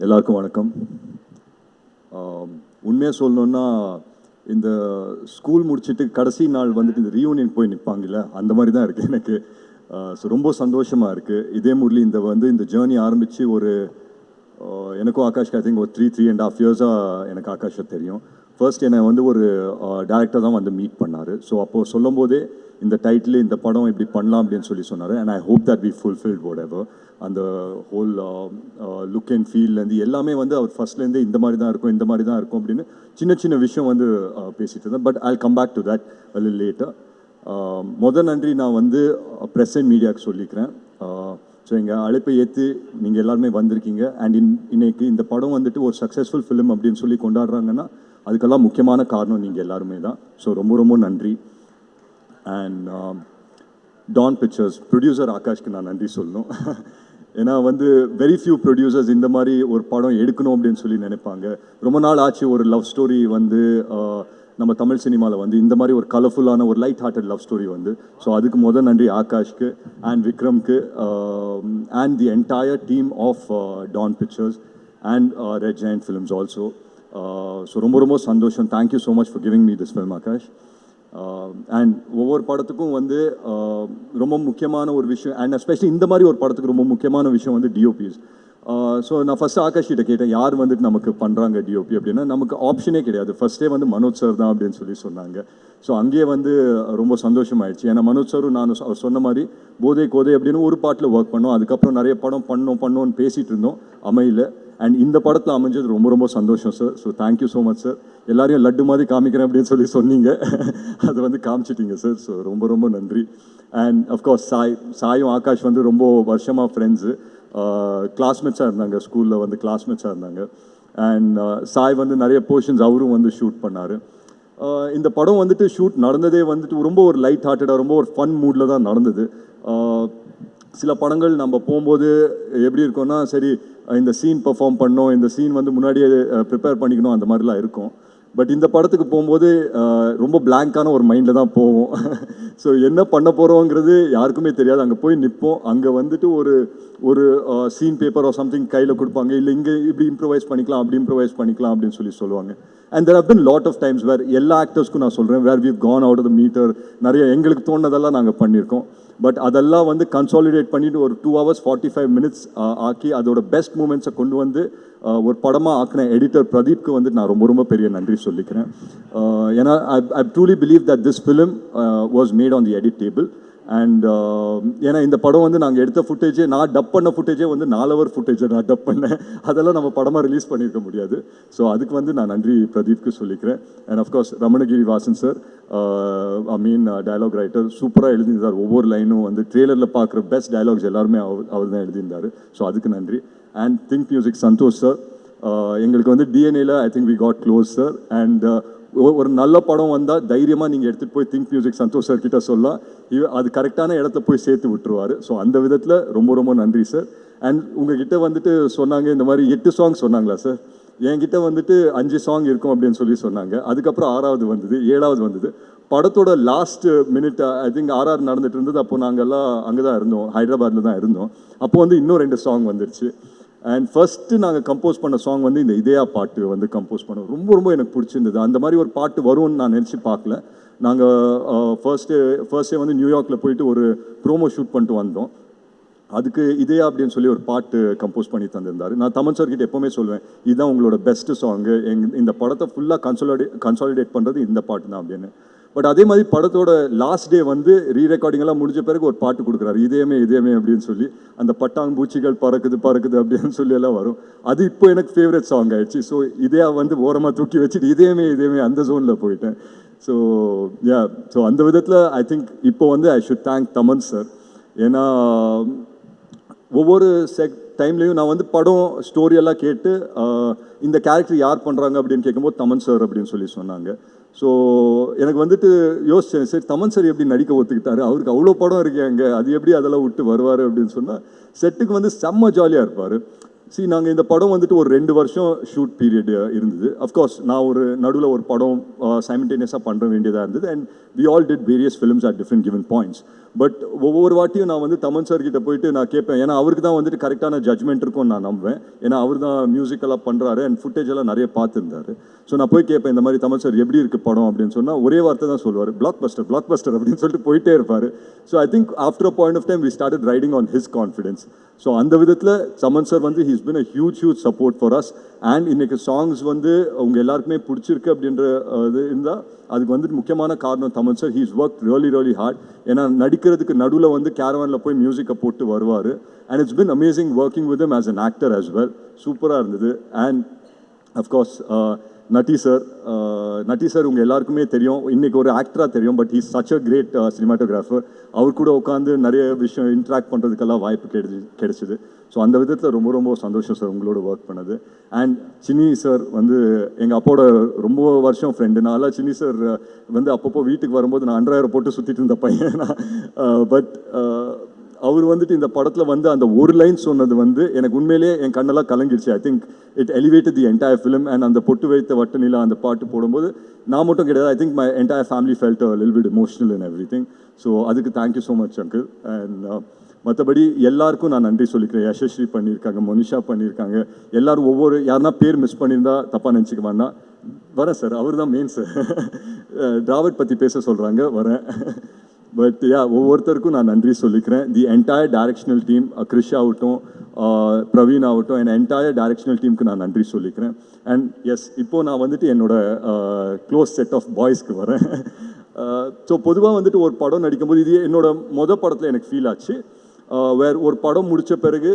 எல்லாருக்கும் வணக்கம். உண்மையாக சொல்லணுன்னா, இந்த ஸ்கூல் முடிச்சுட்டு கடைசி நாள் வந்துட்டு இந்த ரீயூனியன் போய் நிற்பாங்கல்ல, அந்த மாதிரி தான் இருக்குது எனக்கு. ஸோ ரொம்ப சந்தோஷமாக இருக்குது. இதே முரளி இந்த ஜேர்னி ஆரம்பித்து எனக்கும் ஆகாஷ்க்கு ஐ திங்க் ஒரு 3.5 இயர்ஸாக எனக்கு ஆகாஷை தெரியும். ஃபர்ஸ்ட் என்னை ஒரு டேரக்டர் தான் மீட் பண்ணார். ஸோ அப்போது சொல்லும் போதே இந்த டைட்டில் இந்த படம் இப்படி பண்ணலாம் அப்படின்னு சொன்னார். And I hope that we fulfilled whatever. அந்த ஹோல் லுக் அண்ட் ஃபீல்லேருந்து எல்லாமே அவர் ஃபர்ஸ்ட்லேருந்தே இந்த மாதிரி தான் இருக்கும் அப்படின்னு சின்ன சின்ன விஷயம் பேசிகிட்டு இருந்தேன். But I come back to that a little later. நன்றி நான் ப்ரெஸ் அண்ட் மீடியாவுக்கு சொல்லிக்கிறேன். ஸோ எங்கள் அழைப்பை ஏற்று நீங்கள் எல்லாருமே வந்திருக்கீங்க. அண்ட் இன்னைக்கு இந்த படம் ஒரு சக்ஸஸ்ஃபுல் ஃபிலிம் அப்படின்னு கொண்டாடுறாங்கன்னா அதுக்கெல்லாம் முக்கியமான காரணம் நீங்கள் எல்லாருமே தான். ஸோ ரொம்ப ரொம்ப நன்றி. அண்ட் டான் பிக்சர்ஸ் ப்ரொடியூசர் ஆகாஷ்க்கு நான் நன்றி சொல்லணும். ஏன்னா வெரி ஃபியூ ப்ரொடியூசர்ஸ் இந்த மாதிரி ஒரு படம் எடுக்கணும் அப்படின்னு நினைப்பாங்க. ரொம்ப நாள் ஆச்சு ஒரு லவ் ஸ்டோரி நம்ம தமிழ் சினிமாவில் இந்த மாதிரி ஒரு கலர்ஃபுல்லான ஒரு light hearted love story so அதுக்கு நன்றி ஆகாஷ்க்கு அண்ட் விக்ரம்க்கு and the entire team of Dawn Pictures and Red Giant Films also. So ரொம்ப ரொம்ப சந்தோஷம். Thank you so much for giving me this film Akash. And ஒவ்வொரு படத்துக்கும் ரொம்ப முக்கியமான ஒரு விஷயம், அண்ட் எஸ்பெஷலி இந்த மாதிரி ஒரு படத்துக்கு ரொம்ப முக்கியமான விஷயம் டிஓபிஸ். ஸோ நான் ஃபஸ்ட்டு ஆகாஷ் கிட்ட கேட்டேன், யார் நமக்கு பண்ணுறாங்க டிஓபி அப்படின்னா. நமக்கு ஆப்ஷனே கிடையாது. ஃபஸ்ட்டே மனோஜ் சார் தான் அப்படின்னு சொன்னாங்க. ஸோ அங்கேயே ரொம்ப சந்தோஷமாயிடுச்சு. ஏன்னா மனோஜ் சாரும் நான் அவர் சொன்ன மாதிரி போதை கோதை அப்படின்னு ஒரு பாட்டில் ஒர்க் பண்ணோம். அதுக்கப்புறம் நிறைய படம் பண்ணோன்னு பேசிகிட்டு இருந்தோம், அமையல. அண்ட் இந்த படத்தில் அமைஞ்சது ரொம்ப ரொம்ப சந்தோஷம் sir. So thank you so much sir. எல்லாரையும் லட்டு மாதிரி காமிக்கிறேன் அப்படின்னு சொன்னீங்க, அதை காமிச்சிட்டிங்க சார். ஸோ ரொம்ப ரொம்ப நன்றி. அண்ட் அஃப்கோர்ஸ் சாயும் ஆகாஷ் ரொம்ப வருஷமாக ஃப்ரெண்ட்ஸு, கிளாஸ்மேட்ஸாக இருந்தாங்க, ஸ்கூலில் கிளாஸ்மேட்ஸாக இருந்தாங்க. அண்ட் சாய் நிறைய போர்ஷன்ஸ் அவரும் ஷூட் பண்ணார். இந்த படம் ஷூட் நடந்ததே ரொம்ப ஒரு லைட் ஹார்ட்டடாக ரொம்ப ஒரு ஃபன் மூடில் தான் நடந்தது. சில படங்கள் நம்ம போகும்போது எப்படி இருக்கோன்னா, சரி இந்த சீன் பெர்ஃபார்ம் பண்ணோம், இந்த சீன் முன்னாடியே ப்ரிப்பேர் பண்ணிக்கணும், அந்த மாதிரிலாம் இருக்கும். பட் இந்த படத்துக்கு போகும்போது ரொம்ப பிளாங்கான ஒரு மைண்டில் தான் போவோம். ஸோ என்ன பண்ண போகிறோங்கிறது யாருக்குமே தெரியாது. அங்கே போய் நிற்போம். அங்கே ஒரு சீன் பேப்பர் ஆர் சம்திங் கையில் கொடுப்பாங்க, இல்லை இங்கே இப்படி இம்ப்ரூவைஸ் பண்ணிக்கலாம், அப்படி இம்ப்ரூவைஸ் பண்ணிக்கலாம் அப்படின்னு சொல்லுவாங்க. And there have been lot of times where எல்லா ஆக்டர்ஸ்க்கும் நான் சொல்கிறேன், where we've gone out of the metre. நிறைய எங்களுக்கு தோணுனதெல்லாம் நாங்கள் பண்ணியிருக்கோம். பட் அதெல்லாம் கன்சாலிடேட் பண்ணிவிட்டு ஒரு 2 hours 45 minutes ஆக்கி அதோட பெஸ்ட் மூமெண்ட்ஸை கொண்டு ஒரு படமாக ஆக்கின எடிட்டர் பிரதீப்க்கு நான் ரொம்ப ரொம்ப பெரிய நன்றி சொல்லிக்கிறேன். ஏன்னா ஐ truly believe that this film was made on the edit table. And ஏன்னா இந்த படம் நாங்கள் எடுத்த ஃபுட்டேஜே, நான் டப் பண்ண ஃபுட்டேஜே 4 hour ஃபுட்டேஜை நான் டப் பண்ணேன். அதெல்லாம் நம்ம படமாக ரிலீஸ் பண்ணியிருக்க முடியாது. ஸோ அதுக்கு நான் நன்றி பிரதீப்க்கு சொல்லிக்கிறேன். And of course Ramanagiri Vasan sir, dialogue writer, சூப்பராக எழுதியிருந்தார். ஒவ்வொரு லைனும் ட்ரெய்லரில் பார்க்குற பெஸ்ட் டயலாக்ஸ் எல்லாருமே அவர் தான் எழுதியிருந்தார். ஸோ அதுக்கு நன்றி. And Think Music Santhosh sir, எங்களுக்கு டிஎன்ஏல I think we got close sir. And ஒரு நல்ல படம் வந்தால் தைரியமாக நீங்கள் எடுத்துகிட்டு போய் திங்க் மியூசிக் சந்தோஷ் சார் கிட்ட சொல்லலாம், அது கரெக்டான இடத்த போய் சேர்த்து விட்டுருவார். ஸோ அந்த விதத்தில் ரொம்ப ரொம்ப நன்றி சார். அண்ட் உங்ககிட்ட சொன்னாங்க இந்த மாதிரி 8 songs சொன்னாங்களா சார்? என்கிட்ட 5 song இருக்கும் அப்படின்னு சொன்னாங்க. அதுக்கப்புறம் 6வது வந்தது, 7வது வந்தது. படத்தோட last minute I think RR நடந்துட்டு இருந்தது. அப்போ நாங்கள்லாம் அங்கே தான் இருந்தோம், ஹைதராபாத்தில் தான் இருந்தோம். அப்போ இன்னும் 2 song வந்துருச்சு. அண்ட் ஃபஸ்ட்டு நாங்கள் கம்போஸ் பண்ண சாங் இந்த இதயா பாட்டு கம்போஸ் பண்ணோம். ரொம்ப ரொம்ப எனக்கு பிடிச்சிருந்தது. அந்த மாதிரி ஒரு பாட்டு வரும்னு நான் நினச்சி பார்க்கல. நாங்கள் ஃபர்ஸ்டே நியூயார்க்கில் போயிட்டு ஒரு ப்ரோமோ ஷூட் பண்ணிட்டு வந்தோம். அதுக்கு இதயா அப்படின்னு ஒரு பாட்டு கம்போஸ் பண்ணி தந்திருந்தார். நான் தமன் சார் கிட்ட எப்போவுமே சொல்லுவேன், இதுதான் உங்களோட பெஸ்ட்டு சாங்கு, இந்த படத்தை ஃபுல்லாக கன்சாலிடேட் பண்ணுறது இந்த பாட்டு தான் அப்படின்னு. பட் அதே மாதிரி படத்தோட லாஸ்ட் டே ரீ ரெக்கார்டிங்கெல்லாம் முடிஞ்ச பிறகு ஒரு பாட்டு கொடுக்குறாரு, இதயமே அப்படின்னு அந்த பட்டாம்பூச்சிகள் பறக்குது அப்படின்னு எல்லாம் வரும். அது இப்போ எனக்கு ஃபேவரட் சாங் ஆயிடுச்சு. ஸோ இதே ஓரமாக தூக்கி வச்சுட்டு இதயமே அந்த ஜோனில் போயிட்டேன். ஸோ ஸோ அந்த விதத்தில் ஐ திங்க் இப்போ I should thank Thaman sir. ஏன்னா ஒவ்வொரு டைம்லேயும் நான் படம் ஸ்டோரியெல்லாம் கேட்டு இந்த கேரக்டர் யார் பண்ணுறாங்க அப்படின்னு கேட்கும்போது தமன் சார் அப்படின்னு சொன்னாங்க. ஸோ எனக்கு யோசித்தேன், சரி தமன் சார் எப்படி நடிக்க ஒத்துக்கிட்டாரு, அவருக்கு அவ்வளோ படம் இருக்காங்க, அது எப்படி அதெல்லாம் விட்டு வருவார் அப்படின்னு சொன்னால், செட்டுக்கு செம்ம ஜாலியாக இருப்பார். நாங்கள் இந்த படம் ஒரு 2 வருஷம் ஷூட் பீரியட் இருந்தது. அஃப்கோர்ஸ் நான் நடுவில் ஒரு படம் சைமல்டேனியஸாக பண்ண வேண்டியதாக இருந்தது. And we all did various films at different given points. But ஒவ்வொரு வாட்டியும் நான் வந்து தமன் சார் கிட்ட போயிட்டு நான் கேட்பேன், ஏன்னா அவருக்கு தான் வந்துட்டு கரெக்டான ஜட்மெண்ட் இருக்கும்னு நான் நம்புவேன். ஏன்னா அவர் தான் மியூசிக்கெல்லாம் பண்ணுறாரு அண்ட் ஃபுட்டேஜ் எல்லாம் நிறைய பார்த்துருந்தாரு. ஸோ நான் போய் கேட்பேன், இந்த மாதிரி தமன் சார் எப்படி இருக்குது படம் அப்படின்னு சொன்னால் ஒரே வார்த்தை தான் சொல்லுவார், பிளாக் பஸ்டர் அப்படின்னு சொல்லிட்டு போயிட்டே இருப்பார். So I think after a point of time we started riding on his confidence. So அந்த விதத்தில் தமன் சார் வந்து he's been a huge support for us. And இன்னைக்கு சாங்ஸ் வந்து அவங்க எல்லாருக்குமே பிடிச்சிருக்கு அப்படின்ற இது இருந்தால் அதுக்கு வந்துட்டு முக்கியமான காரணம் Thaman sir. He's work really hard. ஏன்னா நடிக்கிறதுக்கு நடுவில் வந்து கேரவானில் போய் மியூசிக்கை போட்டு வருவார். And it's been amazing working with him as an actor as well. சூப்பராக இருந்தது. அண்ட் அஃப்கோர்ஸ் நட்டி சார் உங்கள் எல்லாருக்குமே தெரியும், இன்றைக்கி ஒரு ஆக்டராக தெரியும், but he's such a great cinematographer. அவர் கூட உட்காந்து நிறைய விஷயம் இன்ட்ராக்ட் பண்ணுறதுக்கெல்லாம் வாய்ப்பு கிடைச்சிது. ஸோ அந்த விதத்தில் ரொம்ப சந்தோஷம் சார் உங்களோட ஒர்க் பண்ணது. அண்ட் சின்னி சார் வந்து எங்கள் அப்பாவோட ரொம்ப வருஷம் ஃப்ரெண்டு. நான்லாம் சின்னி சார் வந்து அப்பப்போ வீட்டுக்கு வரும்போது நான் 100,000 போட்டு சுற்றிட்டு இருந்த பையன். பட் அவர் வந்துட்டு இந்த படத்தில் வந்து அந்த ஒரு லைன் சொன்னது வந்து எனக்கு உண்மையிலேயே என் கண்ணெல்லாம் கலங்கிடுச்சு. I think it elevated the entire film. And அந்த பொட்டு வைத்த வட்ட நிலா அந்த பாட்டு போடும்போது நான் மட்டும் கிடையாது, I think my entire family felt a little bit emotional in everything. So அதுக்கு thank you so much uncle. And மற்றபடி எல்லாருக்கும் நான் நன்றி சொல்லிக்கிறேன். யசஸ்ரீ பண்ணியிருக்காங்க, மோனிஷா பண்ணியிருக்காங்க, எல்லாரும் ஒவ்வொரு யாருன்னா பேர் மிஸ் பண்ணியிருந்தா தப்பாக நினச்சிக்க வேண்டாம். வரேன் சார், அவர் தான் மெயின் சார். டிராவிட் பற்றி பேச சொல்கிறாங்க, வரேன். பட் ஒவ்வொருத்தருக்கும் நான் நன்றி சொல்லிக்கிறேன். The entire directional team, Krish ஆகட்டும், பிரவீன் ஆகட்டும், என் என்டையர் டைரக்ஷனல் டீமுக்கு நான் நன்றி சொல்லிக்கிறேன். அண்ட் எஸ், இப்போது நான் வந்துட்டு என்னோட க்ளோஸ் செட் ஆஃப் பாய்ஸ்க்கு வரேன். ஸோ பொதுவாக வந்துட்டு ஒரு படம் நடிக்கும்போது இது என்னோட படத்தில் எனக்கு ஃபீல் ஆச்சு. வேறு ஒரு படம் முடித்த பிறகு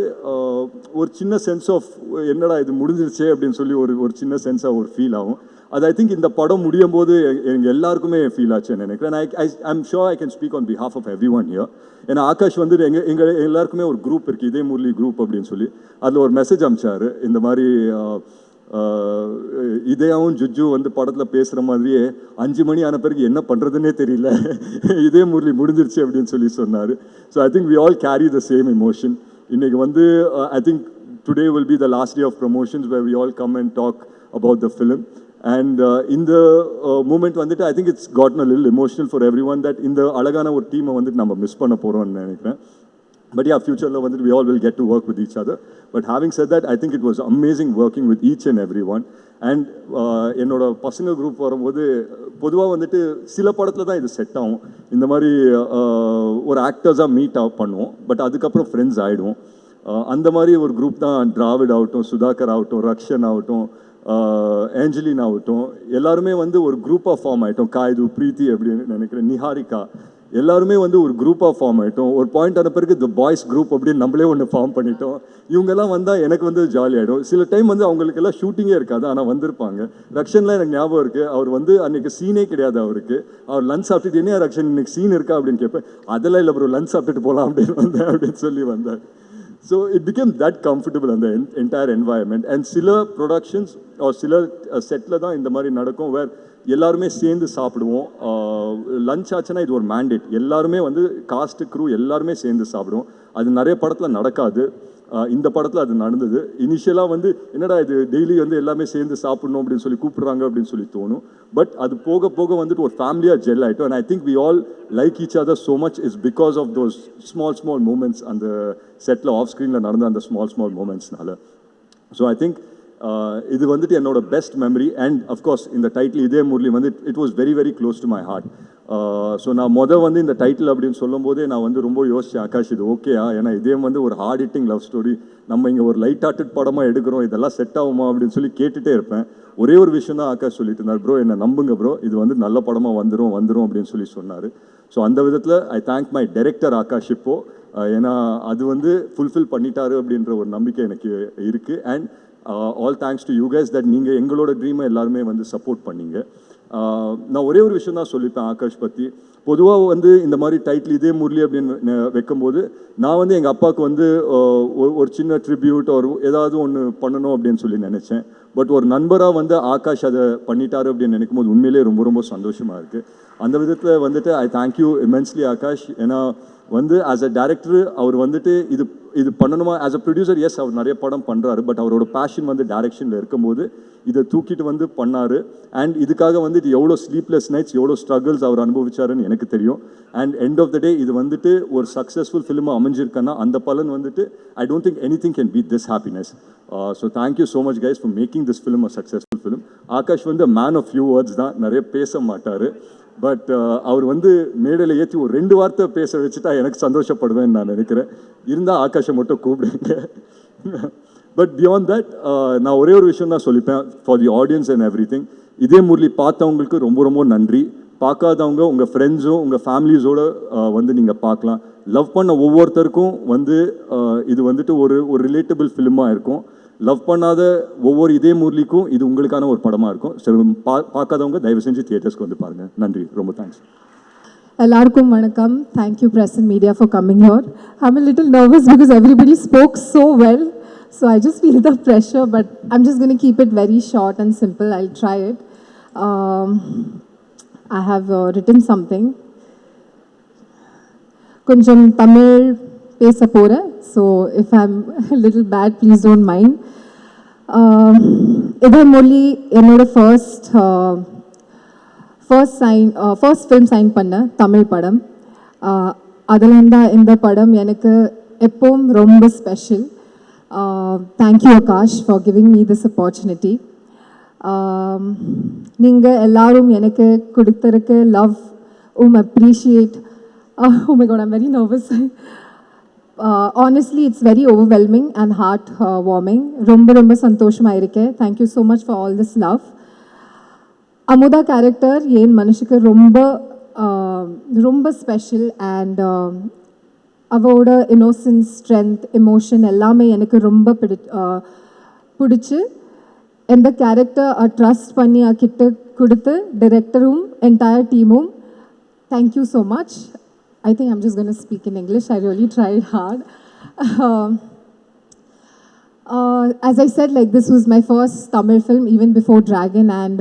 ஒரு சின்ன சென்ஸ் ஆஃப் என்னடா இது முடிஞ்சிருச்சே அப்படின்னு சொல்லி ஒரு சின்ன சென்ஸாக ஒரு ஃபீல் ஆகும். அது ஐ திங்க் இந்த படம் முடியும் போது எங்கள் எல்லாருக்குமே ஃபீல் ஆச்சுன்னு நினைக்கிறேன். I'm sure I can speak on behalf of everyone here. ஏன்னா ஆகாஷ் வந்து எங்கள் எல்லாருக்குமே ஒரு குரூப் இருக்குது, இதே முரளி குரூப் அப்படின்னு சொல்லி. அதில் ஒரு மெசேஜ் அனுப்பிச்சார், இந்த மாதிரி இதேவும் ஜுஜு வந்து படத்தில் பேசுகிற மாதிரியே 5 மணி ஆன பிறகு என்ன பண்ணுறதுன்னே தெரியல, இதே முரளி முடிஞ்சிருச்சு அப்படின்னு சொல்லி சொன்னார். So I think we all carry the same emotion. இன்றைக்கி வந்து I think today will be the last day of promotions where we all come and talk about the film. And இந்த மூமெண்ட் வந்துட்டு I think it's gotten a little emotional for everyone that இந்த அழகான ஒரு டீமை வந்துட்டு நம்ம miss பண்ண போகிறோம்னு நினைக்கிறேன். But yeah, future வந்துட்டு we all will get to work with each other. But having said that, I think it was amazing working with each and everyone. And என்னோட பசங்க குரூப் வரும்போது பொதுவாக வந்துட்டு சில படத்தில் தான் இது செட் ஆகும். இந்த மாதிரி ஒரு ஆக்டர்ஸாக மீட் பண்ணுவோம், பட் அதுக்கப்புறம் ஃப்ரெண்ட்ஸ் ஆகிடுவோம். அந்த மாதிரி ஒரு குரூப் தான் டிராவிட் ஆகட்டும், சுதாகர் ஆகட்டும், ரக்ஷன் ஆகட்டும், ஏஞ்சலின் ஆகட்டும், எல்லாருமே வந்து ஒரு குரூப்பாக ஃபார்ம் ஆகிட்டோம். காய்து, பிரீத்தி அப்படின்னு நினைக்கிறேன், நிஹாரிகா, எல்லாருமே வந்து ஒரு குரூப்பாக ஃபார்ம் ஆகிட்டோம். ஒரு பாயிண்ட் ஆன பிறகு த பாய்ஸ் குரூப் அப்படின்னு நம்மளே ஒன்று ஃபார்ம் பண்ணிட்டோம். இவங்கெல்லாம் வந்தால் எனக்கு வந்து ஜாலி ஆகிடும். சில டைம் வந்து அவங்களுக்கெல்லாம் ஷூட்டிங்கே இருக்காது, ஆனால் வந்திருப்பாங்க. ரக்ஷன்லாம் எனக்கு ஞாபகம் இருக்குது, அவர் வந்து அன்றைக்கி சீனே கிடையாது அவருக்கு. அவர் லஞ்ச் சாப்பிட்டுட்டு என்ன ரக்ஷன் இன்னைக்கு சீன் இருக்கா அப்படின்னு கேட்பேன். அதெல்லாம் இல்லை ப்ரோ, லஞ்ச் சாப்பிட்டுட்டு போகலாம் அப்படின்னு வந்தேன் அப்படின்னு சொல்லி வந்தார். So it became that comfortable on the entire environment. And சில ப்ரொடக்ஷன்ஸ் சில செட்டில் தான் இந்த மாதிரி நடக்கும், வேர் எல்லாருமே சேர்ந்து சாப்பிடுவோம். லஞ்ச் ஆச்சுன்னா இது ஒரு மேண்டேட், எல்லாருமே வந்து காஸ்ட் க்ரூ எல்லாருமே சேர்ந்து சாப்பிடுவோம். அது நிறைய படத்தில் நடக்காது, இந்த படத்தில் அது நடந்தது. இனிஷியலாக வந்து என்னடா இது டெய்லி வந்து எல்லாமே சேர்ந்து சாப்பிடணும் அப்படின்னு சொல்லி கூப்பிட்றாங்க அப்படின்னு சொல்லி தோணும். பட் அது போக போக வந்துட்டு ஒரு ஃபேமிலியாக ஜெல் ஆகிட்டோம். And I think we all like each other so much is because of those small moments, அந்த செட்டில் ஆஃப் ஸ்க்ரீனில் நடந்த அந்த ஸ்மால் மூமெண்ட்ஸ்னால. ஸோ ஐ திங்க் இது வந்துட்டு என்னோட பெஸ்ட் மெமரி. அண்ட் அஃப்கோர்ஸ் இந்த டைட்டில் இதே முரளி வந்து it was very close to my heart. So நான் வந்து இந்த டைட்டில் அப்படின்னு சொல்லும் போதே நான் வந்து ரொம்ப யோசித்தேன், ஆகாஷ் இது ஓகேயா, ஏன்னா இதே வந்து ஒரு ஹார்ட் ஹிட்டிங் லவ் ஸ்டோரி, நம்ம இங்கே ஒரு லைட் ஹார்ட்டட் படமாக எடுக்கிறோம், இதெல்லாம் செட் ஆகுமா அப்படின்னு சொல்லி கேட்டுகிட்டே இருப்பேன். ஒரே ஒரு விஷயம் தான் ஆகாஷ் சொல்லிட்டு இருந்தார், ப்ரோ என்னை நம்புங்க ப்ரோ, இது வந்து நல்ல படமாக வந்துடும் அப்படின்னு சொல்லி சொன்னார். ஸோ அந்த விதத்தில் I thank my director Akash இப்போது, ஏன்னா அது வந்து ஃபுல்ஃபில் பண்ணிட்டாரு அப்படின்ற ஒரு நம்பிக்கை எனக்கு இருக்குது. And all thanks to you guys that நீங்கள் எங்களோட ட்ரீமை எல்லாருமே வந்து சப்போர்ட் பண்ணீங்க. நான் ஒரே ஒரு விஷயம் தான் சொல்லிப்பேன் ஆகாஷ் பற்றி. பொதுவாக வந்து இந்த மாதிரி டைட்டில் இதே முரளி அப்படின்னு வைக்கும்போது நான் வந்து எங்கள் அப்பாவுக்கு வந்து ஒரு சின்ன ட்ரிபியூட் ஒரு ஏதாவது ஒன்று பண்ணணும் அப்படின்னு சொல்லி நினச்சேன். பட் ஒரு நண்பராக வந்து ஆகாஷ் அதை பண்ணிட்டாரு அப்படின்னு நினைக்கும் போது உண்மையிலே ரொம்ப சந்தோஷமாக இருக்குது. அந்த விதத்தில் வந்துட்டு ஐ தேங்க்யூ இமென்ஸ்லி ஆகாஷ். ஏன்னா வந்து ஆஸ் அ டைரக்டர் அவர் வந்துட்டு இது இது பண்ணணுமா ஆஸ் அ ப்ரொடியூசர் எஸ் அவர் நிறைய படம் பண்ணுறாரு பட் அவரோட பேஷன் வந்து டைரக்ஷனில் இருக்கும்போது இதை தூக்கிட்டு வந்து பண்ணார் அண்ட் இதுக்காக வந்து இது எவ்வளோ ஸ்லீப்லெஸ் நைட்ஸ் எவ்வளோ ஸ்ட்ரகிள்ஸ் அவர் அனுபவிச்சாருன்னு எனக்கு தெரியும் and end of the day இது வந்துட்டு ஒரு சக்ஸஸ்ஃபுல் ஃபிலிமாக அமைஞ்சிருக்கேன்னா அந்த பலன் வந்துட்டு I don't think anything can beat this happiness so thank you so much guys for making this film a successful film Akash வந்து மேன் ஆஃப் ஃபியூ வேர்ட்ஸ் தான் நிறைய பேச மாட்டார் பட் அவர் வந்து மேடையில் ஏற்றி ஒரு 2 வார்த்தை பேச வச்சுட்டா எனக்கு சந்தோஷப்படுவேன்னு நான் நினைக்கிறேன் இருந்தால் ஆகாஷை மட்டும் கூப்பிடுங்க பட் பியாண்ட் தட் நான் ஒரே ஒரு விஷயம் தான் சொல்லிப்பேன் ஃபார் தி ஆடியன்ஸ் அண்ட் எவ்ரி திங் இதே முரளி பார்த்தவங்களுக்கு ரொம்ப ரொம்ப நன்றி பார்க்காதவங்க உங்கள் ஃப்ரெண்ட்ஸும் உங்கள் ஃபேமிலிஸோடு வந்து நீங்கள் பார்க்கலாம் லவ் பண்ண ஒவ்வொருத்தருக்கும் வந்து இது வந்துட்டு ஒரு ரிலேட்டபிள் ஃபிலிமாக இருக்கும் லவ் பண்ணாத ஒவ்வொரு இதே முரளிக்கும் இது உங்களுக்கான ஒரு படமாக இருக்கும் ஸோ பார்க்காதவங்க தயவு செஞ்சு தியேட்டர்ஸ்க்கு வந்து பாருங்கள் நன்றி ரொம்ப தேங்க்ஸ் எல்லாருக்கும் வணக்கம் thank you press and media for coming here I'm a little nervous because everybody spoke so well so I just feel the pressure but I'm just going to keep it very short and simple I'll try it I have written something கொஞ்சம் தமிழ் பேச போகிறேன் so if I am little bad please don't mind இதே மொழி என்னோட first film sign பண்ண தமிழ் படம் அதில் தான் இந்த படம் எனக்கு எப்பவும் ரொம்ப special thank you Akash for giving me this opportunity நீங்கள் எல்லாரும் எனக்கு கொடுத்துருக்க love appreciate oh my god I'm very nervous honestly it's very overwhelming and heart warming ரொம்ப சந்தோஷமா இருக்கு thank you so much for all this love Amudha character ஏன் மனுஷுக்கு ரொம்ப ஸ்பெஷல் அண்ட் அவளோட இன்னோசன்ஸ் ஸ்ட்ரென்த் எமோஷன் எல்லாமே எனக்கு ரொம்ப பிடிச்சி எந்த கேரக்டர் ட்ரஸ்ட் பண்ணி கிட்ட கொடுத்து டைரக்டரும் என்டையர் டீமும் thank you so much I think I'm just going to speak in English. I really tried hard. As I said, like this was my first Tamil film, even before Dragon. And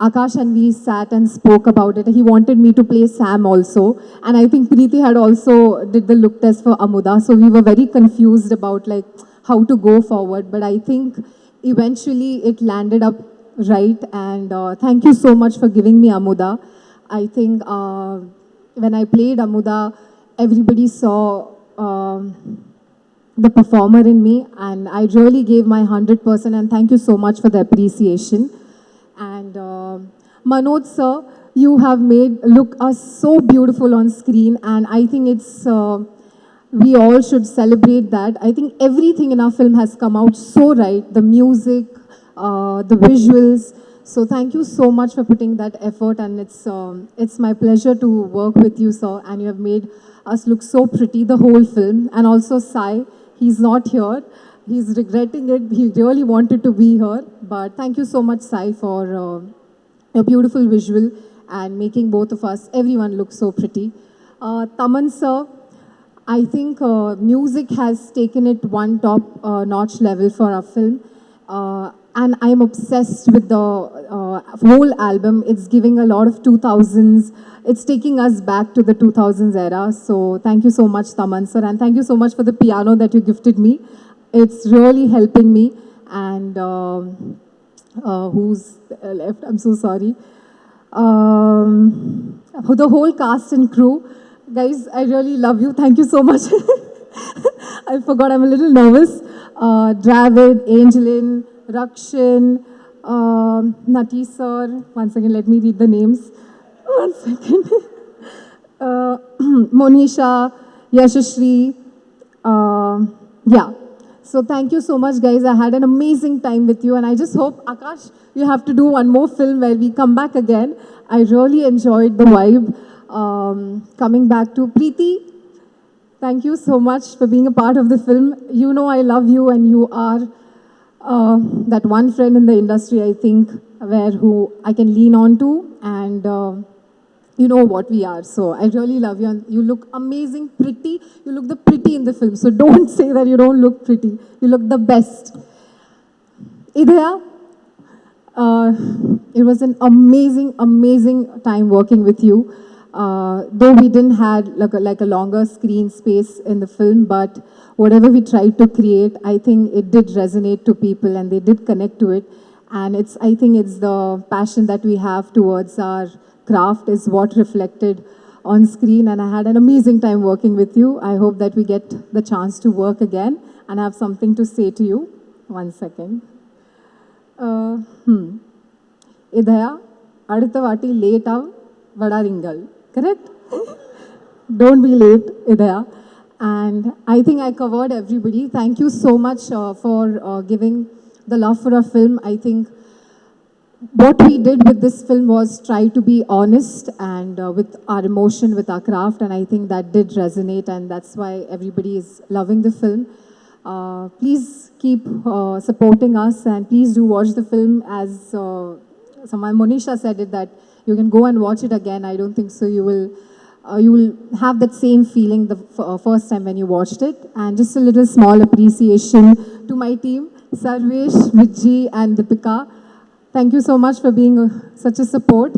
Akash and we sat and spoke about it. He wanted me to play Sam also. And I think Preeti had also did the look test for Amuda. So we were very confused about like how to go forward. But I think eventually it landed up right. And thank you so much for giving me Amuda. I think... when I played Amuda, everybody saw the performer in me and I really gave my 100% and thank you so much for the appreciation. And Manoj sir, you have made look us so beautiful on screen and I think it's, we all should celebrate that. I think everything in our film has come out so right, the music, the visuals. So thank you so much for putting that effort and it's my pleasure to work with you sir and you have made us look so pretty the whole film and also Sai, he's not here, he's regretting it, he really wanted to be here but thank you so much Sai for your beautiful visual and making both of us, everyone look so pretty. Taman sir, I think music has taken it one top notch level for our film. And I am obsessed with the whole album. It's giving a lot of 2000s. It's taking us back to the 2000s era. So thank you so much, Taman sir. And thank you so much for the piano that you gifted me. It's really helping me. And who's left? I'm so sorry. The whole cast and crew. Guys, I really love you. Thank you so much. I forgot, I'm a little nervous. Dravid, Angelin, Rakshan, Nati sir, one second, let me read the names. One second. Monisha, Yashashri, yeah. So thank you so much guys, I had an amazing time with you and I just hope, Akash, you have to do one more film where we come back again. I really enjoyed the vibe. Coming back to Preeti, thank you so much for being a part of the film. You know I love you and you are that one friend in the industry, I think, who I can lean on to and you know what we are. So I really love you and you look amazing, pretty. You look the pretty in the film. So don't say that you don't look pretty. You look the best. Idhaya, it was an amazing time working with you. Though we didn't had like a longer screen space in the film, but whatever we tried to create, I think it did resonate to people and they did connect to it. And I think it's the passion that we have towards our craft is what reflected on screen. And I had an amazing time working with you. I hope that we get the chance to work again and have something to say to you. One second. Idaya, அடுத்த வாட்டி late ஆவ் வடாரிங்கள். Correct? Don't be late, Idaya. And I think I covered everybody. Thank you so much for giving the love for our film. I think what we did with this film was try to be honest and with our emotion, with our craft, and I think that did resonate, and that's why everybody is loving the film. Please keep supporting us, and please do watch the film. As someone, Monisha said it, that you can go and watch it again. I don't think so. You will have that same feeling the first time when you watched it. And just a little small appreciation to my team, Sarvesh, Vijay, and Deepika. Thank you so much for being such a support,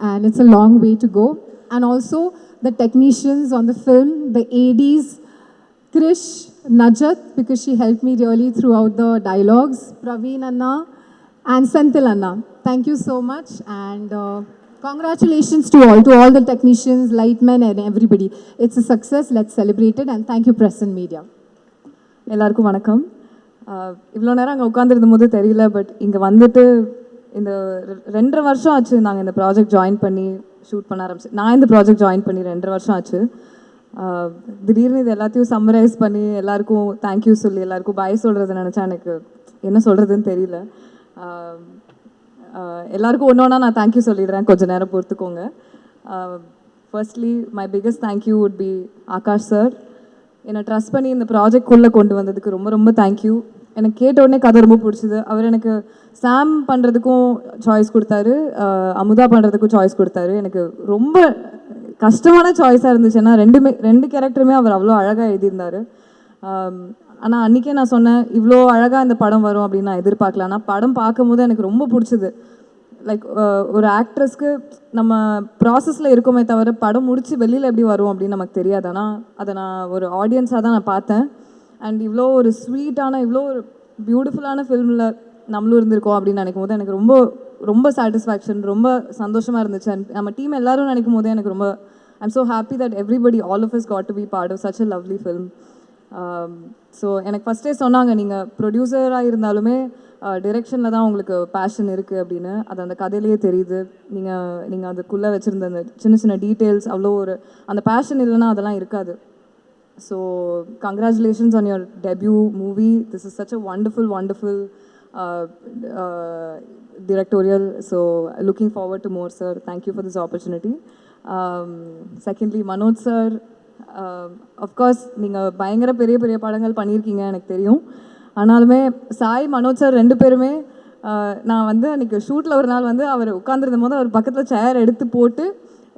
and it's a long way to go. And also the technicians on the film, the ADs, Krish, Najat, because she helped me really throughout the dialogues, Praveen Anna, and Senthil Anna. Thank you so much, and congratulations to all the technicians, lightmen, and everybody. It's a success. Let's celebrate it, and thank you, press and media. எல்லாருக்கும் வணக்கம். இவ்வளோ நேரம் அங்கே உட்காந்துருந்த போது தெரியல, but இங்கே வந்துட்டு இந்த 2.5 வருஷம் ஆச்சு நாங்கள் இந்த ப்ராஜெக்ட் ஜாயின் பண்ணி ஷூட் பண்ண ஆரம்பிச்சு. நான் இந்த ப்ராஜெக்ட் ஜாயின் பண்ணி 2.5 வருஷம் ஆச்சு. திடீர்னு இது எல்லாத்தையும் சம்மரைஸ் பண்ணி எல்லாருக்கும் தேங்க்யூ சொல்லி எல்லாருக்கும் பாய் சொல்கிறத நினச்சா எனக்கு என்ன சொல்கிறதுன்னு தெரியல. எல்லாருக்கும் ஒன்று ஒன்றா நான் தேங்க்யூ சொல்லிடுறேன், கொஞ்சம் நேரம் பொறுத்துக்கோங்க. Firstly my biggest thank you would be Akash sir. என்னை ட்ரஸ்ட் பண்ணி இந்த ப்ராஜெக்ட்குள்ளே கொண்டு வந்ததுக்கு ரொம்ப ரொம்ப தேங்க்யூ. எனக்கு கேட்ட உடனே கதை ரொம்ப பிடிச்சிது. அவர் எனக்கு சாம் பண்ணுறதுக்கும் சாய்ஸ் கொடுத்தாரு, அமுதா பண்ணுறதுக்கும் சாய்ஸ் கொடுத்தாரு. எனக்கு ரொம்ப கஷ்டமான சாய்ஸாக இருந்துச்சு, ஏன்னா ரெண்டு கேரக்டருமே அவர் அவ்வளோ அழகாக எழுதியிருந்தார். ஆனால் அன்றைக்கே நான் சொன்னேன், இவ்வளோ அழகாக இந்த படம் வரும் அப்படின்னு நான் எதிர்பார்க்கல. ஆனால் படம் பார்க்கும்போது எனக்கு ரொம்ப பிடிச்சிது. லைக் ஒரு ஆக்ட்ரஸ்க்கு நம்ம ப்ராசஸில் இருக்கோமே தவிர படம் முடித்து வெளியில் எப்படி வரும் அப்படின்னு நமக்கு தெரியாது. ஆனால் அதை நான் ஒரு ஆடியன்ஸாக தான் நான் பார்த்தேன். அண்ட் இவ்வளோ ஒரு ஸ்வீட்டான, இவ்வளோ ஒரு பியூட்டிஃபுல்லான ஃபில்மில் நம்மளும் இருந்திருக்கோம் அப்படின்னு நினைக்கும் போது எனக்கு ரொம்ப ரொம்ப சாட்டிஸ்ஃபேக்ஷன், ரொம்ப சந்தோஷமாக இருந்துச்சு. அண்ட் நம்ம டீம் எல்லோரும் நினைக்கும் போது எனக்கு ரொம்ப I'm so happy that everybody all of us got to be part of such a lovely film. So எனக்கு ஃபஸ்ட்டே சொன்னாங்க, நீங்கள் ப்ரொடியூசராக இருந்தாலுமே டிரெக்ஷனில் தான் உங்களுக்கு பேஷன் இருக்குது அப்படின்னு. அது அந்த கதையிலேயே தெரியுது. நீங்கள் அதுக்குள்ளே வச்சுருந்த அந்த சின்ன சின்ன டீட்டெயில்ஸ், அவ்வளோ ஒரு அந்த பேஷன் இல்லைன்னா அதெல்லாம் இருக்காது. So congratulations on your debut movie. This is such a wonderful directorial. So looking forward to more, sir. Thank you for this opportunity. Secondly, Manoj sir, of course நீங்கள் பயங்கர பெரிய படங்கள் பண்ணியிருக்கீங்க எனக்கு தெரியும். ஆனாலுமே சாய், மனோஜ் சார் 2 பேருமே நான் வந்து அன்றைக்கி ஷூட்டில் ஒரு நாள் வந்து அவர் உட்காந்துருந்த போது அவர் பக்கத்தில் சேர் எடுத்து போட்டு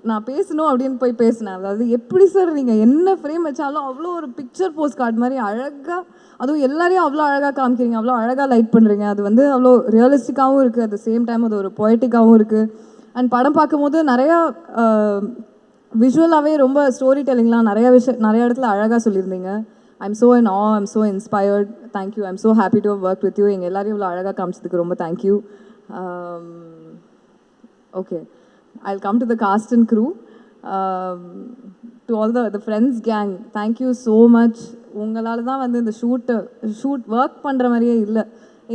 நான் பேசணும் அப்படின்னு போய் பேசினேன். அதாவது எப்படி சார் நீங்கள் என்ன ஃப்ரேம் வச்சாலும் அவ்வளோ ஒரு பிக்சர் போஸ்ட் கார்டு மாதிரி அழகாக, அதுவும் எல்லாரையும் அவ்வளோ அழகாக காமிக்கிறீங்க, அவ்வளோ அழகாக லைட் பண்ணுறீங்க. அது வந்து அவ்வளோ ரியலிஸ்டிக்காகவும் இருக்குது, அட் த சேம் டைம் அது ஒரு பொயட்டிக்காகவும் இருக்குது. அண்ட் படம் பார்க்கும்போது நிறையா விஷுவலாகவே ரொம்ப ஸ்டோரி டெல்லிங்லாம் நிறைய இடத்துல அழகாக சொல்லியிருந்தீங்க. I'm so in ah, I'm so inspired. Thank you. I'm so happy to have work with you. எங்கள் எல்லாரையும் இவ்வளோ அழகாக காமிச்சதுக்கு ரொம்ப thank you. Okay, I'll come to the cast and crew. To all the friends gang, thank you so much. உங்களால தான் வந்து இந்த ஷூட் ஒர்க் பண்ணுற மாதிரியே இல்லை.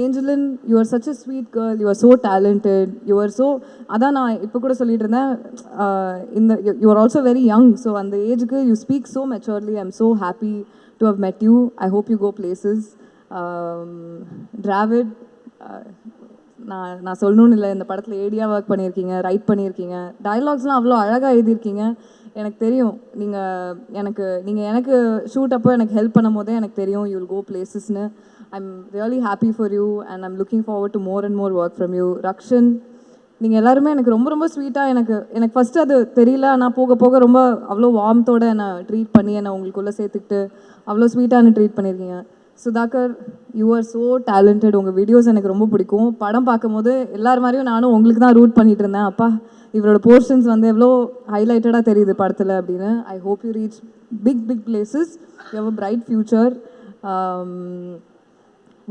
Angeline, you are such a sweet girl, you are so talented, you are so, அதான் நான் இப்போ கூட சொல்லிட்டு இருந்தேன், you are also very young. So அந்த ஏஜுக்கு you speak so maturely. I am so happy to have met you. I hope you go places. Dravid, நான் சொல்லணும்னு இல்லை, இந்த படத்தில் ஏடியாக ஒர்க் பண்ணியிருக்கீங்க, ரைட் பண்ணியிருக்கீங்க, டயலாக்ஸ்லாம் அவ்வளோ அழகாக எழுதியிருக்கீங்க. எனக்கு தெரியும் நீங்கள் எனக்கு ஷூட் அப்போ எனக்கு ஹெல்ப் பண்ணும் போதே எனக்கு தெரியும் யூ வில் கோ பிளேசஸ்னு. I'm really happy for you and I'm looking forward to more and more work from you. Rakshan, நீங்கள் எல்லாருமே எனக்கு ரொம்ப ஸ்வீட்டாக, எனக்கு ஃபஸ்ட்டு அது தெரியல, ஆனால் போக போக ரொம்ப அவ்வளோ வார்ம்த்தோடு என்னை ட்ரீட் பண்ணி என்னை உங்களுக்குள்ளே சேர்த்துக்கிட்டு அவ்வளோ ஸ்வீட்டாக என்னை ட்ரீட் பண்ணியிருக்கீங்க. Sudhakar, you are so talented. உங்கள் வீடியோஸ் எனக்கு ரொம்ப பிடிக்கும். படம் பார்க்கும்போது எல்லார் மாதிரியும் நானும் உங்களுக்கு தான் ரூட் பண்ணிட்டு இருந்தேன். அப்பா இவரோட போர்ஷன்ஸ் வந்து எவ்வளோ ஹைலைட்டடாக தெரியுது படத்தில் அப்படின்னு. I hope you reach big big places. You have a bright future.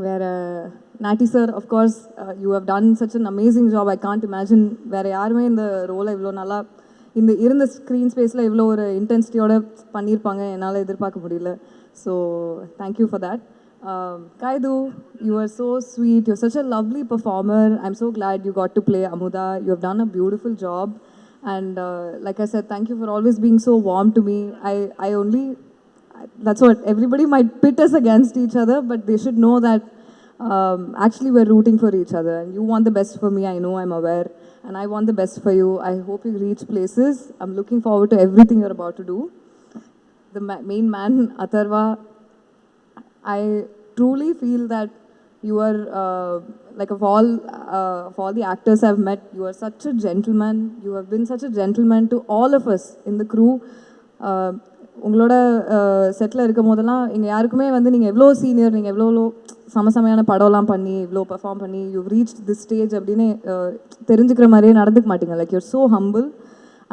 வேறு Natty sir, of course you have done such an amazing job. I can't imagine வேறு யாருமே இந்த ரோலை இவ்வளோ நல்லா இந்த இருந்த ஸ்க்ரீன் ஸ்பேஸில் இவ்வளோ ஒரு இன்டென்சிட்டியோட பண்ணியிருப்பாங்க என்னால் எதிர்பார்க்க முடியல. So thank you for that. Kaidu, you are so sweet. You're such a lovely performer. I'm so glad you got to play Amuda. You have done a beautiful job. And like I said, thank you for always being so warm to me. That's what everybody might pit us against each other, but they should know that actually we're rooting for each other. And you want the best for me, I know, I'm aware. And I want the best for you. I hope you reach places. I'm looking forward to everything you're about to do. The main man, Atharva, I truly feel that you are, like of all the actors I've met, you are such a gentleman. You have been such a gentleman to all of us in the crew. உங்களோட settle இருக்கும் போதெல்லாம் எங்கள் யாருக்குமே வந்து நீங்கள் எவ்வளோ senior, நீங்கள் எவ்வளோ சமசமையான படம்லாம் பண்ணி இவ்வளோ பெர்ஃபார்ம் பண்ணி யூ ரீச் திஸ் ஸ்டேஜ் அப்படின்னு தெரிஞ்சுக்கிற மாதிரியே நடந்துக்க மாட்டீங்க. Like your so humble.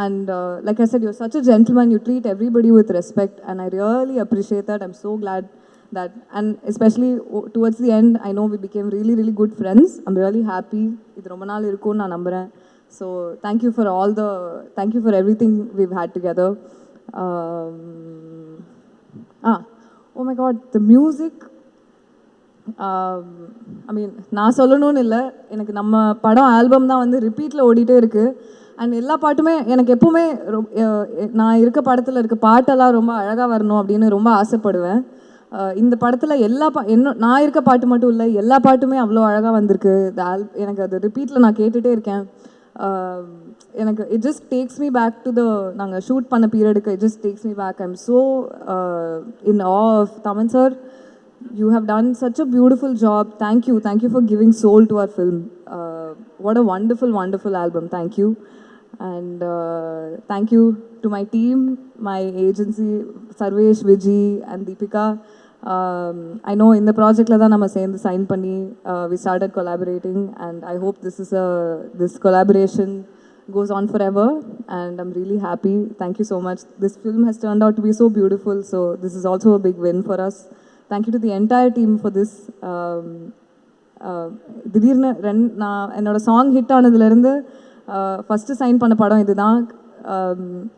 And like I said, you're such a gentleman. You treat everybody with respect, and I really appreciate that. I'm so glad that, and especially towards the end, I know we became really, really good friends. I'm really happy. இது ரொம்ப நாள் இருக்கும்னு நான் நம்புகிறேன். So thank you for everything we've had together. Oh my God, the music. I mean, நான் சொல்லணும்னு இல்லை, எனக்கு நம்ம படம் ஆல்பம் தான் வந்து ரிப்பீட்டில் ஓடிட்டே இருக்குது. அண்ட் எல்லா பாட்டுமே எனக்கு எப்போவுமே நான் இருக்க படத்தில் இருக்க பாட்டெல்லாம் ரொம்ப அழகாக வரணும் அப்படின்னு ரொம்ப ஆசைப்படுவேன். இந்த படத்தில் நான் இருக்க பாட்டு மட்டும் இல்லை, எல்லா பாட்டுமே அவ்வளோ அழகாக வந்திருக்கு. எனக்கு அது ரிப்பீட்டில் நான் கேட்டுகிட்டே இருக்கேன். எனக்கு it just takes me back to நாங்கள் ஷூட் பண்ண பீரியடுக்கு. It just takes me back. I am so in awe of Thaman sir. You have done such a beautiful job. Thank you for giving soul to our film. What a wonderful, wonderful album. Thank you. And thank you to my team, my agency, Sarvesh, Viji and Deepika. I know in the project la da nama சேர்ந்து sign பண்ணி we started collaborating, and I hope this collaboration goes on forever, and I'm really happy. Thank you so much. This film has turned out to be so beautiful, so this is also a big win for us. Thank you to the entire team for this. திடீர்னு நான் என்னோட song hit ஆனதுலேருந்து first sign பண்ண படம் இது தான்.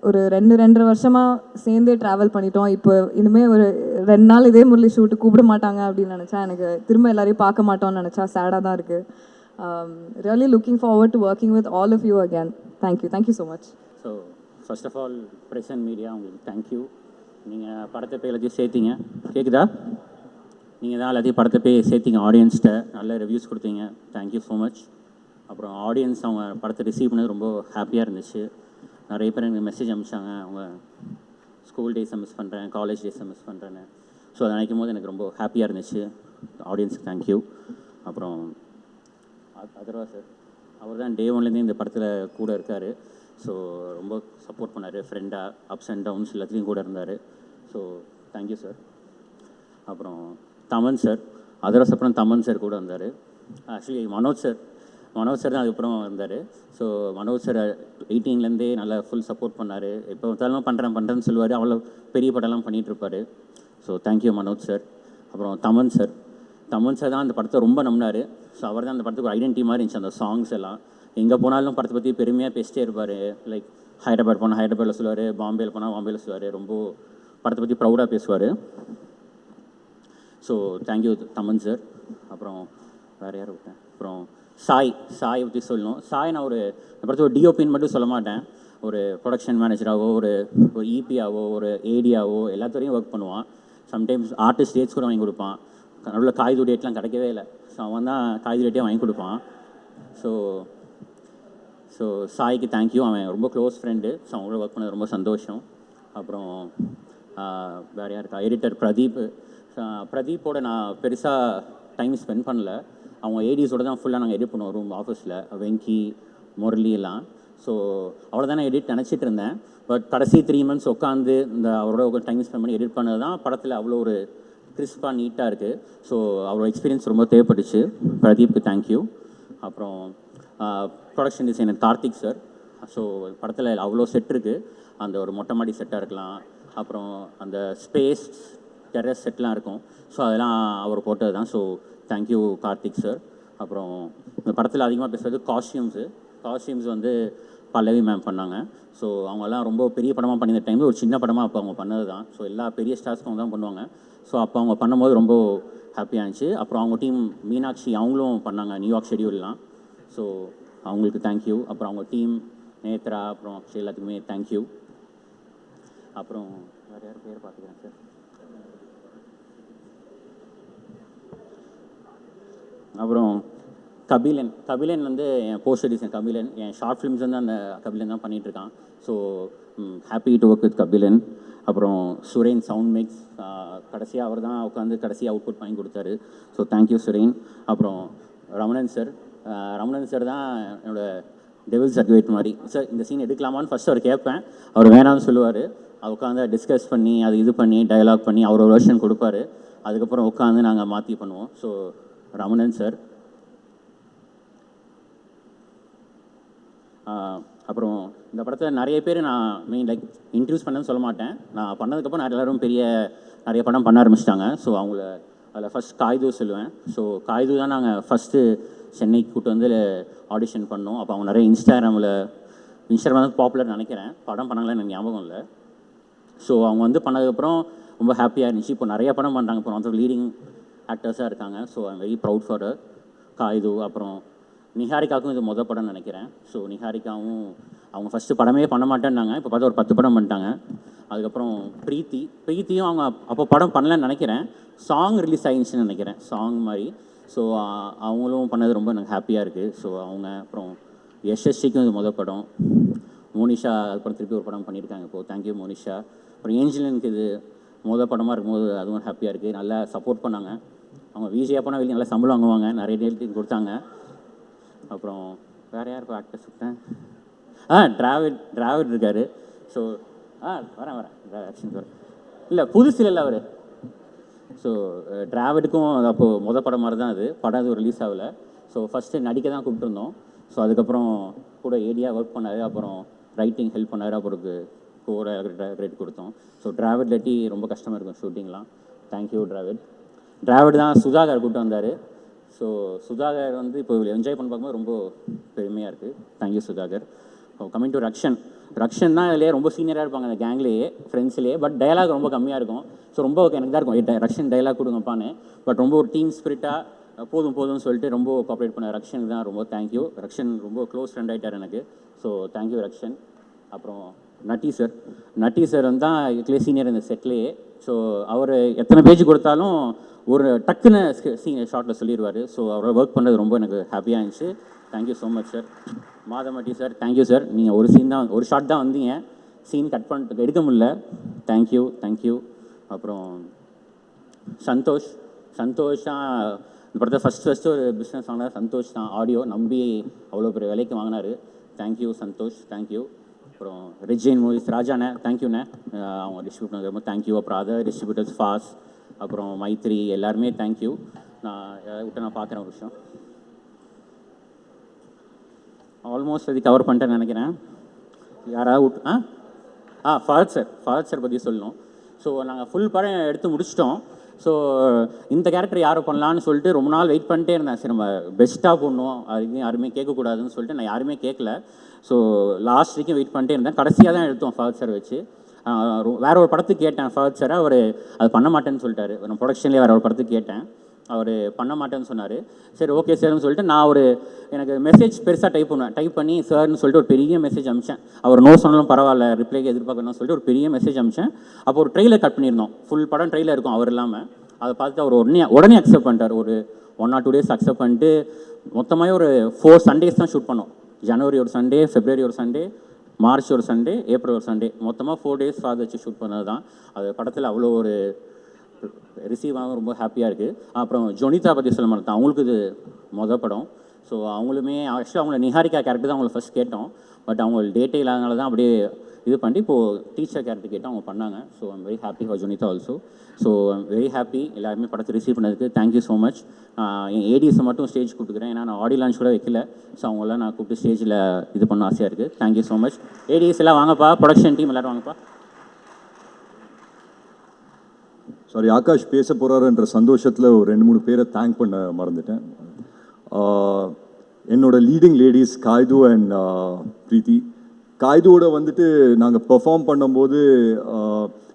ஒரு 2.5 வருஷமாக சேர்ந்தே ட்ராவல் பண்ணிட்டோம். இப்போ இனிமேல் ஒரு 2 நாள் இதே முரளி ஷூட்டு கூப்பிட மாட்டாங்க அப்படின்னு நினச்சா, எனக்கு திரும்ப எல்லாரையும் பார்க்க மாட்டோம்னு நினச்சா சேடாக தான் இருக்குது. Really looking forward to working with all of you again. Thank you so much. So first of all press and media உங்களுக்கு தேங்க்யூ. நீங்கள் படத்தை போய் எல்லாத்தையும் சேர்த்திங்க. கேட்குதா? நீங்கள் தான் எல்லாத்தையும் படத்தை போய் சேர்த்திங்க. ஆடியன்ஸ்கிட்ட நல்ல ரிவ்யூஸ் கொடுத்தீங்க. Thank you so much. அப்புறம் ஆடியன்ஸ் அவங்க படத்தை ரிசீவ் பண்ணது ரொம்ப ஹாப்பியாக இருந்துச்சு. நிறைய பேர் எனக்கு மெசேஜ் அனுப்பிச்சாங்க, அவங்க ஸ்கூல் டேஸை மிஸ் பண்ணுறேன், காலேஜ் டேஸை மிஸ் பண்ணுறேன்னு. ஸோ அதை நினைக்கும் போது எனக்கு ரொம்ப ஹாப்பியாக இருந்துச்சு. ஆடியன்ஸுக்கு தேங்க்யூ. அப்புறம் அதர்வா சார், அவர் தான் டே ஒன்லேருந்தே இந்த படத்தில் கூட இருக்கார். ஸோ ரொம்ப சப்போர்ட் பண்ணார். ஃப்ரெண்டாக அப்ஸ் அண்ட் டவுன்ஸ் எல்லாத்துலேயும் கூட இருந்தார். So thank you sir. அப்புறம் தமன் சார், அதர்வாஸ் அப்புறம் தமன் சார் கூட வந்தார். ஆக்சுவலி மனோஜ் சார் தான் அதுக்கப்புறம் வந்தார். ஸோ மனோஜ் சார் 18லேருந்தே நல்லா ஃபுல் சப்போர்ட் பண்ணார். இப்போ பார்த்தாலும் பண்ணுறேன்னு சொல்லுவார். அவ்வளோ பெரிய படம்லாம் பண்ணிகிட்ருப்பார். So thank you Manoj sir. அப்புறம் தமன் சார் தான் அந்த படத்தை ரொம்ப நம்பினார். ஸோ அவர் தான் அந்த படத்துக்கு ஐடென்டிட்டி மாதிரி இருந்துச்சு. அந்த சாங்ஸ் எல்லாம் எங்கே போனாலும் படத்தை பற்றி பெருமையாக பேசிட்டே இருப்பார். லைக் ஹைதராபாத் போனால் ஹைதராபாத்தில் சொல்லுவார், பாம்பேயில் போனால் பாம்பேயில் சொல்லுவார். ரொம்ப படத்தை பற்றி ப்ரௌடாக பேசுவார். So thank you Thaman sir. அப்புறம் வேறு யாரை விட்டேன்? அப்புறம் சாய் பற்றி சொல்லணும். சாய் நான் இந்த படத்தை ஒரு டிஓபின்னு மட்டும் சொல்ல மாட்டேன். ஒரு ப்ரொடக்ஷன் மேனேஜராகவோ ஒரு இபியாவோ ஒரு ஏடியாவோ எல்லாத்துறையும் ஒர்க் பண்ணுவான். சம்டைம்ஸ் ஆர்டிஸ்ட் டேட்ஸ் கூட வாங்கி கொடுப்பான். நடுவில் காய்து டேட்லாம் கிடைக்கவே இல்லை. ஸோ அவன் தான் காய்து டேட்டே வாங்கி கொடுப்பான். ஸோ சாய்க்கு தேங்க்யூ. அவன் ரொம்ப க்ளோஸ் ஃப்ரெண்டு. ஸோ அவங்களோட ஒர்க் பண்ணது ரொம்ப சந்தோஷம். அப்புறம் வேறு யார் இருக்கா? எடிட்டர் பிரதீப்போட நான் பெருசாக டைம் ஸ்பெண்ட் பண்ணல. அவங்க ஏடிஸோட தான் ஃபுல்லாக நாங்கள் எடிட் பண்ணுவோம் ரூம் ஆஃபீஸில். வெங்கி, முரளி எல்லாம். ஸோ அவ்வளோதான் நான் எடிட் நினச்சிட்டு இருந்தேன். பட் கடைசி 3 months உட்காந்து அவரோட டைம் ஸ்பெண்ட் பண்ணி எடிட் பண்ணது தான் படத்தில் அவ்வளோ ஒரு கிறிஸ்பாக நீட்டாக இருக்குது. ஸோ அவரோட எக்ஸ்பீரியன்ஸ் ரொம்ப தேவைப்பட்டுச்சு. பிரதீப்க்கு தேங்க்யூ. அப்புறம் production designer Karthik sir. So படத்தில் அவ்வளோ செட் இருக்குது. அந்த ஒரு மொட்டை மாடி செட்டாக இருக்கலாம், அப்புறம் அந்த ஸ்பேஸ் டெரஸ் செட்லாம் இருக்கும். ஸோ அதெல்லாம் அவர் போட்டது தான். So thank you Karthik sir. அப்புறம் இந்த படத்தில் அதிகமாக பேசுகிறது காஸ்டியூம்ஸ் வந்து பல்லவி மேம் பண்ணாங்க. ஸோ அவங்கெல்லாம் ரொம்ப பெரிய படமாக பண்ணியிருந்த டைமில் ஒரு சின்ன படமாக அப்போ அவங்க பண்ணது தான். ஸோ எல்லா பெரிய ஸ்டார்ஸ்க்கும் அவங்க தான் பண்ணுவாங்க. ஸோ அப்போ அவங்க பண்ணும்போது ரொம்ப ஹாப்பியாக இருந்துச்சு. அப்புறம் அவங்க டீம் மீனாட்சி அவங்களும் பண்ணாங்க நியூயார்க் ஷெடியூல்லாம். ஸோ அவங்களுக்கு தேங்க்யூ. அப்புறம் அவங்க டீம் நேத்ரா அப்புறம் அக்ஷய் எல்லாத்துக்குமே தேங்க்யூ. அப்புறம் வேறு யார் பேர் பார்த்துக்கிறேன் சார். அப்புறம் கபிலன் வந்து என் போஸ்டர் டிசைன் கபிலன், என் ஷார்ட் ஃபிலிம்ஸ் வந்து அந்த கபிலன் தான் பண்ணிகிட்ருக்கான். So happy to work with Kabilan. அப்புறம் சுரேன் சவுண்ட் மிக்ஸ், கடைசியாக அவர் தான் உட்காந்து கடைசியாக அவுட்புட் பண்ணி கொடுத்தாரு. So thank you Suren. அப்புறம் ரமணன் சார் தான் என்னோடய டெவில்ஸ் அட்வைட் மாதிரி. சார் இந்த சீன் எடுக்கலாமான்னு ஃபஸ்ட்டு அவர் கேட்பேன், அவர் வேணாம்னு சொல்லுவார். அவர் உட்காந்து டிஸ்கஸ் பண்ணி அது இது பண்ணி டயலாக் பண்ணி அவர் ஒரு வெர்ஷன் கொடுப்பாரு. அதுக்கப்புறம் உட்காந்து நாங்கள் மாற்றி பண்ணுவோம். So Ramanan sir. அப்புறம் இந்த படத்தில் நிறைய பேர் நான் இன்ட்ரடியூஸ் பண்ணேன்னு சொல்ல மாட்டேன். நான் பண்ணதுக்கப்புறம் எல்லோரும் நிறைய படம் பண்ண ஆரம்பிச்சிட்டாங்க. ஸோ அவங்கள அதில் ஃபஸ்ட் காய்து சொல்லுவேன். ஸோ காய்து தான் நாங்கள் ஃபஸ்ட்டு சென்னைக்கு கூப்பிட்டு வந்து ஆடிஷன் பண்ணோம். அப்போ அவங்க நிறைய இன்ஸ்டாகிராம் வந்து பாப்புலர் நினைக்கிறேன், படம் பண்ணாங்களே எனக்கு ஞாபகம் இல்லை. ஸோ அவங்க வந்து பண்ணதுக்கப்புறம் ரொம்ப ஹாப்பியாக இருந்துச்சு. இப்போ நிறைய படம் பண்ணுறாங்க. இப்போ வந்து லீடிங் ஆக்டர்ஸாக இருக்காங்க. So I'm very proud for Kayadu. அப்புறம் நிஹாரிகாவுக்கும் இது மொதல் படம்னு நினைக்கிறேன். ஸோ நிஹாரிகாவும் அவங்க ஃபஸ்ட்டு படமே பண்ண மாட்டேன்னாங்க, இப்போ பார்த்தா ஒரு 10 படம் பண்ணிட்டாங்க. அதுக்கப்புறம் பிரீத்தியும் அவங்க அப்போ படம் பண்ணலன்னு நினைக்கிறேன், சாங் ரிலீஸ் ஆகிடுச்சுன்னு நினைக்கிறேன், சாங் மாதிரி. ஸோ அவங்களும் பண்ணது ரொம்ப எனக்கு ஹாப்பியாக இருக்குது. ஸோ அவங்க அப்புறம் யஷஸ்விக்கும் இது மொதல் படம். மோனிஷா அதுக்கப்புறம் திருப்பி ஒரு படம் பண்ணியிருக்காங்க இப்போது. தேங்க்யூ மோனிஷா. அப்புறம் ஏஞ்சலினுக்கு இது மொதல் படமாக இருக்கும்போது அதுவும் ஹாப்பியாக இருக்குது. நல்லா சப்போர்ட் பண்ணாங்க. அவங்க விஜயா போனால் வெளியே நல்லா சம்பளம் வாங்குவாங்க, நிறைய டேட்டிங் கொடுத்தாங்க. அப்புறம் வேறு யார் இப்போ ஆக்டர்ஸ் விட்டேன்? டிராவிட் இருக்கார். ஸோ வரேன் ஆக்ஷன் வரேன். இல்லை புதுசில் இல்லை அவர். ஸோ டிராவிடுக்கும் அது அப்போது மொதல் படம் மாதிரி தான் அது. படம் அது ரிலீஸ் ஆகலை. ஸோ ஃபஸ்ட்டு நடிக்க தான் கூப்பிட்டுருந்தோம். ஸோ அதுக்கப்புறம் கூட ஏடியாக ஒர்க் பண்ணார், அப்புறம் ரைட்டிங் ஹெல்ப் பண்ணார், அப்புறம் கூட ரேட் கொடுத்தோம். ஸோ டிராவிட் லட்டி ரொம்ப கஷ்டமாக இருக்கும் ஷூட்டிங்லாம். தேங்க்யூ டிராவிட் தான் சுதாகர் கூப்பிட்டு வந்தார். ஸோ சுதாகர் வந்து இப்போ என்ஜாய் பண்ண பார்க்கும்போது ரொம்ப பெருமையாக இருக்குது. Thank you Sudhakar. Coming to Rakshan தான் இதுலேயே ரொம்ப சீனியராக இருப்பாங்க அந்த கேங்லேயே, ஃப்ரெண்ட்ஸ்லேயே. பட் டயலாக் ரொம்ப கம்மியாக இருக்கும். ஸோ ரொம்ப எனக்கு தான் இருக்கும் ரக்ஷன் டயலாக் கொடுங்கப்பான்னு. பட் ரொம்ப ஒரு டீம் ஸ்பிரிட்டாக போதும்னு சொல்லிட்டு ரொம்ப கோஆப்ரேட் பண்ண ரக்ஷனுக்கு தான் ரொம்ப தேங்க்யூ. ரக்ஷன் ரொம்ப க்ளோஸ் ஃப்ரெண்ட் ஆகிட்டார் எனக்கு. So thank you Rakshan. அப்புறம் நட்டி சார் வந்து தான் இதுலேயே சீனியர் இந்த செட்லேயே. ஸோ அவர் எத்தனை பேஜ் கொடுத்தாலும் ஒரு டக்குன்னு ஷார்ட்டில் சொல்லிடுவார். ஸோ அவரோட ஒர்க் பண்ணது ரொம்ப எனக்கு ஹாப்பியாக இருந்துச்சு. Thank you so much sir. மாதமட்டி சார் தேங்க்யூ சார். நீங்கள் ஒரு ஷார்ட் தான் வந்தீங்க, சீன் கட் பண்ணிட்டு எடுக்க முடியல. தேங்க்யூ. அப்புறம் சந்தோஷ் தான் இந்த படத்தை ஃபஸ்ட்டு ஒரு பிஸ்னஸ் வாங்கினார். சந்தோஷ் தான் ஆடியோ நம்பி அவ்வளோ பெரிய விலைக்கு வாங்கினார். தேங்க்யூ சந்தோஷ். தேங்க்யூ. அப்புறம் ரிஜின் மூவிஸ் ராஜாண்ணே தேங்க்யூண்ணே, அவங்க டிஸ்ட்ரிபியூட் பண்ணது ரொம்ப தேங்க்யூ. அப்புறம் அதர் டிஸ்ட்ரிபியூட்டர்ஸ் ஃபாஸ்ட், அப்புறம் மைத்ரி, எல்லாருமே தேங்க்யூ. நான் பார்க்குறேன் ஒரு விஷயம். ஆல்மோஸ்ட் அது கவர் பண்ணிட்டேன்னு நினைக்கிறேன். யாராவது ஃபாரத் சார் பற்றி சொல்லணும். ஸோ நாங்கள் ஃபுல் படம் எடுத்து முடிச்சிட்டோம். ஸோ இந்த கேரக்டர் யாரை பண்ணலான்னு சொல்லிட்டு ரொம்ப நாள் வெயிட் பண்ணிட்டே இருந்தேன். சரி நம்ம பெஸ்ட்டாக பண்ணுவோம், அது யாருமே கேட்கக்கூடாதுன்னு சொல்லிட்டு நான் யாருமே கேட்கல. ஸோ லாஸ்ட் வரைக்கும் வெயிட் பண்ணிட்டே இருந்தேன். கடைசியாக தான் எடுத்தோம் ஃபாரத் சார் வச்சு. வேற ஒரு படத்துக்கு கேட்டேன் ஃபாரத் சார், அவர் அது பண்ண மாட்டேன்னு சொல்லிட்டாரு. நான் ப்ரொடக்ஷன்லேயே வேற ஒரு படத்துக்கு கேட்டேன், அவர் பண்ண மாட்டேன்னு சொன்னார். சரி ஓகே சார்னு சொல்லிட்டு நான் எனக்கு மெசேஜ் பெருசாக டைப் பண்ணி சார்னு சொல்லிட்டு ஒரு பெரிய மெசேஜ் அமிச்சேன். அவர் நோ சொன்னாலும் பரவாயில்ல, ரிப்ளைக்கு எதிர்பார்க்கணும்னு சொல்லிட்டு ஒரு பெரிய மெசேஜ் அமிச்சேன். அப்போ ஒரு ட்ரெயிலர் கட் பண்ணியிருந்தோம், ஃபுல் படம் ட்ரெயிலர் இருக்கும் அவர் இல்லாமல். அதை பார்த்துட்டு அவர் உடனே அக்செப்ட் பண்ணிட்டார். ஒரு 1 or 2 days அக்செப்ட் பண்ணிட்டு மொத்தமாக ஒரு 4 Sundays தான் ஷூட் பண்ணோம். ஜனவரி ஒரு சண்டே, ஃபெப்ரவரி ஒரு சண்டே, மார்ச் ஒரு சண்டே, ஏப்ரல் ஒரு சண்டே, மொத்தமாக 4 days ஃபாதர் வச்சு ஷூட் பண்ணது தான். அது படத்தில் அவ்வளோ ஒரு ரிசீவ் ஆக ரொம்ப ஹாப்பியாக இருக்குது. அப்புறம் ஜொனிதா பற்றி சொல்ல மாட்டேன், அவங்களுக்கு இது மொதல் படம். ஸோ அவங்களுமே ஆக்சுவலாக அவங்கள நிஹாரிகா கேரக்டர் தான் அவங்கள ஃபஸ்ட் கேட்டோம். பட் அவங்க டேட்டே இல்லாதனால தான் அப்படியே இது பண்ணி இப்போது டீச்சர் கேரக்டர் கேட்டு அவங்க பண்ணாங்க. So I'm very happy for Junitha also. So I'm very happy எல்லாருமே படத்தை ரிசீவ் பண்ணதுக்கு. Thank you so much. என் ஏடிஎஸை மட்டும் ஸ்டேஜ் கூப்பிட்டுக்கிறேன், ஏன்னா நான் ஆடியோ லான்ச் கூட வைக்கல. ஸோ அவங்களாம் நான் கூப்பிட்டு ஸ்டேஜில் இது பண்ண ஆசையாக இருக்குது. Thank you so much. ஏடிஎஸ் எல்லாம் வாங்கப்பா, ப்ரொடக்ஷன் டீம் எல்லோரும் வாங்கப்பா. சாரி, ஆகாஷ் பேச போகிறாருன்ற சந்தோஷத்தில் ஒரு 2-3 பேரை தேங்க் பண்ண மறந்துட்டேன். என்னோட லீடிங் லேடிஸ் காய்து அண்ட் ப்ரீத்தி. காய்துவோட வந்துட்டு நாங்கள் பெர்ஃபார்ம் பண்ணும்போது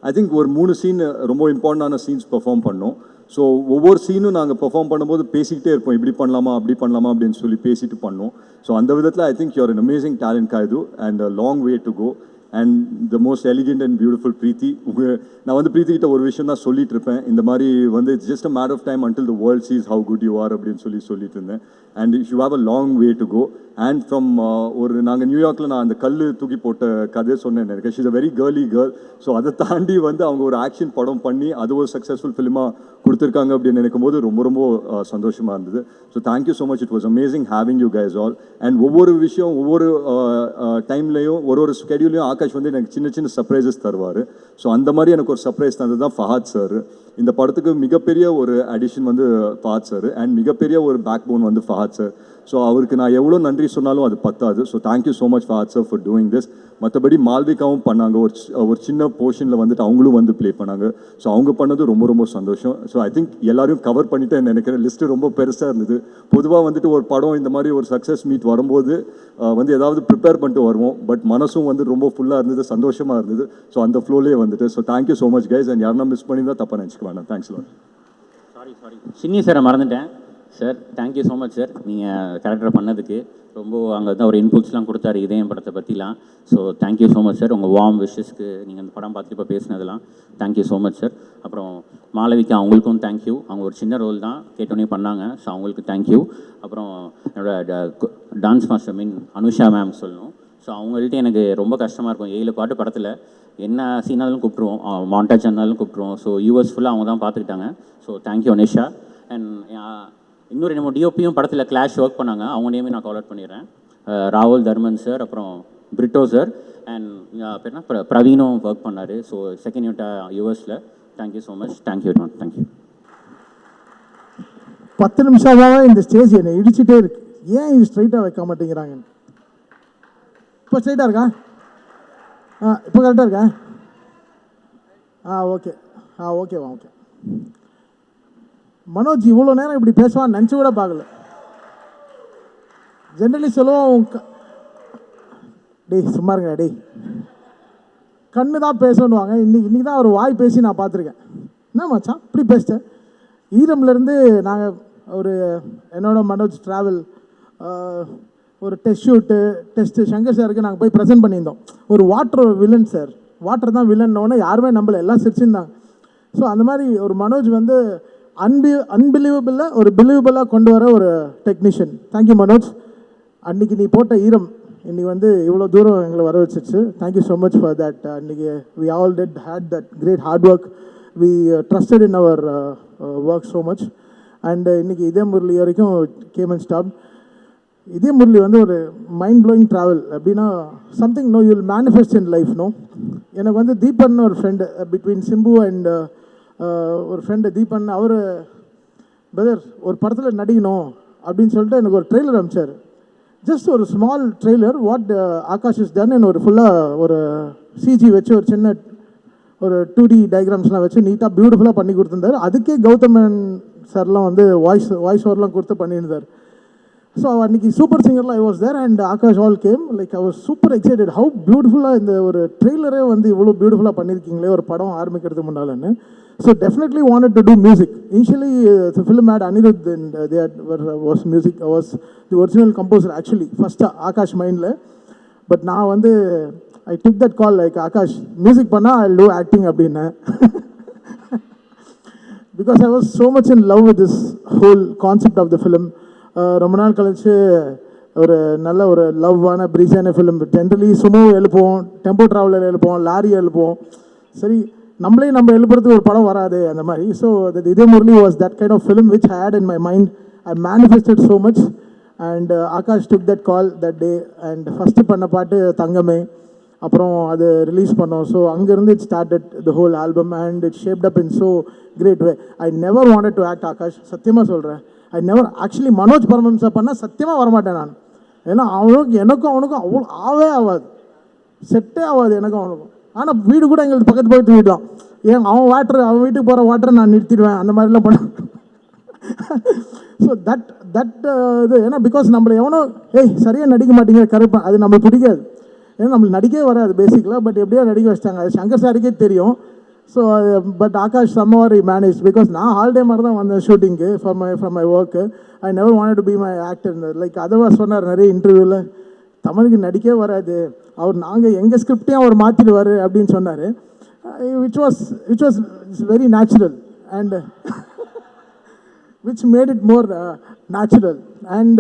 ஐ திங்க் ஒரு 3 சீன் ரொம்ப இம்பார்ட்டண்டான சீன்ஸ் பெர்ஃபார்ம் பண்ணோம். ஸோ ஒவ்வொரு சீனும் நாங்கள் பெர்ஃபார்ம் பண்ணும்போது பேசிக்கிட்டே இருப்போம், இப்படி பண்ணலாமா அப்படி பண்ணலாமா அப்படின்னு சொல்லி பேசிட்டு பண்ணோம். ஸோ அந்த விதத்தில் I think you are an amazing talent Kayadu and long way to go and the most elegant and beautiful Preethi. நான் வந்து ப்ரீத்தி கிட்ட ஒரு விஷயம் தான் சொல்லிட்டு இருப்பேன், இந்த மாதிரி வந்து it's just a matter of time until the world sees how good you are அப்படின்னு சொல்லிட்டு இருந்தேன். And you have a long way to go. And from ஒரு நாங்கள் நியூயார்க்கில் நான் அந்த கல் தூக்கி போட்ட கதையை சொன்னேன் எனக்கு. She's a very girly girl. So அதை தாண்டி வந்து அவங்க ஒரு ஆக்ஷன் படம் பண்ணி அது ஒரு சக்ஸஸ்ஃபுல் ஃபிலிமாக கொடுத்துருக்காங்க அப்படின்னு நினைக்கும் போது ரொம்ப ரொம்ப சந்தோஷமாக இருந்தது. So thank you so much. It was amazing having you guys all. And ஒவ்வொரு விஷயம் ஒவ்வொரு டைம்லையும் ஒரு ஸ்கெடியூலையும் ஆகாஷ் வந்து எனக்கு சின்ன சின்ன சர்ப்ரைசஸ் தருவார். ஸோ அந்த மாதிரி எனக்கு ஒரு சர்ப்ரைஸ் தந்தது தான் ஃபஹத் சார். இந்த படத்துக்கு மிகப்பெரிய ஒரு அடிஷன் வந்து ஃபஹத் சார் அண்ட் மிகப்பெரிய ஒரு பேக் போன் வந்து ஃபஹத் சார். ஸோ அவருக்கு நான் எவ்வளோ நன்றி சொன்னாலும் அது பத்தாது. So thank you so much Fahadh sir for doing this. மற்றபடி மால்விகாவும் பண்ணாங்க, ஒரு சின்ன போர்ஷனில் வந்துட்டு அவங்களும் வந்து ப்ளே பண்ணாங்க. ஸோ அவங்க பண்ணது ரொம்ப ரொம்ப சந்தோஷம். ஸோ ஐ திங்க் எல்லாரையும் கவர் பண்ணிட்டேன் நினைக்கிறேன். லிஸ்ட்டு ரொம்ப பெருசாக இருந்தது. பொதுவாக வந்துட்டு ஒரு படம் இந்த மாதிரி ஒரு சக்ஸஸ் மீட் வரும்போது வந்து ஏதாவது ப்ரிப்பேர் பண்ணிட்டு வருவோம், பட் மனசும் வந்து ரொம்ப ஃபுல்லாக இருந்தது, சந்தோஷமாக இருந்தது. ஸோ அந்த ஃப்ளோலேயே வந்துட்டு so thank you so much guys. And யாருன்னா மிஸ் பண்ணி தான் தப்பாக நினச்சிக்க வேண்டாம். Thanks lot. சாரி சின்னி சாரை மறந்துட்டேன் sir. Thank you so much sir, நீங்கள் கேரக்டர் பண்ணதுக்கு. ரொம்ப அங்கே தான் ஒரு இன்புட்ஸ்லாம் கொடுத்தாரு இதயம் படத்தை பற்றிலாம். So thank you so much sir, உங்கள் வார்ம் விஷஸ்க்கு நீங்கள் அந்த படம் பார்த்துட்டு இப்போ பேசினதெல்லாம் தேங்க்யூ ஸோ மச் சார். அப்புறம் மாளவிகா அவங்களுக்கும் தேங்க்யூ. அவங்க ஒரு சின்ன ரோல் தான் கேட்டோன்னே பண்ணாங்க. ஸோ அவங்களுக்கு தேங்க்யூ. அப்புறம் என்னோட டான்ஸ் மாஸ்டர் அனுஷா மேம் சொல்லணும். ஸோ அவங்கள்ட்ட எனக்கு ரொம்ப கஷ்டமாக இருக்கும். 7 பாட்டு படத்தில் என்ன சீனாலும் கூப்பிட்ருவோம், மாண்டாஜ் இருந்தாலும் கூப்பிட்ருவோம். ஸோ யூஎஸ் ஃபுல்லாக அவங்க தான் பார்த்துக்கிட்டாங்க. So thank you Anusha. அண்ட் இன்னொரு நம்ம டிஓபியும் படத்தில் கிளாஷ் ஒர்க் பண்ணாங்க, அவங்க நேமே நான் கால் அவுட் பண்ணிடுறேன். ராகுல் தர்மன் சார், அப்புறம் பிரிட்டோ சார் அண்ட் பேர்னா பிரவீனும் ஒர்க் பண்ணார். ஸோ செகண்ட் யூனிட்டாக யூஎஸில். Thank you so much. Thank you ma'am. Thank you. 10 நிமிஷமாகவே இந்த ஸ்டேஜ் என்னை இடிச்சுட்டே இருக்கு. ஏன் இது ஸ்ட்ரைட்டாக வைக்க மாட்டேங்கிறாங்க? இப்போ ஸ்ட்ரைட்டாக இருக்கா? இப்போ கரெக்டாக இருக்கா? ஓகே. ஓகேவா? ஓகே. மனோஜ் இவ்வளோ நேரம் இப்படி பேசுவான்னு நினச்சி கூட பார்க்கல. ஜென்ரலி சொல்லுவோம், டேய் சும்மா இருங்க டேய், கண்ணு தான் பேசணுவாங்க. இன்னைக்கு தான் ஒரு வாய் பேசி நான் பார்த்துருக்கேன். என்ன மச்சான் இப்படி பேசிட்டேன்? ஈரம்லேருந்து நாங்கள் என்னோட மனோஜ் ட்ராவல் ஒரு டெஸ்ட்டு சங்கர் சாருக்கு நாங்கள் போய் ப்ரெசென்ட் பண்ணியிருந்தோம். ஒரு வாட்டர் வில்லன் சார், வாட்டர் தான் வில்லன்னோடனே யாருமே நம்பலை, எல்லாம் சிரிச்சிருந்தாங்க. ஸோ அந்த மாதிரி ஒரு மனோஜ் வந்து அன்பிலீவபிளாக ஒரு பிலீவபிளாக கொண்டு வர ஒரு டெக்னீஷியன். தேங்க்யூ மனோஜ். அன்றைக்கி நீ போட்ட ஈரம் இன்னைக்கு வந்து இவ்வளோ தூரம் எங்களை வர வச்சிருச்சு. Thank you so much for that. அன்றைக்கி we all had that great hard work. We trusted in our work so much. And இன்றைக்கி இதே முரளி வரைக்கும் கேம் அண்ட் ஸ்டாப். இதே முரளி வந்து ஒரு மைண்ட் ப்ளோயிங் ட்ராவல். அப்படின்னா something no you will manifest in life. No, எனக்கு வந்து தீபன் ஒரு ஃப்ரெண்டு பிட்வீன் சிம்பு அண்ட் ஒரு ஃப்ரெண்டு தீபன். அவர் பிரதர் ஒரு படத்தில் நடிக்கணும் அப்படின்னு சொல்லிட்டு எனக்கு ஒரு ட்ரெய்லர் அனுப்பிச்சார். ஜஸ்ட் ஒரு small trailer, what Akash is done. ஒரு ஃபுல்லாக ஒரு சிஜி வச்சு ஒரு சின்ன ஒரு 2D டயக்ராம்ஸ்லாம் வச்சு நீட்டாக பியூட்டிஃபுல்லாக பண்ணி கொடுத்துருந்தார். அதுக்கே கௌதமன் சார்லாம் வந்து வாய்ஸ் ஓவர்லாம் கொடுத்து பண்ணியிருந்தார். ஸோ அன்றைக்கி சூப்பர் சிங்கர்லாம் I was there and Akash all came. Like I was super excited. How பியூட்டிஃபுல்லாக இந்த ஒரு ட்ரெய்லரே வந்து இவ்வளோ பியூட்டிஃபுல்லாக பண்ணியிருக்கீங்களே ஒரு படம் ஆரம்பிக்கிறதுக்கு முன்னாலன்னு. So definitely wanted to do music. Initially the film had Anirudh and they was music. Was the original composer actually ஃபஸ்ட்டாக ஆகாஷ் மைண்டில். பட் நான் வந்து I took that call, like Akash music பண்ணால் ஐ டூ ஆக்டிங் அப்படின்னு. Because I was so much in love with this whole concept of the film. ரொம்ப நாள் கழிச்சு ஒரு நல்ல ஒரு லவ்வான ப்ரீஸான ஃபிலிம். ஜென்ரலி சுமோ எழுப்போம், டெம்போ ட்ராவலர் எழுப்போம், லாரி எழுப்போம். சரி நம்ம எழுப்புறதுக்கு ஒரு படம் வராது அந்த மாதிரி. ஸோ இதே Murali was that kind of film which I had in my mind. I manifested so much and Akash took that call that day and first பண்ண பாட்டு தங்கமே, அப்புறம் அது ரிலீஸ் பண்ணோம். ஸோ அங்கேருந்து it started the whole album and it shaped up in so great way. I never wanted to act Akash, சத்தியமாக சொல்கிறேன். I never actually Manoj Paramahamsa பண்ணால் சத்தியமாக வரமாட்டேன் நான். ஏன்னா எனக்கும் அவனுக்கும் அவ்வளோ ஆகாது, செட்டே ஆகாது எனக்கும் அவனுக்கும். ஆனால் வீடு கூட எங்களுக்கு பக்கத்து வீடு தான். ஏன் அவன் வீட்டுக்கு போகிற வாட்டரை நான் நிறுத்திடுவேன், அந்த மாதிரிலாம் பண்ண. ஸோ தட் இது ஏன்னா பிகாஸ் நம்மளை எவனோ சரியாக நடிக்க மாட்டேங்கிற கருப்பேன், அது நம்மளுக்கு பிடிக்காது. ஏன்னா நம்மளுக்கு நடிக்கவே வராது பேசிக்கலாக, பட் எப்படியோ நடிக்க வச்சிட்டாங்க. அது சங்கர் சாருக்கே தெரியும். So but Akash somehow manage because நான் ஹாலிடே மாதிரி தான் வந்தேன் ஷூட்டிங்கு from my work. I never wanted to be my actor. Like Atharvaa சொன்னார் நிறைய இன்டர்வியூவில், தமிழுக்கு நடிக்கவே வராது அவர், நாங்கள் எங்கள் ஸ்கிரிப்டையும் அவர் மாற்றிடுவார் அப்படின்னு சொன்னார். Which was very natural and which made it more natural. And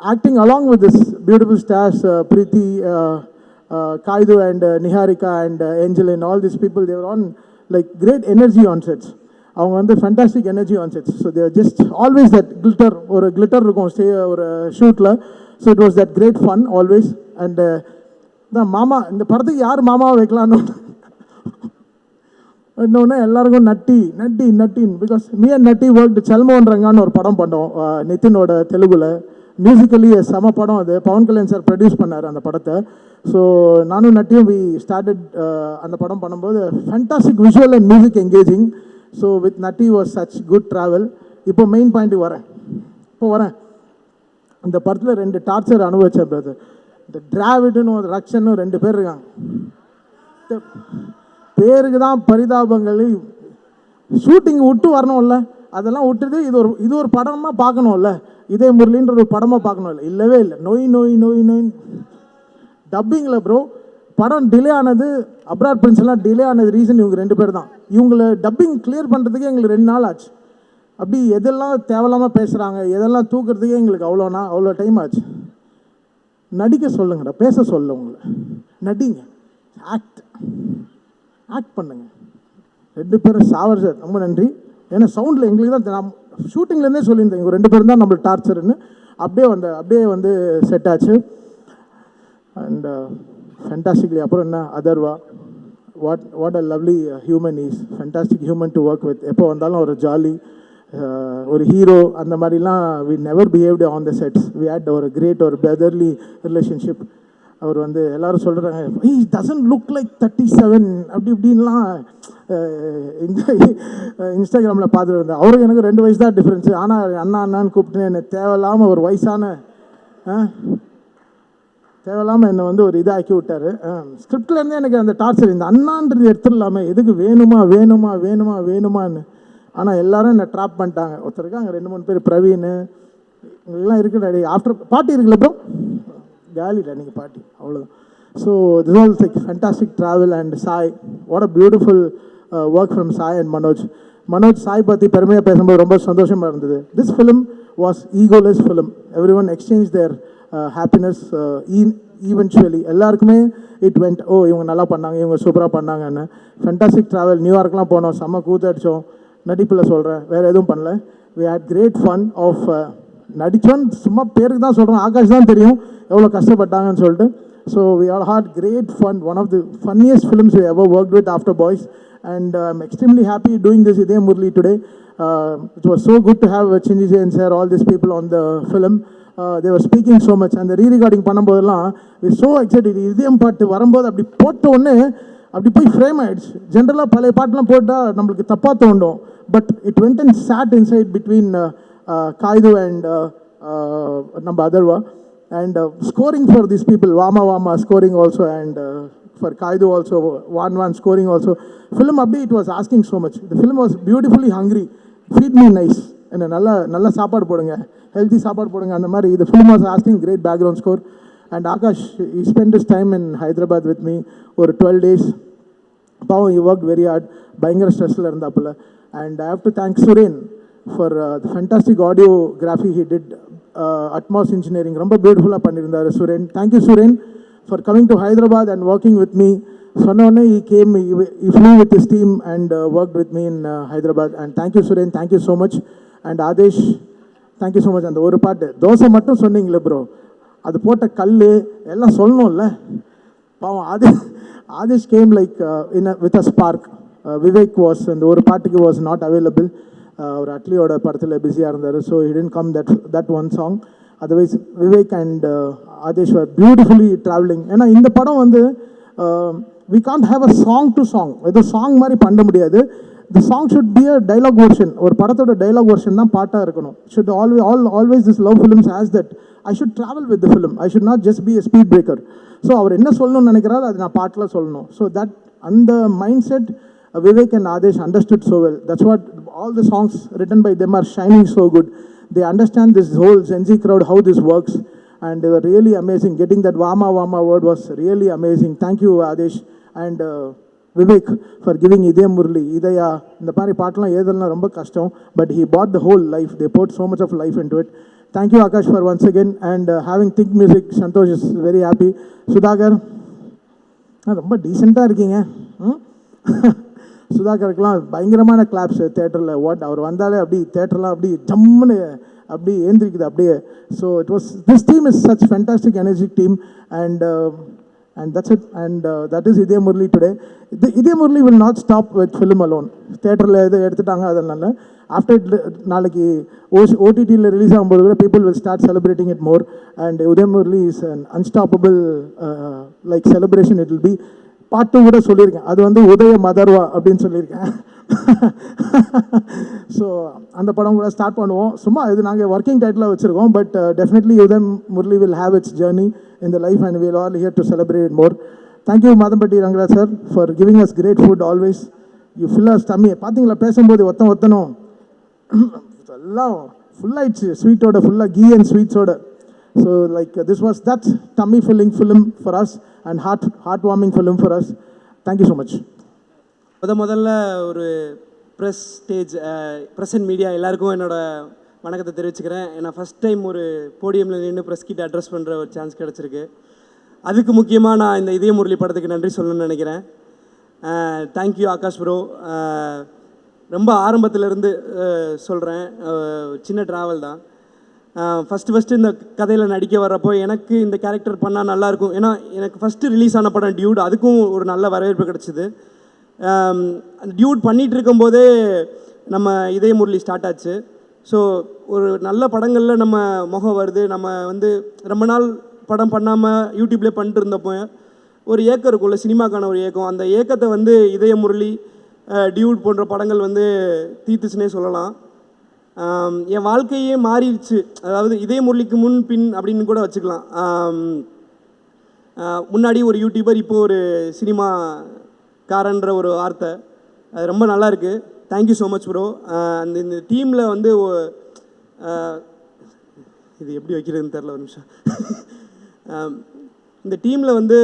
acting along with this beautiful stars, Preeti, Kaidu and Niharika and Angelin, all these people, they were on like great energy on sets. அவங்க வந்து fantastic energy on sets. So there just always that glitter, ஒரு glitter இருக்கும் ஒரு ஷூட்டில். So it was that great fun always. And தான் மாமா, இந்த படத்துக்கு யார் மாமாவை வைக்கலான்னு இன்னொன்று எல்லாருக்கும் நட்டின் because me and Natty work செல்மோன்றாங்கன்னு ஒரு படம் பண்ணோம் நிதினோட தெலுங்குல. மியூசிக்கலி செம படம் அது. பவன் கல்யாண் சார் ப்ரொடியூஸ் பண்ணார் அந்த படத்தை. ஸோ நானும் நட்டியும் வி ஸ்டார்டட் அந்த படம் பண்ணும்போது fantastic visual and music engaging. So with Natty was such good travel. இப்போ மெயின் பாயிண்ட்டுக்கு வரேன். இந்த படத்தில் 2 டார்ச்சர் அனுபவிச்சேன் பிரதர். இந்த டிராவிடுன்னு ஒரு ரக்ஷன்னு 2 பேர் இருக்காங்க. பேருக்கு தான் பரிதாபங்கள். ஷூட்டிங் விட்டு வரணும்ல, அதெல்லாம் விட்டுட்டு இது ஒரு படமாக பார்க்கணும்ல, இதே முரளின்ற ஒரு படமாக பார்க்கணும்ல. இல்லவே இல்லை, நோய் டப்பிங்கில் ப்ரோ படம் டிலே ஆனது. அப்ராட் பிரின்ஸ் எல்லாம் டிலே ஆனது ரீசன் இவங்க 2 பேர் தான். இவங்களை டப்பிங் கிளியர் பண்ணுறதுக்கே எங்களுக்கு 2 நாள் ஆச்சு. அப்படி எதெல்லாம் தேவையில்லாமல் பேசுகிறாங்க, எதெல்லாம் தூக்குறதுக்கே எங்களுக்கு அவ்வளோ டைம் ஆச்சு. நடிக்க சொல்லுங்கடா, பேச சொல்ல உங்களை, நடிங்க, ஆக்ட் பண்ணுங்க. 2 பேரும் சாவர் சார் ரொம்ப நன்றி. ஏன்னா சவுண்டில் எங்களுக்கு தான் நான் ஷூட்டிங்லேருந்தே சொல்லியிருந்தேன் இவங்க 2 பேரும் தான் நம்மளுக்கு டார்ச்சர்னு. அப்படியே வந்து செட் ஆச்சு. அண்ட் ஃபேண்டாஸ்டிக்லி அப்புறம் என்ன Atharvaa, what a lovely human is, fantastic human to work with. எப்போ வந்தாலும் ஒரு ஜாலி, ஒரு ஹீரோ அந்த மாதிரிலாம். We never behaved on the sets. We had ஒரு கிரேட் ஒரு பிரதர்லி ரிலேஷன்ஷிப். அவர் வந்து எல்லாரும் சொல்கிறாங்க ஹி டசன்ட் லுக் லைக் 37 அப்படி இப்படின்லாம் இன்ஸ்டாகிராமில் பார்த்துட்டு இருந்தேன். அவருக்கு எனக்கு 2 வயசு தான் டிஃப்ரென்ஸு. ஆனால் அண்ணான்னு கூப்பிட்டு என்னை தேவையில்லாமல் ஒரு வயசான தேவையில்லாமல் என்னை வந்து ஒரு இதாக்கி விட்டார். ஸ்கிரிப்ட்லேருந்தே எனக்கு அந்த டார்ச்சர், இந்த அண்ணான்றது எடுத்துடலாமல் எதுக்கு வேணுமான்னு. ஆனால் எல்லாரும் என்னை ட்ராப் பண்ணிட்டாங்க. ஒருத்தருக்கு அங்கே 2-3 பேர் பிரவீன் எல்லாம் இருக்குடா. ஆஃப்டர் பாட்டி இருக்குல்ல ப்ரோ, காலிடா நீங்கள் பாட்டி, அவ்வளோதான். So this all like fantastic travel. And Sai, what a beautiful work from Sai and Manoj Sai பற்றி பெருமையாக பேசும்போது ரொம்ப சந்தோஷமாக இருந்தது. This film was egoless film. Everyone exchange their happiness eventually. எல்லாருக்குமே இட் வெண்ட், இவங்க நல்லா பண்ணாங்க, இவங்க சூப்பராக பண்ணாங்கன்னு. Fantastic travel. நியூயார்க்லாம் போனோம், செம்ம கூத்தடிச்சோம். நடிப்பில் சொல்கிறேன், வேறு எதுவும் பண்ணல. We had great fun of நடித்தோன்னு சும்மா பேருக்கு தான் சொல்கிறோம். ஆகாஷ் தான் தெரியும் எவ்வளோ கஷ்டப்பட்டாங்கன்னு சொல்லிட்டு. So we all had great fun. One of the funniest films we ever worked with after Boys. And I am extremely happy doing this இதே Murali today. It was so good to have சிஞ்சி ஜெயின் sir, all this people on the film. they were speaking so much. அந்த rerecording பண்ணும்போதெல்லாம் we so excited. இதயம் பாட்டு வரும்போது அப்படி போட்ட உடனே அப்படி போய் ஃப்ரேம் ஆகிடுச்சு. ஜென்ரலாக பழைய பாட்டெலாம் போட்டால் நம்மளுக்கு தப்பாக தோண்டும். But it went and sat inside between Kayadu and நம்ம Atharvaa. And scoring for these people, Vama scoring also, and for Kaidu also, Van scoring also. Film abdi, it was asking so much. The film was beautifully hungry. Feed me nice. And nalla சாப்பாடு போடுங்க, healthy சாப்பாடு போடுங்க அந்த மாதிரி. The film was asking great background score. And Akash, he spent his time in Hyderabad with me for 12 days. Pavan, he worked very hard. பயங்கர ஸ்ட்ரெஸ்ல இருந்தாப்புல. And I have to thank Suren for the fantastic audiography he did. Atmos Engineering ரொம்ப பியூட்டிஃபுல்லாக பண்ணியிருந்தார் Suren. Thank you Suren for coming to Hyderabad and working with me. சொன்னோடனே he came, he flew with his team and worked with me in Hyderabad. And thank you Suren, thank you so much. And Adesh, thank you so much. அந்த ஒரு பாட்டு தோசை மட்டும் சொன்னீங்களே bro, அது போட்ட கல் எல்லாம் சொல்லணும்ல. பாவம் Aadish game like in with a spark. Vivek was அந்த ஒரு பாட்டுக்கு வாஸ் நாட் அவைலபிள். அவர் அட்லியோட படத்தில் பிஸியாக இருந்தார். So he didn't come that one song. Otherwise Vivek and Aadish were beautifully travelling. ஏன்னா இந்த படம் வந்து we can't have a song to song. ஏதோ சாங் மாதிரி பண்ண முடியாது. The song should be a dialogue version. ஒரு படத்தோட dialogue version தான் பாட்டாக இருக்கணும். Should always this love films has that. I should travel with the film. I should not just be a speed breaker. So அவர் என்ன சொல்லணும்னு நினைக்கிறாரு அது நான் பாட்டில் சொல்லணும். ஸோ தட் அந்த mind set Vivek and Adesh understood so well. That's what all the songs written by them are shining so good. They understand this whole Gen Z crowd, how this works, and they were really amazing. Getting that Vama Vama word was really amazing. Thank you, Adesh and Vivek, for giving Idaya Murli. Idaya, இந்த மாதிரி பாட்டெலாம் ஏதெல்லாம் ரொம்ப கஷ்டம், but he bought the whole life. They put so much of life into it. Thank you, Akash, for once again, and having Think Music. Santosh is very happy. Sudhakar, ரொம்ப டீசெண்டாக இருக்கீங்க. சுதாகருக்கெலாம் பயங்கரமான claps தேட்டரில். அவர் வந்தாலே அப்படி தேட்டர்லாம் அப்படி ஜம்முன்னு அப்படி ஏந்திரிக்குது அப்படியே. So it was this team is such fantastic energic team and that's it. And that is இதய முரளி டுடே. இதய Murali will not stop with film alone. தேட்டரில் எது எடுத்துட்டாங்க அதனால ஆஃப்டர் நாளைக்கு ஓடிடியில் ரிலீஸ் ஆகும்போது கூட people will start celebrating it more. And Udhaya Murali is an unstoppable like celebration. It will be பாட்டு கூட சொல்லியிருக்கேன். அது வந்து உதய மதர்வா அப்படின்னு சொல்லியிருக்கேன். ஸோ அந்த படம் கூட ஸ்டார்ட் பண்ணுவோம். சும்மா இது நாங்கள் ஒர்க்கிங் டைட்டிலாக வச்சுருக்கோம். But definitely Udhayam Murali will have its journey in the life and will all here to celebrate more. Thank you Madhampatti Rangaraj sir for giving us great food always. You fill us tummy. பார்த்தீங்களா பேசும்போது ஒத்தனும் எல்லாம் ஃபுல்லாகிடுச்சு ஸ்வீட்டோட, ஃபுல்லாக கீ அண்ட் ஸ்வீட்ஸோட. So like this was that tummy filling film for us and heartwarming film for us. Thank you so much. முதல்ல ஒரு ப்ரெஸ் ஸ்டேஜ் ப்ரெசன்ட் மீடியா எல்லாருக்கும் என்னோட வணக்கத்தை தெரிவிச்சுக்கிறேன். ஏன்னா ஃபஸ்ட் டைம் ஒரு போடியமில் நின்று ப்ரெஸ் கிட்ட அட்ரஸ் பண்ணுற ஒரு சான்ஸ் கிடச்சிருக்கு. அதுக்கு முக்கியமாக நான் இந்த இதய முரளி படத்துக்கு நன்றி சொல்லணும்னு நினைக்கிறேன். Thank you Akash bro. ரொம்ப ஆரம்பத்திலேருந்து சொல்கிறேன், சின்ன ட்ராவல் தான். ஃபஸ்ட்டு இந்த கதையில் நடிக்க வர்றப்போ எனக்கு இந்த கேரக்டர் பண்ணால் நல்லாயிருக்கும். ஏன்னா எனக்கு ஃபஸ்ட்டு ரிலீஸ் ஆன படம் டியூட், அதுக்கும் ஒரு நல்ல வரவேற்பு கிடச்சிது. டியூட் பண்ணிகிட்டு இருக்கும்போதே நம்ம இதய முரளி ஸ்டார்ட் ஆச்சு. ஸோ ஒரு நல்ல படங்களில் நம்ம முகம் வருது. நம்ம வந்து ரொம்ப நாள் படம் பண்ணாமல் யூடியூப்லேயே பண்ணிட்டு இருந்தப்போ ஒரு ஏக்கம் இருக்கும்ல, சினிமாக்கான ஒரு ஏக்கம். அந்த ஏக்கத்தை வந்து இதய முரளி, டியூட் போன்ற படங்கள் வந்து தீர்த்துச்சுனே சொல்லலாம். என் வாழ்க்கையே மாறிடுச்சு. அதாவது இதய முரளிக்கு முன் பின் அப்படின்னு கூட வச்சுக்கலாம். முன்னாடி ஒரு யூடியூபர், இப்போ ஒரு சினிமாக்காரன்ற ஒரு வார்த்தை. அது ரொம்ப நல்லா இருக்குது. Thank you so much bro. இந்த டீமில் வந்து இது எப்படி வைக்கிறதுன்னு தெரில, ஒரு நிமிஷம். இந்த டீமில் வந்து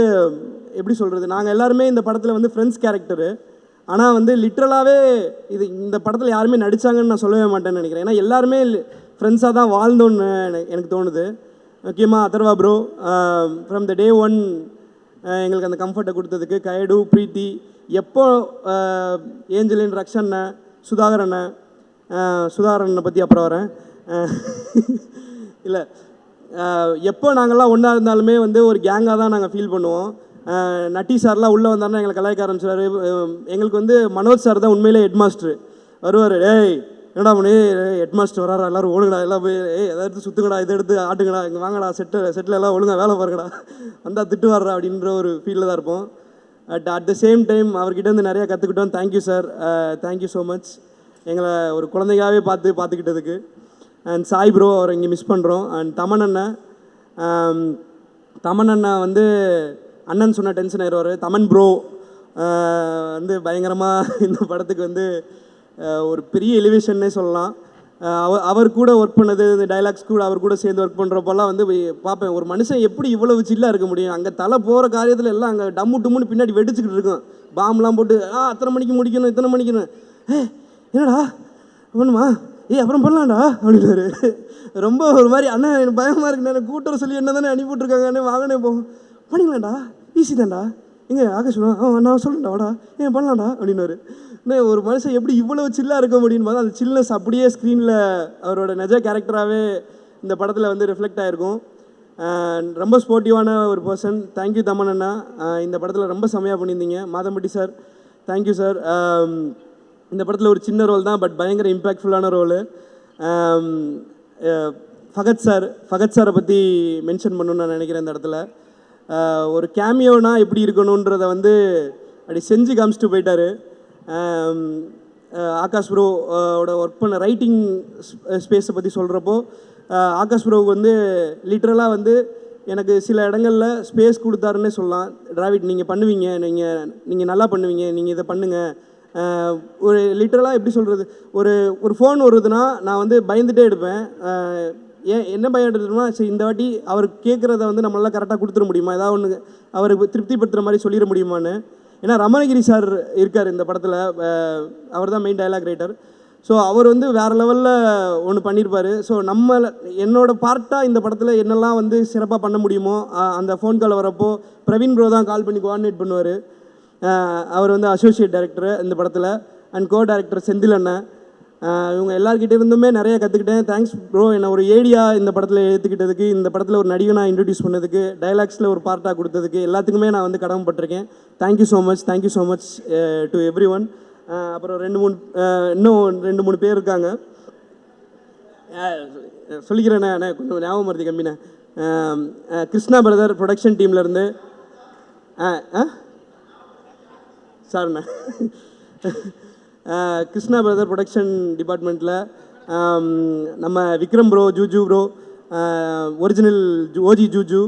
எப்படி சொல்கிறது, நாங்கள் எல்லாருமே இந்த படத்தில் வந்து ஃப்ரெண்ட்ஸ் கேரக்டரு. ஆனால் வந்து லிட்ரலாகவே இந்த படத்தில் யாருமே நடித்தாங்கன்னு நான் சொல்லவே மாட்டேன்னு நினைக்கிறேன். ஏன்னா எல்லாருமே ஃப்ரெண்ட்ஸாக தான் வாழ்ந்தோன்னு எனக்கு தோணுது. முக்கியமாக Atharvaa bro from the day one எங்களுக்கு அந்த கம்ஃபர்ட்டை கொடுத்ததுக்கு. கயடு, பிரீத்தி, எப்போ ஏஞ்சலின், ரக்ஷண்ண, சுதாகரண்ணை பற்றி அப்புறம் வரேன். இல்லை, எப்போ நாங்கள்லாம் ஒன்றா இருந்தாலுமே வந்து ஒரு கேங்காக தான் நாங்கள் ஃபீல் பண்ணுவோம். நட்டி சார்லாம் உள்ளே வந்தாருன்னா எங்களை கலாய்க்க ஆரம்பிச்சாரு. எங்களுக்கு வந்து மனோஜ் சார் தான் உண்மையிலே ஹெட் மாஸ்டர். வருவார், ஏய் என்னடா பண்ணி ஹெட் மாஸ்டர் வராரா, எல்லோரும் ஒழுங்கடா, எல்லாம் போய் எதை எடுத்து சுற்றுங்கடா, இதை எடுத்து ஆட்டுங்கடா, இங்கே வாங்கடா, செட்டில் எல்லாம் ஒழுங்காக வேலை பாருங்கடா, வந்தால் திட்டு வர்றா அப்படின்ற ஒரு ஃபீலில் தான் இருப்போம். அட் த சேம் டைம் அவர்கிட்ட வந்து நிறையா கற்றுக்கிட்டோம். Thank you sir, thank you so much. எங்களை ஒரு குழந்தையாகவே பார்த்துக்கிட்டதுக்கு. அண்ட் சாய் ப்ரோ, அவரை இங்கே மிஸ் பண்ணுறோம். அண்ட் தமன் அண்ணா வந்து அண்ணன் சொன்ன டென்ஷன் ஆயிடுவார். தமன் ப்ரோ வந்து பயங்கரமாக இந்த படத்துக்கு வந்து ஒரு பெரிய எலிவேஷன்னே சொல்லலாம். அவர் கூட ஒர்க் பண்ணது, இந்த டைலாக்ஸ் கூட அவர் கூட சேர்ந்து ஒர்க் பண்ணுறப்பெல்லாம் வந்து பார்ப்பேன், ஒரு மனுஷன் எப்படி இவ்வளவு சில்லாக இருக்க முடியும். அங்கே தலை போகிற காரியத்தில் எல்லாம் அங்கே டம்மு டும்முன்னு பின்னாடி வெடிச்சுக்கிட்டு இருக்கும். பாம்லாம் போட்டு அத்தனை மணிக்கு முடிக்கணும், இத்தனை மணிக்கணும். என்னடா பண்ணுமா, அப்புறம் பண்ணலாம்டா அப்படின்னாரு. ரொம்ப ஒரு மாதிரி, அண்ணா எனக்கு பயமாக இருக்குண்ணா, எனக்கு கூட்டுற சொல்லி என்ன தானே அனுப்பிவிட்ருக்காங்கன்னு, வாங்கினே போகும் பண்ணிக்கலாம்டா, ஈஸி தான்டா, எங்க ஆகாஷ் நான் சொல்கிறேன்டா வாடா ஏன் பண்ணலாம்டா அப்படின்னாரு. இன்னும் ஒரு மனுஷன் எப்படி இவ்வளோ சில்லாக இருக்க முடியும்னு பார்த்தா அந்த சில்னஸ் அப்படியே ஸ்க்ரீனில் அவரோட நிஜ கேரக்டராகவே இந்த படத்தில் வந்து ரிஃப்ளெக்ட் ஆகிருக்கும். ரொம்ப ஸ்போர்ட்டிவான ஒரு பர்சன். தேங்க்யூ தமன் அண்ணா, இந்த படத்தில் ரொம்ப செம்மையாக பண்ணியிருந்தீங்க. Madhampatty sir, thank you sir. இந்த படத்தில் ஒரு சின்ன ரோல் தான், பட் பயங்கர இம்பேக்ட்ஃபுல்லான ரோலு. ஃபகத் சாரை பற்றி மென்ஷன் பண்ணணும்னு நான் நினைக்கிறேன். இந்த இடத்துல ஒரு கேமியோனா எப்படி இருக்கணுன்றதை வந்து அப்படி செஞ்சு காமிச்சிட்டு போயிட்டார். ஆகாஷ் ப்ரோவோட ஒர்க் பண்ண ரைட்டிங் ஸ்பேஸை பற்றி சொல்கிறப்போ ஆகாஷ் ப்ரோவுக்கு வந்து லிட்ரலாக வந்து எனக்கு சில இடங்களில் ஸ்பேஸ் கொடுத்தாருன்னே சொல்லலாம். டிராவிட் நீங்கள் பண்ணுவீங்க, நீங்கள் நல்லா பண்ணுவீங்க, நீங்கள் இதை பண்ணுங்கள். ஒரு லிட்ரலாக எப்படி சொல்கிறது, ஒரு ஃபோன் வருதுன்னா நான் வந்து பயந்துகிட்டே எடுப்பேன். என்ன பயம் எடுத்துட்டோம்னா, சரி இந்த வாட்டி அவர் கேட்குறத வந்து நம்மளால் கரெக்டாக கொடுத்துட முடியுமா, ஏதாவது ஒன்று அவருக்கு திருப்திப்படுத்துகிற மாதிரி சொல்லிட முடியுமான்னு. ஏன்னா ரமணகிரி சார் இருக்கார் இந்த படத்தில், அவர் தான் மெயின் டயலாக் ரைட்டர். ஸோ அவர் வந்து வேறு லெவலில் ஒன்று பண்ணியிருப்பார். ஸோ என்னோட பார்ட்டாக இந்த படத்தில் என்னெல்லாம் வந்து சிறப்பாக பண்ண முடியுமோ அந்த ஃபோன் கால் வரப்போ பிரவீன் ப்ரோ தான் கால் பண்ணி கோஆர்டினேட் பண்ணுவார். அவர் வந்து அசோசியேட் டைரக்டர் இந்த படத்தில், அண்ட் கோ டைரக்டர் செந்தில் அண்ணன். இவங்க எல்லாருக்கிட்டே இருந்துமே நிறைய கற்றுக்கிட்டேன். தேங்க்ஸ் ப்ரோ, என்னை ஒரு ஏடியா இந்த படத்தில் ஏற்றுக்கிட்டதுக்கு, இந்த படத்தில் ஒரு நடிகனாக இன்ட்ரடியூஸ் பண்ணதுக்கு, டைலாக்ஸில் ஒரு பார்ட்டாக கொடுத்ததுக்கு எல்லாத்துக்குமே நான் வந்து கடமைப்பட்டிருக்கேன். Thank you so much, thank you so much to everyone. அப்புறம் இன்னும் 2-3 பேர் இருக்காங்க, சொல்லிக்கிறேண்ணே, கொஞ்சம் ஞாபகம் மருதி கம்மிண்ணே. கிருஷ்ணா பிரதர் ப்ரொடக்ஷன் டீம்லேருந்து சார்ண்ணே, கிருஷ்ணா பிரதர் ப்ரொடக்ஷன் டிபார்ட்மெண்ட்டில் நம்ம Vikram bro, Juju bro, original OG Juju,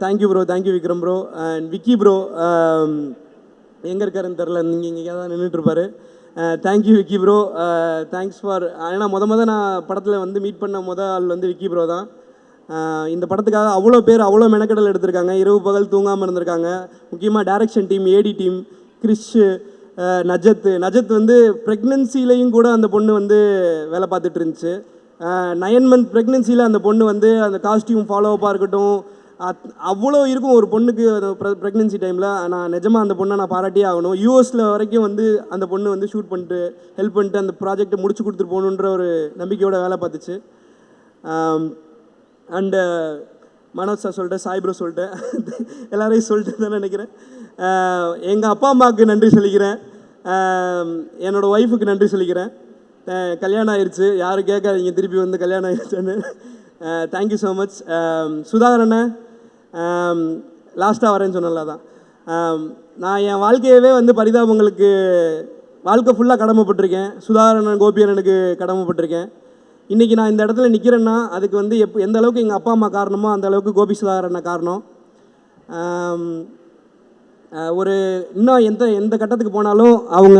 thank you bro, thank you Vikram bro. And Vicky bro எங்கே இருக்காருன்னு தெரில, இங்கே தான் நின்றுட்டுருப்பார். Thank you Vicky bro, thanks for. ஏன்னா நான் படத்தில் வந்து மீட் பண்ண ஆள் வந்து விக்கி ப்ரோ தான். இந்த படத்துக்காக அவ்வளோ பேர் அவ்வளோ மெனக்கடல் எடுத்திருக்காங்க, இரவு பகல் தூங்காமல் இருந்திருக்காங்க. முக்கியமாக டைரக்ஷன் டீம், ஏடி டீம், கிறிஷ், நஜத் வந்து ப்ரெக்னென்சிலையும் கூட அந்த பொண்ணு வந்து வேலை பார்த்துட்டு இருந்துச்சு. 9 மந்த் ப்ரெக்னென்சியில் அந்த பொண்ணு வந்து அந்த காஸ்டியூம் ஃபாலோஅப்பாக இருக்கட்டும், அவ்வளோ இருக்கும் ஒரு பொண்ணுக்கு ப்ரெக்னென்சி டைமில். நான் நிஜமாக அந்த பொண்ணை நான் பாராட்டியே ஆகணும். யூஎஸில் வரைக்கும் வந்து அந்த பொண்ணு வந்து ஷூட் பண்ணிட்டு ஹெல்ப் பண்ணிட்டு அந்த ப்ராஜெக்டை முடிச்சு கொடுத்துட்டு போகணுன்ற ஒரு நம்பிக்கையோட வேலை பார்த்துச்சு. அண்டு மனோஜ் சார் சொல்லிட்டேன், சாய் ப்ரோ சொல்லிட்டேன், எல்லாரையும் சொல்லிட்டு தான் நினைக்கிறேன். எங்கள் அப்பா அம்மாவுக்கு நன்றி சொல்லிக்கிறேன், என்னோடய ஒய்ஃபுக்கு நன்றி சொல்லிக்கிறேன். கல்யாணம் ஆயிடுச்சு, யாரும் கேட்காதீங்க திருப்பி வந்து கல்யாணம் ஆயிடுச்சுன்னு. Thank you so much. சுதாகரண்ணே, லாஸ்ட்டாக வரேன்னு சொன்னல தான். நான் என் வாழ்க்கையவே வந்து பரிதாபங்களுக்கு வாழ்க்கை ஃபுல்லாக கடமைப்பட்டிருக்கேன். சுதாகரண்ணன், கோபி அண்ணனுக்கு கடமைப்பட்டிருக்கேன். இன்றைக்கி நான் இந்த இடத்துல நிற்கிறேன்னா அதுக்கு வந்து எந்த அளவுக்கு எங்கள் அப்பா அம்மா காரணமோ அந்த அளவுக்கு கோபி சுதாகரண்ணன் காரணம். இன்னும் எந்த கட்டத்துக்கு போனாலும் அவங்க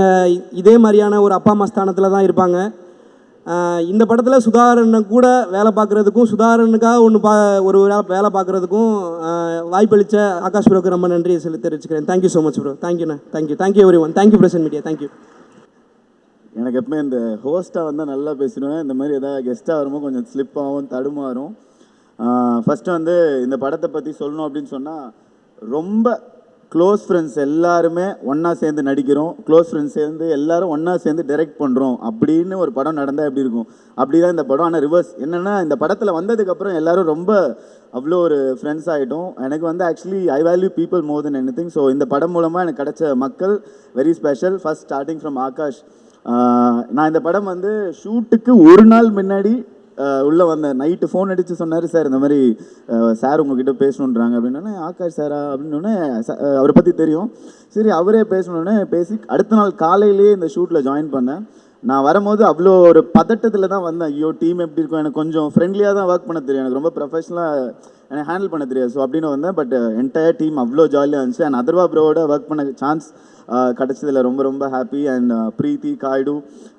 இதே மாதிரியான ஒரு அப்பா அம்மா ஸ்தானத்தில் தான் இருப்பாங்க. இந்த படத்தில் சுதாகரன் கூட வேலை பார்க்குறதுக்கும், சுதாகரனுக்காக ஒரு வேலை பார்க்குறதுக்கும் வாய்ப்பளித்த ஆகாஷ் ப்ரோக்கு ரொம்ப நன்றியை தெரிவிச்சுக்கிறேன். Thank you so much bro. தேங்க்யூண்ணா, thank you everyone. Thank you present media, thank you. எனக்கு எப்பவுமே இந்த ஹோஸ்ட்டாக வந்தால் நல்லா பேசிடுவேன். இந்த மாதிரி எதாவது கெஸ்ட்டாக வரும்போது கொஞ்சம் ஸ்லிப்பாகவும் தடுமாறும். ஃபஸ்ட்டு வந்து இந்த படத்தை பற்றி சொல்லணும் அப்படின்னு சொன்னால், ரொம்ப க்ளோஸ் ஃப்ரெண்ட்ஸ் எல்லாருமே ஒன்றா சேர்ந்து நடிக்கிறோம், க்ளோஸ் ஃப்ரெண்ட்ஸ் சேர்ந்து எல்லாரும் ஒன்றா சேர்ந்து டைரக்ட் பண்ணுறோம் அப்படின்னு ஒரு படம் நடந்தால் எப்படி இருக்கும், அப்படி தான் இந்த படம். ஆனால் ரிவர்ஸ் என்னென்னா, இந்த படத்தில் வந்ததுக்கப்புறம் எல்லோரும் ரொம்ப அவ்வளோ ஒரு ஃப்ரெண்ட்ஸ் ஆகிட்டோம். எனக்கு வந்து actually I value people more then any thing. So இந்த படம் மூலமாக எனக்கு கிடைச்ச மக்கள் very special. First starting from Akash. நான் இந்த படம் வந்து ஷூட்டுக்கு ஒரு நாள் முன்னாடி உள்ளே வந்தேன். நைட்டு ஃபோன் அடித்து சொன்னார், சார் இந்த மாதிரி சார் உங்ககிட்ட பேசணுன்றாங்க அப்படின்னோடனே, ஆகாஷ் சாரா அப்படின்னோடனே அவரை பற்றி தெரியும், சரி அவரே பேசணுன்னே பேசி அடுத்த நாள் காலையிலேயே இந்த ஷூட்டில் ஜாயின் பண்ணேன். நான் வரும்போது அவ்வளோ ஒரு பதட்டத்தில் தான் வந்தேன். ஐயோ டீம் எப்படி இருக்கும், எனக்கு கொஞ்சம் ஃப்ரெண்ட்லியாக தான் ஒர்க் பண்ண தெரியும், எனக்கு ரொம்ப ப்ரொஃபஷனலாக எனக்கு ஹேண்டில் பண்ண தெரியாது. ஸோ அப்படின்னு வந்தேன். பட் என்டையர் டீம் அவ்வளோ ஜாலியாக இருந்துச்சு. அண்ட் அதர்வா ப்ரோவோட ஒர்க் பண்ண சான்ஸ் கிடச்சதில் ரொம்ப ரொம்ப ஹாப்பி. அண்ட் ப்ரீத்தி, காய்டு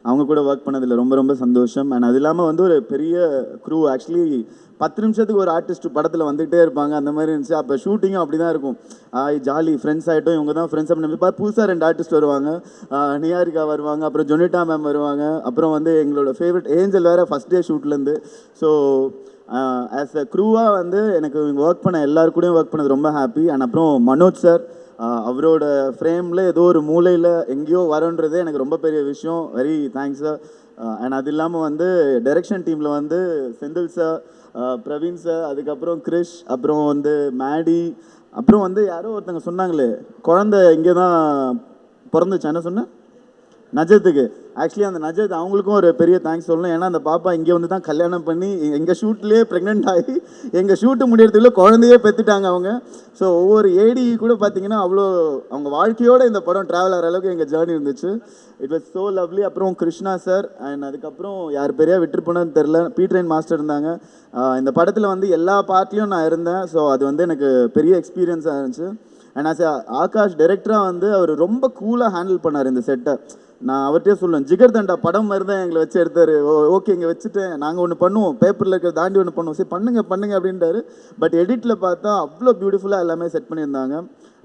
அவங்க கூட ஒர்க் பண்ணதில் ரொம்ப ரொம்ப சந்தோஷம். அண்ட் அது இல்லாமல் வந்து ஒரு பெரிய க்ரூ. ஆக்சுவலி 10 நிமிஷத்துக்கு ஒரு ஆர்டிஸ்ட் படத்தில் வந்துகிட்டே இருப்பாங்க, அந்த மாதிரி இருந்துச்சு. அப்போ ஷூட்டிங்கும் அப்படி தான் இருக்கும். ஜாலி ஃப்ரெண்ட்ஸ் ஆகிட்டோம், இவங்க தான் ஃப்ரெண்ட்ஸ் அப்படின்னு பார்த்து புதுசாக 2 ஆர்டிஸ்ட் வருவாங்க. நியாரிகா வருவாங்க, அப்புறம் ஜொனிட்டா மேம் வருவாங்க, அப்புறம் வந்து எங்களோட ஃபேவரட் ஏஞ்சல் வேறு ஃபஸ்ட் டே ஷூட்லேருந்து. ஸோ ஆஸ் அ க்ரூவாக வந்து எனக்கு ஒர்க் பண்ண எல்லாரு கூடயும் ஒர்க் பண்ணது ரொம்ப ஹாப்பி. அண்ட் அப்புறம் மனோஜ் சார், அவரோட ஃப்ரேமில் ஏதோ ஒரு மூலையில் எங்கேயோ வரன்றதே எனக்கு ரொம்ப பெரிய விஷயம். Very thanks sir. அண்ட் அது இல்லாமல் வந்து டைரக்ஷன் டீமில் வந்து செந்தில் சார், பிரவீன் சார், அதுக்கப்புறம் கிரிஷ், அப்புறம் வந்து மேடி, அப்புறம் வந்து யாரோ ஒருத்தங்க சொன்னாங்களே குழந்தை இங்கே தான் பிறந்துச்சு, என்ன சொன்னேன், நஜத்துக்கு. ஆக்சுவலி அந்த நஜத் அவங்களுக்கும் ஒரு பெரிய தேங்க்ஸ் சொல்லணும். ஏன்னா அந்த பாப்பா இங்கே வந்து தான் கல்யாணம் பண்ணி எங்கள் ஷூட்லேயே ப்ரெக்னென்ட் ஆகி எங்கள் ஷூட்டு முடியறதுக்குள்ள குழந்தையே பெற்றுட்டாங்க அவங்க. ஸோ ஒவ்வொரு ஏடி கூட பார்த்தீங்கன்னா அவ்வளோ அவங்க வாழ்க்கையோடு இந்த படம் ட்ராவல் ஆகிற அளவுக்கு எங்கள் ஜேர்னி இருந்துச்சு. It was so lovely. அப்புறம் கிருஷ்ணா சார் அண்ட் அதுக்கப்புறம் யார் பெரியா விட்டுருப்போன்னு தெரில, பீட்ரைன் மாஸ்டர் இருந்தாங்க. இந்த படத்தில் வந்து எல்லா பார்ட்லேயும் நான் இருந்தேன். ஸோ அது வந்து எனக்கு பெரிய எக்ஸ்பீரியன்ஸாக இருந்துச்சு. அண்ட் ஆஸ் ஆகாஷ் டைரக்டராக வந்து அவர் ரொம்ப கூலாக ஹேண்டில் பண்ணார் இந்த செட்டை. நான் அவர்கிட்டே சொல்லுவேன், ஜிகர் தண்டா படம் மாதிரி தான் எங்களை வச்சு எடுத்தார். ஓகே இங்கே வச்சுட்டேன், நாங்கள் ஒன்று பண்ணுவோம், பேப்பரில் இருக்கிற தாண்டி ஒன்று பண்ணுவோம், சரி பண்ணுங்க அப்படின்ட்டாரு. பட் எடிட்டில் பார்த்தா அவ்வளோ பியூட்டிஃபுல்லாக எல்லாமே செட் பண்ணியிருந்தாங்க.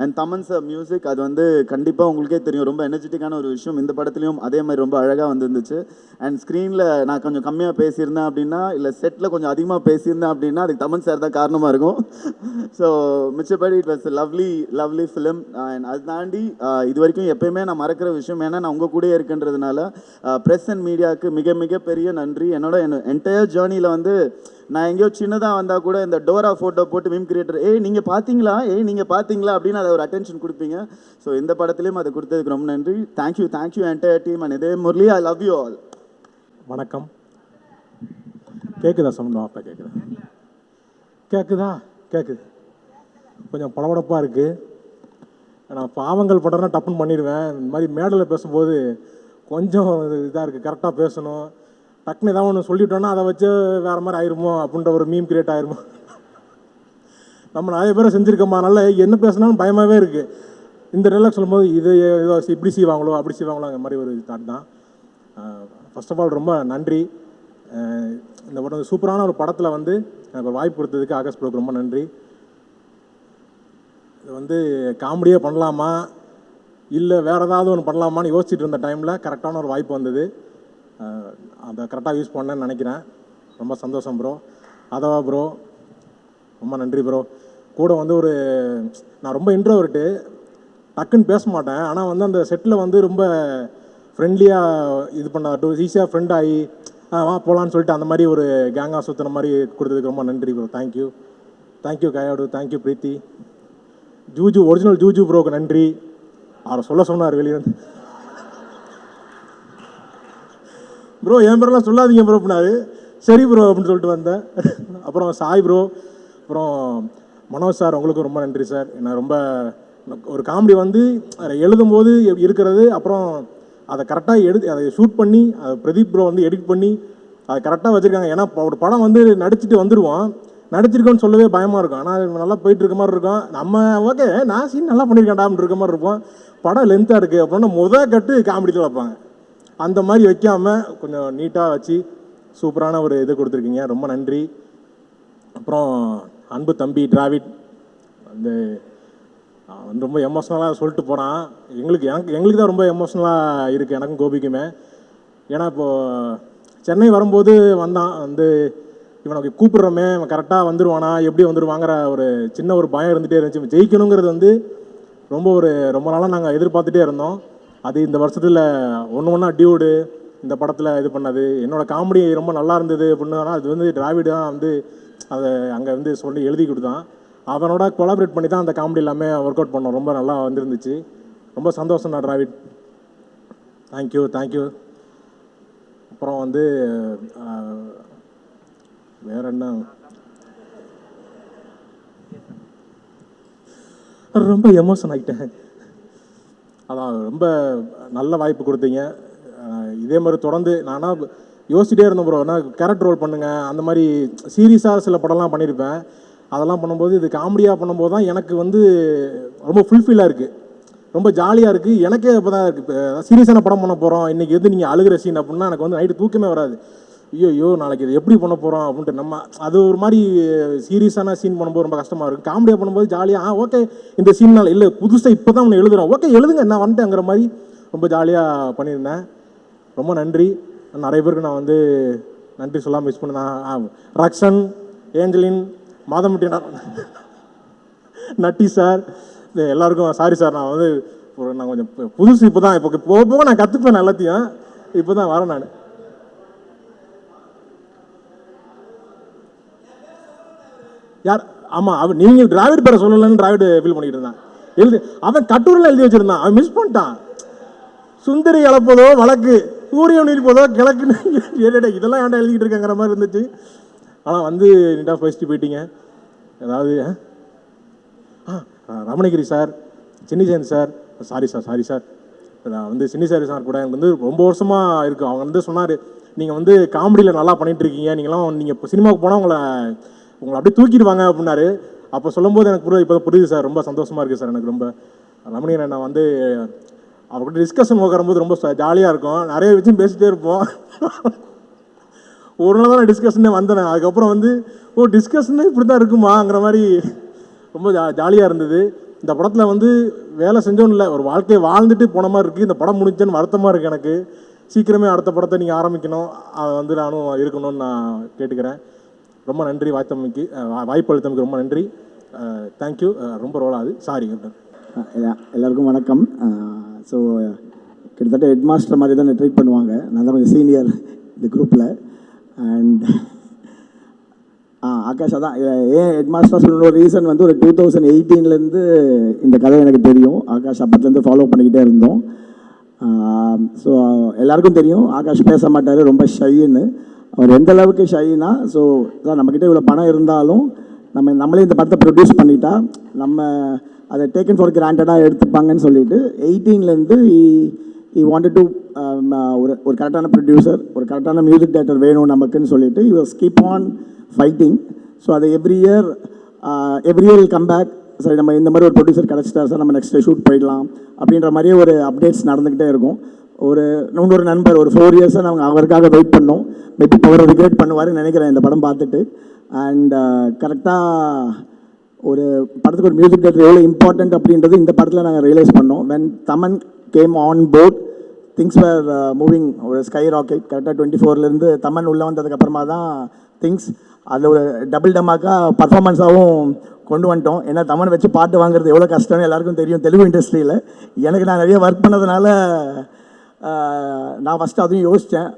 அண்ட் தமன் சார் மியூசிக், அது வந்து கண்டிப்பாக உங்களுக்கே தெரியும், ரொம்ப எனர்ஜெட்டிக்கான ஒரு விஷயம். இந்த படத்துலையும் அதே மாதிரி ரொம்ப அழகாக வந்துருந்துச்சு. அண்ட் ஸ்க்ரீனில் நான் கொஞ்சம் கம்மியாக பேசியிருந்தேன் அப்படின்னா, இல்லை செட்டில் கொஞ்சம் அதிகமாக பேசியிருந்தேன் அப்படின்னா அதுக்கு தமன் சார் தான் காரணமாக இருக்கும். ஸோ மிச்சபடி it was lovely film. And அது தாண்டி இது வரைக்கும் எப்பயுமே நான் மறக்கிற விஷயம், ஏன்னா நான் உங்கள் கூடயே இருக்குன்றதுனால ப்ரெஸ் அண்ட் மீடியாவுக்கு மிக மிக பெரிய நன்றி. என்னோட என்டையர் ஜேர்னியில் வந்து நான் எங்கேயோ சின்னதாக வந்தால் கூட இந்த டோரா ஃபோட்டோ போட்டு மீம் கிரியேட்டர் நீங்கள் பார்த்தீங்களா அப்படின்னு அதை ஒரு அட்டென்ஷன் கொடுப்பீங்க. ஸோ இந்த படத்துலையும் அதை கொடுத்ததுக்கு ரொம்ப நன்றி. Thank you entire team. அண்ட் இதே Murali, I love you all. வணக்கம். கேட்குதா சவுண்ட்? அப்போ கேட்குது. கொஞ்சம் படபடப்பாக இருக்குது. நான் பாவங்கள் படம்னா டப்புன்னு பண்ணிடுவேன். இந்த மாதிரி மேடையில் பேசும்போது கொஞ்சம் இதாக இருக்குது, கரெக்டாக பேசணும். டக்குன்னு ஏதாவது ஒன்று சொல்லிட்டோன்னா அதை வச்சு வேறு மாதிரி ஆயிருமோ அப்படின்ற ஒரு மீம் கிரியேட் ஆயிருமோ. நம்ம நிறைய பேரை செஞ்சுருக்கோமா, அதனால் என்ன பேசினாலும் பயமாகவே இருக்குது. இந்த டைலாக் சொல்லும்போது இது ஏதோ இப்படி செய்வாங்களோ அப்படி செய்வாங்களோ அந்த மாதிரி ஒரு தாட் தான். ஃபர்ஸ்ட் ஆஃப் ஆல் ரொம்ப நன்றி. இந்த படம் சூப்பரான ஒரு படத்தில் வந்து எனக்கு ஒரு வாய்ப்பு கொடுத்ததுக்கு ஆகாஷ் ப்ரோக்கு ரொம்ப நன்றி. இது வந்து காமெடியே பண்ணலாமா இல்லை வேறு ஏதாவது ஒன்று பண்ணலாமான்னு யோசிச்சுட்டு இருந்த டைமில் கரெக்டான ஒரு வாய்ப்பு வந்தது. அதை கரெக்டாக யூஸ் பண்ணேன்னு நினைக்கிறேன். ரொம்ப சந்தோஷம் ப்ரோ. அதவா ப்ரோ, ரொம்ப நன்றி ப்ரோ. கூட வந்து நான் ரொம்ப இன்ட்ரோவர்ட்டு, டக்குன்னு பேச மாட்டேன். ஆனால் வந்து அந்த செட்டில் வந்து ரொம்ப ஃப்ரெண்ட்லியாக இது பண்ண ஈஸியாக ஃப்ரெண்ட் ஆகி வா போகலான்னு சொல்லிட்டு அந்த மாதிரி ஒரு கேங்காக சுற்றுன மாதிரி கொடுத்ததுக்கு ரொம்ப நன்றி ப்ரோ. தேங்க்யூ கயாடு, தேங்க்யூ பிரீத்தி. ஒரிஜினல் ஜூஜு ப்ரோக்கு நன்றி. அவரை சொன்னார் வெளியே வந்து, ப்ரோ என் பேரெல்லாம் சொல்லாதீங்க ப்ரோ அப்படின்னாரு. சரி ப்ரோ அப்படின்னு சொல்லிட்டு வந்தேன். அப்புறம் சாய் ப்ரோ, அப்புறம் மனோஜ் சார், உங்களுக்கு ரொம்ப நன்றி சார். நான் ரொம்ப ஒரு காமெடி வந்து எழுதும்போது இருக்கிறது, அப்புறம் அதை கரெக்டாக அதை ஷூட் பண்ணி அதை பிரதீப் ப்ரோ வந்து எடிட் பண்ணி அதை கரெக்டாக வச்சுருக்காங்க. ஏன்னா ஒரு படம் வந்து நடிச்சுட்டு வந்துடுவோம், நடிச்சிருக்கோன்னு சொல்லவே பயமாக இருக்கும். ஆனால் நல்லா போயிட்டு இருக்க மாதிரி இருக்கும். நம்ம ஓகே நான் சீன் நல்லா பண்ணியிருக்கேன்டா அப்படின்னு இருக்க மாதிரி இருப்போம். படம் லென்த்தாக இருக்குது அப்படின்னா கட்டு காமெடியில் வைப்பாங்க. அந்த மாதிரி வைக்காமல் கொஞ்சம் நீட்டாக வச்சு சூப்பரான ஒரு இது கொடுத்துருக்கீங்க, ரொம்ப நன்றி. அப்புறம் அன்பு தம்பி டிராவிட் வந்து ரொம்ப எமோஷ்னலாக சொல்லிட்டு போகிறான். எங்களுக்கு தான் ரொம்ப எமோஷ்னலாக இருக்குது, எனக்கும் கோபிக்குமே. ஏன்னா இப்போது சென்னை வரும்போது வந்தான் வந்து இவனுக்கு கூப்பிட்றோமே இவன் கரெக்டாக வந்துடுவானா எப்படி வந்துடுவாங்கிற ஒரு சின்ன ஒரு பயம் இருந்துகிட்டே இருந்துச்சு. ஜெயிக்கணுங்கிறது வந்து ரொம்ப நாளாக நாங்கள் எதிர்பார்த்துட்டே இருந்தோம். அது இந்த வருஷத்தில் ஒன்றா டியூடு இந்த படத்தில் இது பண்ணது. என்னோடய காமெடி ரொம்ப நல்லா இருந்தது அப்படின்னு. ஆனால் அது வந்து டிராவிட் தான் வந்து அதை அங்கே வந்து சொல்லி எழுதி கொடுத்தான். அவனோட கொலாபரேட் பண்ணி தான் அந்த காமெடி எல்லாமே ஒர்க் அவுட் பண்ணோம். ரொம்ப நல்லா வந்துருந்துச்சு. ரொம்ப சந்தோஷம் தான் டிராவிட். தேங்க்யூ. அப்புறம் வந்து வேற என்ன, ரொம்ப எமோஷன் ஆகிட்டேன். அதான் ரொம்ப நல்ல வாய்ப்பு கொடுத்தீங்க. இதே மாதிரி தொடர்ந்து நானாக யோசிச்சிட்டே இருந்தேன் ப்ரோ, நான் கேரக்டர் ரோல் பண்ணுங்கள் அந்த மாதிரி சீரியஸாக சில படம்லாம் பண்ணியிருப்பேன். அதெல்லாம் பண்ணும்போது இது காமெடியாக பண்ணும்போது தான் எனக்கு வந்து ரொம்ப ஃபுல்ஃபில்லாக இருக்குது, ரொம்ப ஜாலியாக இருக்குது. எனக்கே இப்போ தான் இருக்குது. இப்போ சீரியஸான படம் பண்ண போகிறோம், இன்றைக்கி எது நீங்கள் அழுகிற சீன் அப்படின்னா எனக்கு வந்து நைட்டு தூக்கமே வராது. ஐயோ நாளைக்கு இது எப்படி பண்ண போகிறோம் அப்படின்ட்டு. நம்ம அது ஒரு மாதிரி சீரியஸான சீன் பண்ணும்போது ரொம்ப கஷ்டமாக இருக்குது. காமெடியாக பண்ணும்போது ஜாலியாக ஓகே இந்த சீன்னால் இல்லை புதுசாக இப்போ தான் ஒன்று எழுதுகிறோம், ஓகே எழுதுங்க நான் வந்துட்டேங்கிற மாதிரி ரொம்ப ஜாலியாக பண்ணியிருந்தேன். ரொம்ப நன்றி. நிறைய பேருக்கு நான் வந்து நன்றி சொல்லாமல் மிஸ் பண்ணேன். ரக்ஷன், ஏஞ்சலின், மாதமுட்டி நட்டி சார், இது எல்லாருக்கும் சாரி சார். நான் வந்து நான் கொஞ்சம் புதுசு, இப்போ தான் இப்போ போக போக நான் கற்றுப்பேன் எல்லாத்தையும். இப்போ தான் வரேன் நான். யார்? ஆமாம், அவன் நீங்கள் டிராவிட் பேரை சொல்லலைன்னு டிராவிட் ஃபீல் பண்ணிக்கிட்டு இருந்தான். அவன் கட்டுரையில் எழுதி வச்சிருந்தான், அவன் மிஸ் பண்ணிட்டான். சுந்தரி இழப்பதோ வழக்கு, சூரியன் நீர்ப்பதோ கிழக்குன்னு இதெல்லாம் ஏன்டா எழுதிக்கிட்டு இருக்காங்கிற மாதிரி இருந்துச்சு. ஆனால் வந்து நீட்டாக பேசிட்டு போயிட்டீங்க. ஏதாவது ரமணகிரி சார், சின்னிசேன் சார், சாரி சார், நான் வந்து சின்னிசாரி சார் கூட எனக்கு வந்து ரொம்ப வருஷமாக இருக்குது. அவங்க வந்து சொன்னார், நீங்கள் வந்து காமெடியில் நல்லா பண்ணிகிட்ருக்கீங்க, நீங்கள் இப்போ சினிமாவுக்கு போனால் உங்களை அப்படியே தூக்கிடுவாங்க அப்படின்னாரு. அப்போ சொல்லும்போது எனக்கு இப்போ புரியுது சார். ரொம்ப சந்தோஷமாக இருக்குது சார் எனக்கு. ரொம்ப ரமணியனை நான் வந்து அவர்கிட்ட டிஸ்கஷன் உட்காரும்போது ரொம்ப ஜாலியாக இருக்கும். நிறைய விஷயம் பேசிகிட்டே இருப்போம். ஒரு நாள் தான் நான் டிஸ்கஷனே வந்தேன். அதுக்கப்புறம் வந்து டிஸ்கஷனே இப்படி தான் இருக்குமாங்கிற மாதிரி ரொம்ப ஜாலியாக இருந்தது. இந்த படத்தில் வந்து வேலை செஞ்சோன்னு இல்லை, ஒரு வாழ்க்கையை வாழ்ந்துட்டு போன மாதிரி இருக்குது. இந்த படம் முடிஞ்சேன்னு வருத்தமாக இருக்குது எனக்கு. சீக்கிரமே அடுத்த படத்தை நீங்கள் ஆரம்பிக்கணும், அதை வந்து நானும் இருக்கணும்னு நான் கேட்டுக்கிறேன். ரொம்ப நன்றி வாய்ப்பு அளித்தமைக்கு ரொம்ப நன்றி. தேங்க்யூ. ரொம்ப ரோலாது, சாரி. எல்லாருக்கும் வணக்கம். ஸோ கிட்டத்தட்ட ஹெட் மாஸ்டர் மாதிரி தான் ட்ரீட் பண்ணுவாங்க. நான் தான் கொஞ்சம் சீனியர் இந்த குரூப்பில். அண்ட் ஆகாஷ் தான் ஏன் ஹெட் மாஸ்டராக சொல்லணும் ரீசன் வந்து ஒரு 2018 இந்த கதை எனக்கு தெரியும். ஆகாஷ் அப்பத்துலேருந்து ஃபாலோ பண்ணிக்கிட்டே இருந்தோம். ஸோ எல்லாருக்கும் தெரியும் ஆகாஷ் பேச மாட்டார், ரொம்ப ஷைன்னு. அவர் எந்த அளவுக்கு ஷைனா, ஸோ சார் நம்மக்கிட்ட இவ்வளோ பணம் இருந்தாலும் நம்மளே இந்த படத்தை ப்ரொடியூஸ் பண்ணிட்டா நம்ம அதை டேக்கன் ஃபார் கிராண்டடாக எடுத்துப்பாங்கன்னு சொல்லிட்டு 18 he wanted to ஒரு கரெக்டான ப்ரொடியூசர், ஒரு கரெக்டான மியூசிக் டேரக்டர் வேணும் நமக்குன்னு சொல்லிட்டு he was keep on fighting. So அதை every year will come back, சரி நம்ம இந்த மாதிரி ஒரு ப்ரொடியூசர் கிடச்சிட்டார் சார், நம்ம நெக்ஸ்ட் ஷூட் போயிடலாம் அப்படின்ற மாதிரியே ஒரு அப்டேட்ஸ் நடந்துக்கிட்டே இருக்கும். இன்னொரு நண்பர் ஒரு 4 இயர்ஸாக நாங்கள் அவருக்காக வெயிட் பண்ணோம். மேபி அவர் ரிக்ரெட் பண்ணுவாருன்னு நினைக்கிறேன் இந்த படம் பார்த்துட்டு. அண்ட் கரெக்டாக ஒரு படத்துக்கு ஒரு மியூசிக் டேரக்டர் எவ்வளோ இம்பார்ட்டன்ட் அப்படின்றது இந்த படத்தில் நாங்கள் ரியலைஸ் பண்ணோம். When Thaman came on board, things were moving ஒரு ஸ்கை ராக்கெட். கரெக்டாக 24 தமன் உள்ளே வந்ததுக்கப்புறமா தான் திங்ஸ் அதில் ஒரு டபுள் டமாக்கா பர்ஃபார்மன்ஸாகவும் கொண்டு வந்துட்டோம். ஏன்னா தமன் வச்சு பாட்டு வாங்குறது எவ்வளோ கஷ்டம்னு எல்லாருக்கும் தெரியும் தெலுங்கு இண்டஸ்ட்ரியில். எனக்கு நான் நிறைய ஒர்க் பண்ணதுனால நான் ஃபஸ்ட்டு அதையும் யோசித்தேன்,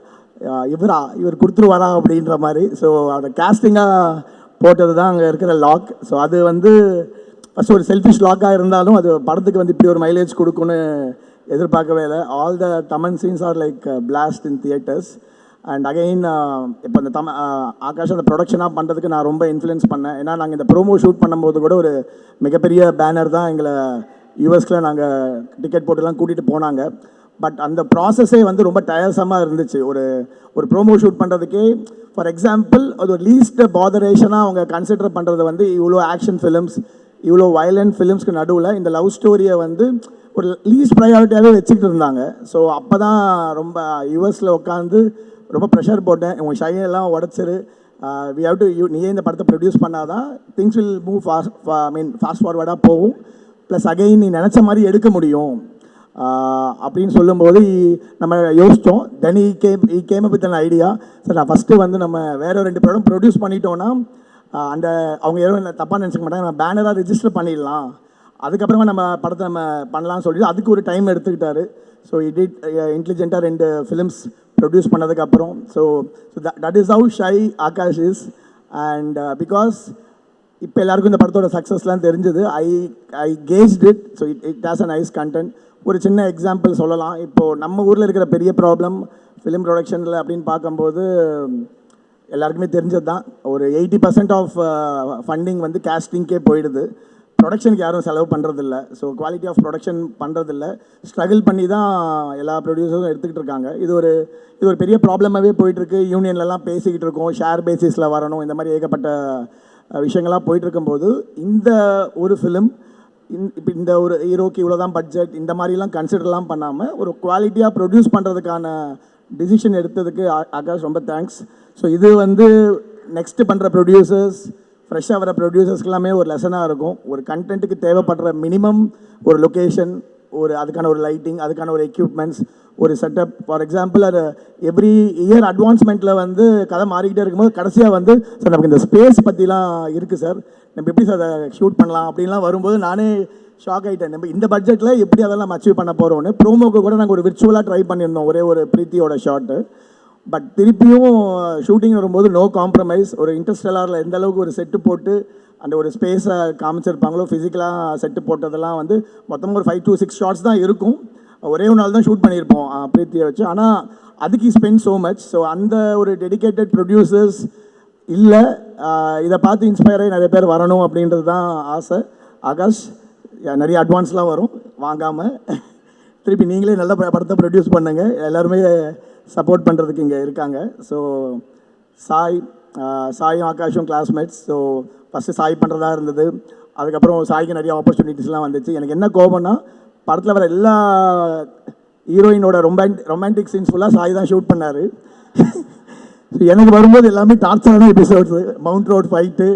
இவர் கொடுத்துருவாரா அப்படின்ற மாதிரி. ஸோ அதை கேஸ்டிங்காக போட்டது தான் அங்கே இருக்கிற லாக். ஸோ அது வந்து ஃபஸ்ட்டு ஒரு செல்ஃபிஷ் லாக்காக இருந்தாலும் அது படத்துக்கு வந்து இப்படி ஒரு மைலேஜ் கொடுக்குன்னு எதிர்பார்க்கவே இல்லை. All the Thaman scenes are like blast in theatres. And again இப்போ இந்த ஆகாஷ் அந்த ப்ரொடக்ஷனாக பண்ணுறதுக்கு நான் ரொம்ப இன்ஃப்ளூயன்ஸ் பண்ணேன். ஏன்னா நாங்கள் இந்த ப்ரோமோ ஷூட் பண்ணும்போது கூட ஒரு மிகப்பெரிய பேனர் தான் எங்களை யூஎஸ்கில் நாங்கள் டிக்கெட் போட்டுலாம் கூட்டிகிட்டு போனாங்க. பட் அந்த ப்ராசஸே வந்து ரொம்ப டயர்ஸமாக இருந்துச்சு. ஒரு ப்ரோமோ ஷூட் பண்ணுறதுக்கே ஃபார் எக்ஸாம்பிள் அது ஒரு லீஸ்ட் பாதரேஷனாக அவங்க கன்சிடர் பண்ணுறது வந்து இவ்வளோ ஆக்ஷன் ஃபிலிம்ஸ், இவ்வளோ வயலண்ட் ஃபிலிம்ஸ்க்கு நடுவில் இந்த லவ் ஸ்டோரியை வந்து ஒரு லீஸ்ட் ப்ரையாரிட்டியாகவே வச்சுக்கிட்டு இருந்தாங்க. ஸோ அப்போ தான் ரொம்ப யூஎஸில் உட்காந்து ரொம்ப ப்ரெஷர் போட்டேன், உங்கள் ஷையெல்லாம் உடச்சிரு, வி ஹவ் டு நீயே இந்த படத்தை ப்ரொடியூஸ் பண்ணாதான் திங்ஸ் வில் மூவ் ஃபாஸ்ட் ஃபார்வர்டாக போகும், ப்ளஸ் அகெயின் நீ நினச்ச மாதிரி எடுக்க முடியும் அப்படின்னு சொல்லும்போது நம்ம யோசித்தோம். Then he came up with an idea. Sir நான் ஃபஸ்ட்டு வந்து நம்ம வேறு 2 படம் ப்ரொடியூஸ் பண்ணிட்டோன்னா அந்த அவங்க யாரும் தப்பாக நினச்சிக்க மாட்டாங்க, நம்ம பேனராக ரிஜிஸ்டர் பண்ணிடலாம், அதுக்கப்புறமா நம்ம படத்தை நம்ம பண்ணலாம்னு சொல்லிட்டு அதுக்கு ஒரு டைம் எடுத்துக்கிட்டாரு. ஸோ இட் இன்டெலிஜென்ட்டாக 2 ஃபிலிம்ஸ் ப்ரொடியூஸ் பண்ணதுக்கப்புறம் so that is how shy Akash is. And because இப்போ எல்லாருக்கும் இந்த படத்தோட சக்ஸஸ்லாம் தெரிஞ்சது. I gauged it. So it has a nice content. ஒரு சின்ன எக்ஸாம்பிள் சொல்லலாம். இப்போது நம்ம ஊரில் இருக்கிற பெரிய ப்ராப்ளம் ஃபிலிம் ப்ரொடக்ஷனில் அப்படின்னு பார்க்கும்போது எல்லாருக்குமே தெரிஞ்சது தான். ஒரு 80% ஆஃப் ஃபண்டிங் வந்து கேஸ்டிங்க்கே போயிடுது, ப்ரொடக்ஷனுக்கு யாரும் செலவு பண்ணுறதில்ல. ஸோ குவாலிட்டி ஆஃப் ப்ரொடக்ஷன் பண்ணுறதில்ல, ஸ்ட்ரகிள் பண்ணி தான் எல்லா ப்ரொடியூசரும் எடுத்துக்கிட்டு இருக்காங்க. இது ஒரு பெரிய ப்ராப்ளமாகவே போயிட்டுருக்கு. யூனியன்லலாம் பேசிக்கிட்டு இருக்கோம், ஷேர் பேசிஸில் வரணும், இந்த மாதிரி ஏகப்பட்ட விஷயங்கள்லாம் போயிட்டுருக்கும்போது இந்த ஒரு ஃபிலிம் இப்போ இந்த ஒரு ஹீரோக்கு இவ்வளோ தான் பட்ஜெட் இந்த மாதிரிலாம் கன்சிடர்லாம் பண்ணாமல் ஒரு குவாலிட்டியாக ப்ரொடியூஸ் பண்ணுறதுக்கான டிசிஷன் எடுத்ததுக்கு ஆகாஷ் ரொம்ப தேங்க்ஸ். ஸோ இது வந்து நெக்ஸ்ட்டு பண்ணுற ப்ரொடியூசர்ஸ், ஃப்ரெஷ்ஷாக வர ப்ரொடியூசர்ஸ்க்கு எல்லாமே ஒரு லெசனாக இருக்கும். ஒரு கண்டென்ட்டுக்கு தேவைப்படுற மினிமம் ஒரு லொக்கேஷன், ஒரு அதுக்கான ஒரு லைட்டிங், அதுக்கான ஒரு எக்யூப்மெண்ட்ஸ், ஒரு செட்டப். ஃபார் எக்ஸாம்பிள் அது எவ்ரி இயர் அட்வான்ஸ்மெண்ட்டில் வந்து கதை மாறிக்கிட்டே இருக்கும்போது கடைசியாக வந்து சார் நமக்கு இந்த ஸ்பேஸ் பற்றிலாம் இருக்குது சார், நம்ம எப்படி சார் அதை ஷூட் பண்ணலாம் அப்படின்லாம் வரும்போது நானே ஷாக் ஆகிட்டேன். நம்ம இந்த பட்ஜெட்டில் எப்படி அதெல்லாம் நம்ம அச்சீவ் பண்ண போகிறோன்னு. ப்ரோமோக்கு கூட நாங்கள் ஒரு விர்ச்சுவலாக ட்ரை பண்ணியிருந்தோம், ஒரே ஒரு பிரீத்தியோட ஷாட்டு. பட் திருப்பியும் ஷூட்டிங் வரும்போது நோ காம்ப்ரமைஸ். ஒரு இன்டர்ஸ்டெல்லாரில் எந்த அளவுக்கு ஒரு செட்டு போட்டு அந்த ஒரு ஸ்பேஸை காமிச்சிருப்பாங்களோ, ஃபிசிக்கலாக செட்டு போட்டதெல்லாம் வந்து மொத்தமாக ஒரு 5 to 6 ஷார்ட்ஸ் தான் இருக்கும். ஒரே ஒரு நாள் தான் ஷூட் பண்ணியிருப்போம் பிரீத்தியை வச்சு. ஆனால் அதுக்கு ஸ்பெண்ட் ஸோ மச். ஸோ அந்த ஒரு டெடிக்கேட்டட் ப்ரொடியூசர்ஸ் இல்லை, இதை பார்த்து இன்ஸ்பயர் ஆகி நிறைய பேர் வரணும் அப்படின்றது தான் ஆசை. ஆகாஷ், நிறைய அட்வான்ஸ்லாம் வரும் வாங்காமல், திருப்பி நீங்களே நல்ல படத்தை ப்ரொடியூஸ் பண்ணுங்கள். எல்லாருமே சப்போர்ட் பண்ணுறதுக்கு இங்கே இருக்காங்க. ஸோ சாயும் ஆகாஷும் கிளாஸ்மேட்ஸ். ஸோ ஃபஸ்ட்டு சாய் பண்ணுறதா இருந்தது, அதுக்கப்புறம் சாய்க்கு நிறைய ஆப்பர்ச்சுனிட்டிஸ்லாம் வந்துச்சு. எனக்கு என்ன கோபம்னா, படத்தில் வர எல்லா ஹீரோயினோட ரொமான்டிக் சீன்ஸ் ஃபுல்லாக சாய் தான் ஷூட் பண்ணார். எனக்கு வரும்போது எல்லாமே டார்ச்சரான episodes. Mount Road fight,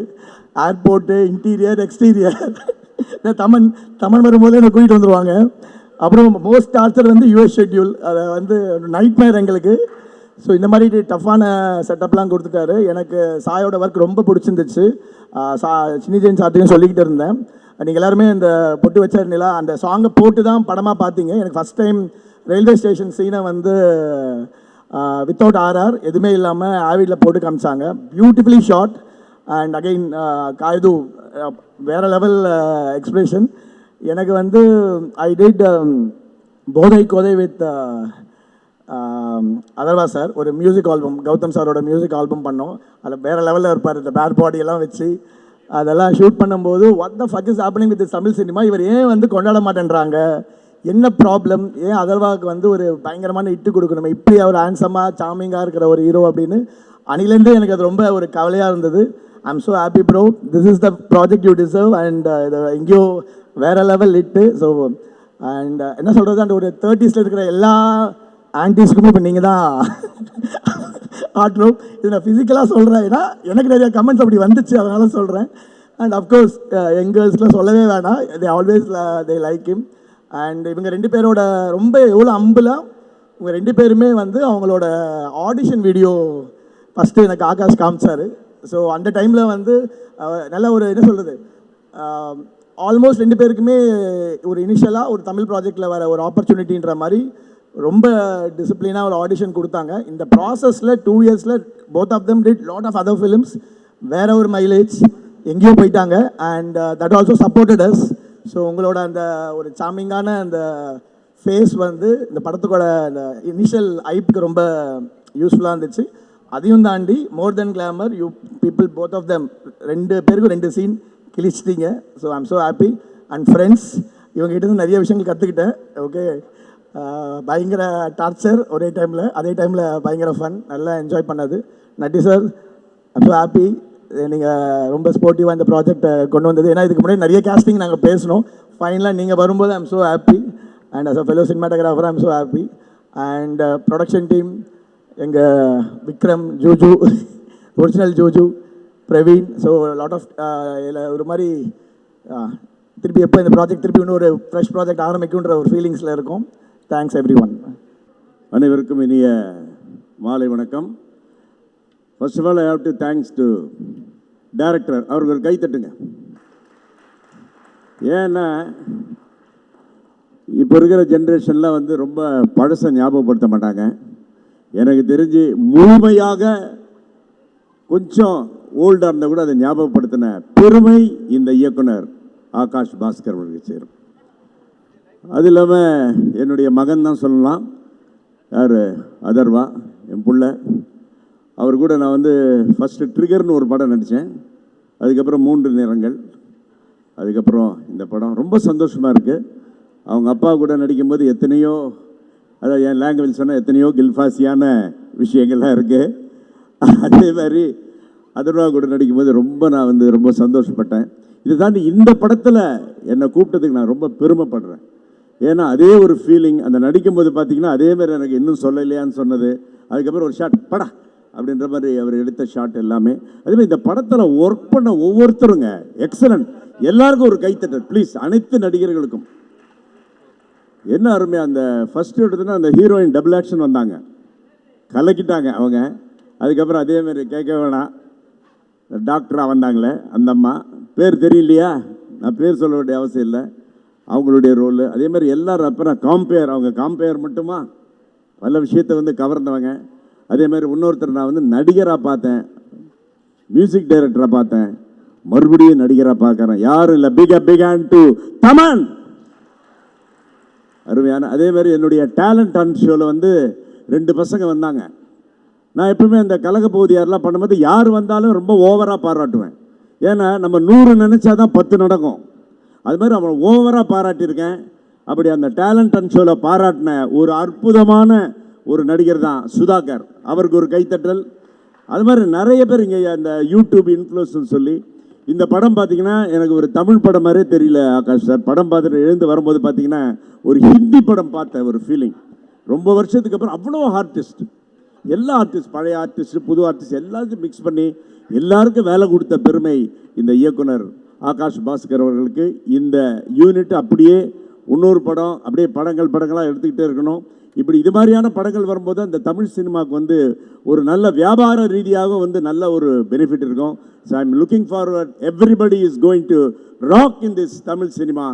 airport, interior, exterior. Thaman வரும்போதே என்னை கூட்டிகிட்டு வந்துடுவாங்க. அப்புறம் மோஸ்ட் டார்ச்சர் வந்து யூஎஸ் ஷெட்யூல், அதை வந்து நைட் மேர் எங்களுக்கு. ஸோ இந்த மாதிரி டஃப்பான செட்டப்லாம் கொடுத்துட்டாரு. எனக்கு சாயோட ஒர்க் ரொம்ப பிடிச்சிருந்துச்சு. சினி ஜெயின் சார்ட்டையும் சொல்லிக்கிட்டு இருந்தேன், நீங்கள் எல்லாருமே இந்த பொட்டு வச்ச நிலா அந்த சாங்கை போட்டு தான் படமாக பார்த்தீங்க. எனக்கு ஃபஸ்ட் டைம் ரயில்வே ஸ்டேஷன் சீனை வந்து வித்தவுட் ஆர்ஆர் எதுவுமே இல்லாமல் ஆவிடில் போட்டு காமிச்சாங்க. Beautifully shot. And again Kayadu வேறு லெவல் எக்ஸ்பிரஷன். எனக்கு வந்து I did Bodhai Kodhai with Atharvaa sir, ஒரு மியூசிக் ஆல்பம், கௌதம் சாரோட மியூசிக் ஆல்பம் பண்ணோம். அதில் வேறு லெவலில் இருப்பார், இந்த பேட் பாடியெல்லாம் வச்சு அதெல்லாம் ஷூட் பண்ணும்போது what the fuck is happening with Tamil cinema, இவர் ஏன் வந்து கொண்டாட மாட்டேன்றாங்க, என்ன ப்ராப்ளம், ஏன் அதர்வாவுக்கு வந்து ஒரு பயங்கரமான இட்டு கொடுக்கணும், இப்படி அவர் ஹேண்ட்ஸமாக சாமிங்காக இருக்கிற ஒரு ஹீரோ அப்படின்னு அணிலேருந்து எனக்கு அது ரொம்ப ஒரு கவலையாக இருந்தது. ஐ am so happy bro, this is the project you deserve. And எங்கேயோ வேறு லெவல் இட்டு. ஸோ அண்ட் என்ன சொல்கிறது, அந்த ஒரு 30s இருக்கிற எல்லா ஆன்டிஸ்க்குமே இப்போ நீங்கள் தான் ஆட்ரோ. இது நான் ஃபிசிக்கலாக சொல்கிறேன், ஏன்னா எனக்கு நிறைய கமெண்ட்ஸ் அப்படி வந்துச்சு, அதனால சொல்கிறேன். அண்ட் அஃப்கோர்ஸ் எங்கர்ஸ்லாம் சொல்லவே வேணாம், they always they like him. And இவங்க 2 பேரோட ரொம்ப எவ்வளோ அம்பிளாக இவங்க 2 பேருமே வந்து அவங்களோட ஆடிஷன் வீடியோ ஃபஸ்ட்டு எனக்கு ஆகாஷ் காமிச்சார். ஸோ அந்த டைமில் வந்து நல்ல ஒரு என்ன சொல்கிறது, ஆல்மோஸ்ட் 2 பேருக்குமே ஒரு இனிஷியலாக ஒரு தமிழ் ப்ராஜெக்டில் வர ஒரு ஆப்பர்ச்சுனிட்டின்ற மாதிரி ரொம்ப டிசிப்ளினாக ஒரு ஆடிஷன் கொடுத்தாங்க. இந்த ப்ராசஸில் 2 இயர்ஸில் both of them did lot of other films, வேற ஒரு மைலேஜ் எங்கேயோ போயிட்டாங்க. And that also supported us. So உங்களோட அந்த ஒரு சாமிங்கான அந்த ஃபேஸ் வந்து இந்த படத்துக்கோட அந்த இனிஷியல் ஐப்புக்கு ரொம்ப யூஸ்ஃபுல்லாக இருந்துச்சு. அதையும் தாண்டி more then glamour, you people both of them 2 பேருக்கும் 2 சீன் கிழிச்சிட்டீங்க. So I am so happy. And friends, இவங்ககிட்ட நிறைய விஷயங்கள் கற்றுக்கிட்டேன். ஓகே, பயங்கர டார்ச்சர் ஒரே டைமில், அதே டைமில் பயங்கர ஃபன், நல்லா என்ஜாய் பண்ணது. நட்டி சார், ஐம் ஸோ ஹாப்பி, நீங்கள் ரொம்ப ஸ்போர்ட்டிவாக இந்த ப்ராஜெக்டை கொண்டு வந்தது. ஏன்னா இதுக்கு முன்னாடி நிறைய கேஸ்டிங் நாங்கள் பேசணும், ஃபைனலாக நீங்கள் வரும்போது I'm so happy. And as a fellow cinematographer I'm so happy. And production team, எங்கள் Vikram, Juju, original Juju, Praveen. So lot of ஒரு மாதிரி திருப்பி எப்போ இந்த ப்ராஜெக்ட் திருப்பி இன்னொரு ஃப்ரெஷ் ப்ராஜெக்ட் ஆரம்பிக்குன்ற ஒரு ஃபீலிங்ஸில் இருக்கும். Thanks everyone. அனைவருக்கும் இனிய மாலை வணக்கம். First of all I have to thanks to director. அவருக்கு ஒரு கை தட்டுங்க. ஏன்னா இப்போ இருக்கிற ஜென்ரேஷனில் வந்து ரொம்ப பழசை ஞாபகப்படுத்த மாட்டாங்க. எனக்கு தெரிஞ்சு முழுமையாக கொஞ்சம் ஓல்டாக இருந்தால் கூட அதை ஞாபகப்படுத்தின பெருமை இந்த இயக்குனர் ஆகாஷ் பாஸ்கர் அவர்களுக்கு சேரும். அது இல்லாமல் என்னுடைய மகன் தான் சொல்லலாம், யார் அதர்வா, என் பிள்ளை. அவர் கூட நான் வந்து ஃபஸ்ட்டு ட்ரிகர்னு ஒரு படம் நடித்தேன், அதுக்கப்புறம் 3 நிறங்கள், அதுக்கப்புறம் இந்த படம். ரொம்ப சந்தோஷமாக இருக்குது. அவங்க அப்பா கூட நடிக்கும்போது எத்தனையோ, அதாவது என் லாங்குவேஜ் சொன்னால் எத்தனையோ கில்ஃபாசியான விஷயங்கள்லாம் இருக்குது. அதே மாதிரி அதர்வா கூட நடிக்கும்போது நான் வந்து ரொம்ப சந்தோஷப்பட்டேன். இதை தாண்டி இந்த படத்தில் என்னை கூப்பிட்டதுக்கு நான் ரொம்ப பெருமைப்படுறேன். ஏன்னா அதே ஒரு ஃபீலிங் அந்த நடிக்கும்போது பார்த்தீங்கன்னா அதே மாதிரி எனக்கு இன்னும் சொல்லலையான்னு சொன்னது, அதுக்கப்புறம் ஒரு ஷாட் படா அப்படின்ற மாதிரி அவர் எடுத்த ஷாட் எல்லாமே. அதேமாதிரி இந்த படத்தில் ஒர்க் பண்ண ஒவ்வொருத்தருங்க எக்ஸலண்ட். எல்லாருக்கும் ஒரு கைத்தட்டல் ப்ளீஸ், அனைத்து நடிகர்களுக்கும். என்ன அருமையாக அந்த ஃபஸ்ட்டு எடுத்துன்னா அந்த ஹீரோயின் டபுள் ஆக்ஷன் வந்தாங்க, கலக்கிட்டாங்க அவங்க. அதுக்கப்புறம் அதேமாரி கேட்க வேணாம், டாக்டராக வந்தாங்களே அந்த அம்மா, பேர் தெரியலையா, நான் பேர் சொல்ல வேண்டிய அவசியம் இல்லை, அவங்களுடைய ரோலு. அதே மாதிரி எல்லாரும் அப்புறம் அவங்க காம்பேர் மட்டுமா பல விஷயத்தை வந்து கவர்ந்தவங்க. அதே மாதிரி இன்னொருத்தர் நான் வந்து நடிகராக பார்த்தேன், மியூசிக் டைரக்டராக பார்த்தேன், மறுபடியும் நடிகராக பார்க்குறேன். யாரும் இல்லை, பிக் ஹேண்ட் டு தமன். அருமையான. அதே மாதிரி என்னுடைய டேலண்ட் ஹண்ட் ஷோவில் வந்து 2 பசங்க வந்தாங்க. நான் எப்பவுமே இந்த கலக பகுதியாரெலாம் பண்ணும்போது யார் வந்தாலும் ரொம்ப ஓவராக பாராட்டுவேன். ஏன்னா நம்ம 100 நினச்சா தான் 10 நடக்கும். அது மாதிரி அவனை ஓவராக பாராட்டியிருக்கேன். அப்படி அந்த டேலண்ட் அண்ட் ஷோவில் பாராட்டின ஒரு அற்புதமான ஒரு நடிகர் தான் சுதாகர். அவருக்கு ஒரு கைத்தட்டல். அது மாதிரி நிறைய பேர் இங்கே அந்த யூடியூப் இன்ஃப்ளூயன்ஸ்னு சொல்லி இந்த படம் பார்த்தீங்கன்னா எனக்கு ஒரு தமிழ் படம் மாதிரியே தெரியல ஆகாஷ் சார். படம் பார்த்துட்டு எழுந்து வரும்போது பார்த்தீங்கன்னா ஒரு ஹிந்தி படம் பார்த்த ஒரு ஃபீலிங். ரொம்ப வருஷத்துக்கு அப்புறம் அவ்வளோ ஆர்டிஸ்ட், எல்லா ஆர்டிஸ்ட், பழைய ஆர்டிஸ்ட், புது ஆர்டிஸ்ட் எல்லாத்தையும் மிக்ஸ் பண்ணி எல்லாருக்கும் வேலை கொடுத்த பெருமை இந்த இயக்குனர் ஆகாஷ் பாஸ்கர் அவர்களுக்கு. இந்த யூனிட் அப்படியே இன்னொரு படம் அப்படியே படங்களாக எடுத்துக்கிட்டே இருக்கணும். இப்படி இது மாதிரியான படங்கள் வரும்போது அந்த தமிழ் சினிமாவுக்கு வந்து ஒரு நல்ல வியாபார ரீதியாக வந்து நல்ல ஒரு பெனிஃபிட் இருக்கும். So I am looking forward, everybody is going to rock in this Tamil cinema.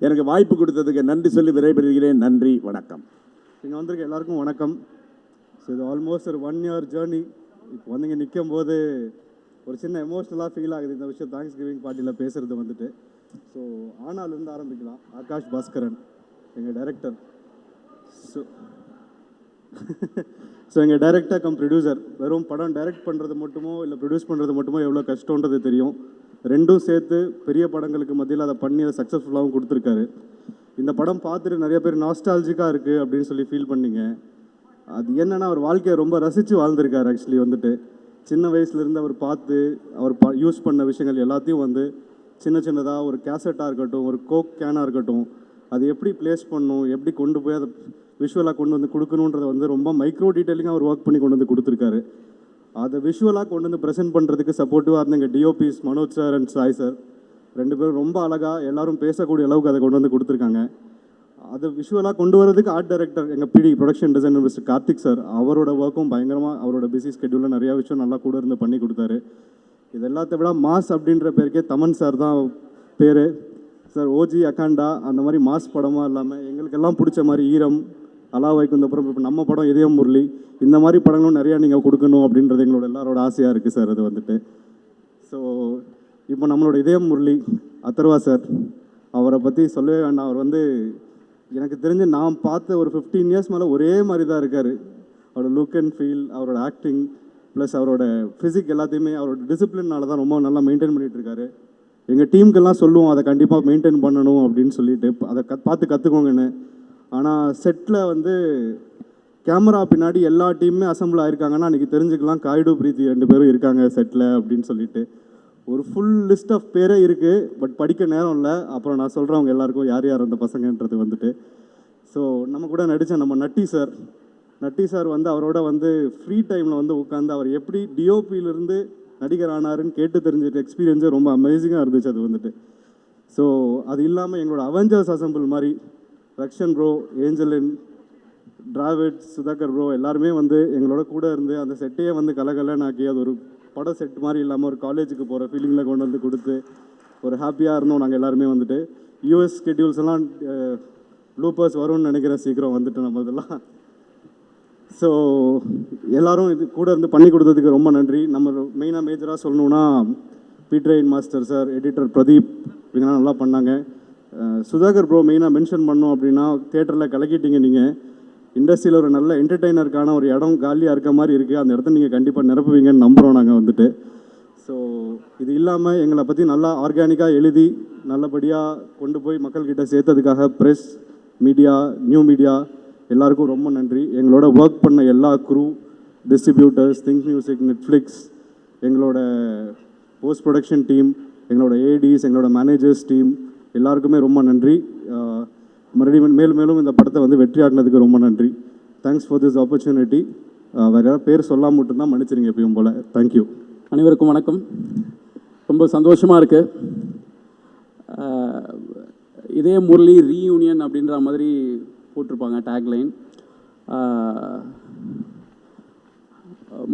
எனக்கு வாய்ப்பு கொடுத்ததுக்கு நன்றி சொல்லி விடைபெறுகிறேன். நன்றி, வணக்கம். இங்கே வந்திருக்க எல்லாருக்கும் வணக்கம். ஸோ இது ஆல்மோஸ்ட் ஒரு 1 year ஜேர்னி. இப்போ வந்து இங்கே நிற்கும் போது ஒரு சின்ன எமோஷ்னலாக ஃபீல் ஆகுது இந்த விஷயம் தேங்க்ஸ் கிவிங் பார்ட்டியில் பேசுகிறது வந்துட்டு. ஸோ ஆனாலிருந்து ஆரம்பிக்கலாம். ஆகாஷ் பாஸ்கரன் எங்கள் டைரக்டர். ஸோ எங்கள் டைரக்டர் கம் ப்ரொடியூசர். வெறும் படம் டைரக்ட் பண்ணுறது மட்டுமோ இல்லை ப்ரொடியூஸ் பண்ணுறது மட்டுமோ எவ்வளோ கஷ்டன்றது தெரியும். ரெண்டும் சேர்த்து பெரிய படங்களுக்கு மத்தியில் அதை பண்ணி அதை சக்ஸஸ்ஃபுல்லாகவும் கொடுத்துருக்காரு. இந்த படம் பார்த்துட்டு நிறைய பேர் நாஸ்டாலஜிக்காக இருக்குது அப்படின்னு சொல்லி ஃபீல் பண்ணிங்க. அது என்னென்னா அவர் வாழ்க்கையை ரொம்ப ரசித்து வாழ்ந்திருக்காரு. ஆக்சுவலி வந்துட்டு சின்ன வயசுலேருந்து அவர் பார்த்து அவர் யூஸ் பண்ண விஷயங்கள் எல்லாத்தையும் வந்து சின்னதாக ஒரு கேசட்டாக இருக்கட்டும், ஒரு கோக் கேனாக இருக்கட்டும், அது எப்படி ப்ளேஸ் பண்ணணும், எப்படி கொண்டு போய் அதை விஷுவலாக கொண்டு வந்து கொடுக்கணுன்றதை வந்து ரொம்ப மைக்ரோ டீட்டெயிலிங்காக அவர் ஒர்க் பண்ணி கொண்டு வந்து கொடுத்துருக்காரு. அதை விஷுவலாக கொண்டு வந்து ப்ரெசென்ட் பண்ணுறதுக்கு சப்போர்ட்டிவாக இருந்த எங்கள் DOPs Manoj sir and Sai sir 2 பேரும் ரொம்ப அழகாக எல்லாரும் பேசக்கூடிய அளவுக்கு அதை கொண்டு வந்து கொடுத்துருக்காங்க. அதை விஷுவலாக கொண்டு வரதுக்கு ஆர்ட் டைரக்டர் எங்கள் பிடி production designer mister Karthik sir, அவரோட ஒர்க்கும் பயங்கரமாக அவரோட பிஸி ஸ்கெட்யூலில் நிறையா விஷயம் நல்லா கூட இருந்து பண்ணி கொடுத்தாரு. இது எல்லாத்த விட மாஸ் அப்படின்ற பேருக்கே தமன் சார் தான் பேர். சார் ஓஜி அக்காண்டா அந்த மாதிரி மாஸ் படமாக இல்லாமல் எங்களுக்கெல்லாம் பிடிச்ச மாதிரி ஈரம், அலா வைகுந்தபுரம், இப்போ நம்ம படம் இதயம் முரளி, இந்த மாதிரி படங்களும் நிறையா நீங்கள் கொடுக்கணும் அப்படின்றது எங்களோட எல்லாரோட ஆசையாக இருக்குது சார். அது வந்துட்டு ஸோ இப்போ நம்மளோட இதயம் முரளி அதர்வா சார், அவரை பற்றி சொல்லவே வேண்டாம். அவர் வந்து எனக்கு தெரிஞ்சு நான் பார்த்த ஒரு 15 years மேலே ஒரே மாதிரி தான் இருக்கார். அவரோட லுக் அண்ட் ஃபீல், அவரோட ஆக்டிங் ப்ளஸ் அவரோட ஃபிசிக் எல்லாத்தையுமே அவரோட டிசிப்ளினால தான் ரொம்ப நல்லா மெயின்டைன் பண்ணிகிட்டு இருக்காரு. எங்கள் டீமுக்கெல்லாம் சொல்லுவோம் அதை கண்டிப்பாக மெயின்டைன் பண்ணணும் அப்படின்னு சொல்லிட்டு, அதை பார்த்து கற்றுக்கோங்கன்னு. ஆனால் செட்டில் வந்து கேமரா பின்னாடி எல்லா டீமுமே அசம்பிள் ஆகிருக்காங்கன்னா அன்றைக்கி தெரிஞ்சுக்கலாம் காய்டு பிரீத்தி 2 பேரும் இருக்காங்க செட்டில் அப்படின்னு சொல்லிட்டு. ஒரு ஃபுல் லிஸ்ட் ஆஃப் பேரே இருக்குது, பட் படிக்க நேரம் இல்லை. அப்புறம் நான் சொல்கிறவங்க எல்லாருக்கும் யார் யார் அந்த பசங்கன்றது வந்துட்டு. ஸோ நம்ம கூட நடித்த நம்ம நட்டி சார் வந்து அவரோட வந்து ஃப்ரீ டைமில் வந்து உட்காந்து அவர் எப்படி டிஓபியிலேருந்து நடிகர் ஆனாருன்னு கேட்டு தெரிஞ்சுட்டு எக்ஸ்பீரியன்ஸே ரொம்ப அமேசிங்காக இருந்துச்சு அது வந்துட்டு. ஸோ அது இல்லாமல் எங்களோட அவெஞ்சர்ஸ் அசம்பிள் மாதிரி ரக்ஷன் ப்ரோ, ஏஞ்சலின், டிராவிட், சுதாகர் ப்ரோ எல்லாருமே வந்து எங்களோட கூட இருந்து அந்த செட்டையே வந்து கலகலன்னாக்கி அது ஒரு பட செட் மாதிரி இல்லாமல் ஒரு காலேஜுக்கு போகிற ஃபீலிங்கில் கொண்டு வந்து கொடுத்து ஒரு ஹாப்பியாக இருந்தோம் நாங்கள் எல்லாருமே வந்துட்டு. யூஎஸ் ஸ்கெட்யூல்ஸ் எல்லாம் ப்ளூப்பர்ஸ் வரும்னு நினைக்கிறேன் சீக்கிரம் வந்துட்டு நம்ம இதெல்லாம். ஸோ எல்லோரும் இது கூட இருந்து பண்ணி கொடுத்ததுக்கு ரொம்ப நன்றி. நம்ம மெயினாக மேஜராக சொல்லணுன்னா பீட்ரைன் மாஸ்டர் சார், எடிட்டர் பிரதீப், இவங்கெல்லாம் நல்லா பண்ணாங்க. சுதாகர் ப்ரோ மெயினாக மென்ஷன் பண்ணோம் அப்படின்னா தியேட்டரில் கலக்கிட்டீங்க. நீங்கள் இண்டஸ்ட்ரியில் ஒரு நல்ல என்டர்டெய்னருக்கான ஒரு இடம் காலியாக இருக்க மாதிரி இருக்குது. அந்த இடத்த நீங்கள் கண்டிப்பாக நிரப்புவீங்கன்னு நம்புகிறோம் நாங்கள் வந்துட்டு. ஸோ இது இல்லாமல் எங்களை பற்றி நல்லா ஆர்கானிக்காக எழுதி நல்லபடியாக கொண்டு போய் மக்கள்கிட்ட சேர்த்ததுக்காக ப்ரெஸ், மீடியா, நியூ மீடியா எல்லாருக்கும் ரொம்ப நன்றி. எங்களோட ஒர்க் பண்ண எல்லா crew, distributors, think music, Netflix, எங்களோட போஸ்ட் ப்ரொடக்ஷன் டீம், எங்களோட ஏடிஸ், எங்களோட மேனேஜர்ஸ் டீம் எல்லாருக்குமே ரொம்ப நன்றி. மறுபடியும் மேலும் இந்த படத்தை வந்து வெற்றியாக்குனதுக்கு ரொம்ப நன்றி. Thanks for this opportunity. வேறு யாராவது பேர் சொல்லாமல் மட்டும்தான் மன்னிச்சிருங்க எப்பயும் போல். தேங்க்யூ. அனைவருக்கும் வணக்கம். ரொம்ப சந்தோஷமாக இருக்குது. இதே முரளி ரீயூனியன் அப்படின்ற மாதிரி போட்டிருப்பாங்க டேக்லைன்.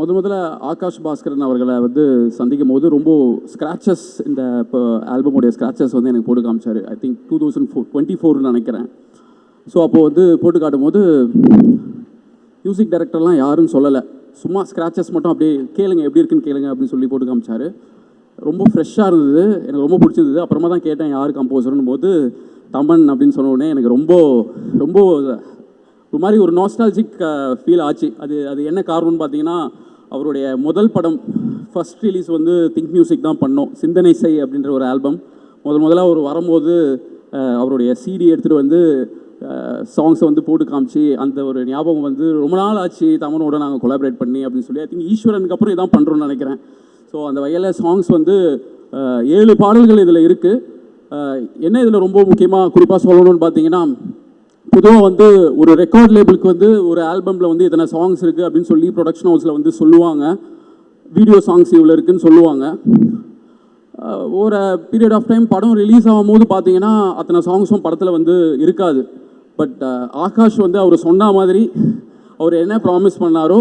முதல்ல ஆகாஷ் பாஸ்கரன் அவர்களை வந்து சந்திக்கும் போது ரொம்ப ஸ்க்ராச்சஸ், இந்த இப்போ ஆல்பமுடைய ஸ்க்ராச்சஸ் வந்து எனக்கு போட்டு காமிச்சார். ஐ திங்க் 2024 நினைக்கிறேன். ஸோ அப்போது வந்து போட்டு காட்டும் போது மியூசிக் டைரக்டர்லாம் யாருன்னு சொல்லலை, சும்மா ஸ்க்ராச்சஸ் மட்டும் அப்படியே கேளுங்க எப்படி இருக்குன்னு கேளுங்க அப்படின்னு சொல்லி போட்டு காமிச்சார். ரொம்ப ஃப்ரெஷ்ஷாக இருந்தது, எனக்கு ரொம்ப பிடிச்சிருந்தது. அப்புறமா தான் கேட்டேன் யார் கம்போசர்னும் போது தமன் அப்படின்னு சொன்ன உடனே எனக்கு ரொம்ப ரொம்ப ஒரு மாதிரி ஒரு நாஸ்டாலஜிக் ஃபீல் ஆச்சு. அது என்ன காரணம்னு பார்த்தீங்கன்னா, அவருடைய முதல் படம் ஃபர்ஸ்ட் ரிலீஸ் வந்து திங்க் மியூசிக் தான் பண்ணோம். சிந்தனை செய் அப்படின்ற ஒரு ஆல்பம் முதல்ல அவர் வரும்போது அவருடைய சிடி எடுத்துகிட்டு வந்து சாங்ஸை வந்து போட்டு காமிச்சு, அந்த ஒரு ஞாபகம் வந்து ரொம்ப நாள் ஆச்சு தமனோட நாங்கள் கொலாபரேட் பண்ணி அப்படின்னு சொல்லி. ஐ திங்க் ஈஸ்வரனுக்கு அப்புறம் இதான் பண்ணுறோன்னு நினைக்கிறேன். ஸோ அந்த வகையில் சாங்ஸ் வந்து 7 பாடல்கள் இதில் இருக்குது. என்ன இதில் ரொம்ப முக்கியமாக குறிப்பாக சொல்லணும்னு பார்த்தீங்கன்னா, பொதுவாக வந்து ஒரு ரெக்கார்ட் லேபிளுக்கு வந்து ஒரு ஆல்பமில் வந்து இத்தனை சாங்ஸ் இருக்குது அப்படின்னு சொல்லி ப்ரொடக்ஷன் ஹவுஸில் வந்து சொல்லுவாங்க, வீடியோ சாங்ஸ் இவ்வளோ இருக்குதுன்னு சொல்லுவாங்க. ஒரு பீரியட் ஆஃப் டைம் படம் ரிலீஸ் ஆகும் போது பார்த்தீங்கன்னா அத்தனை சாங்ஸும் படத்தில் வந்து இருக்காது. பட் ஆகாஷ் வந்து அவர் சொன்ன மாதிரி அவர் என்ன ப்ராமிஸ் பண்ணாரோ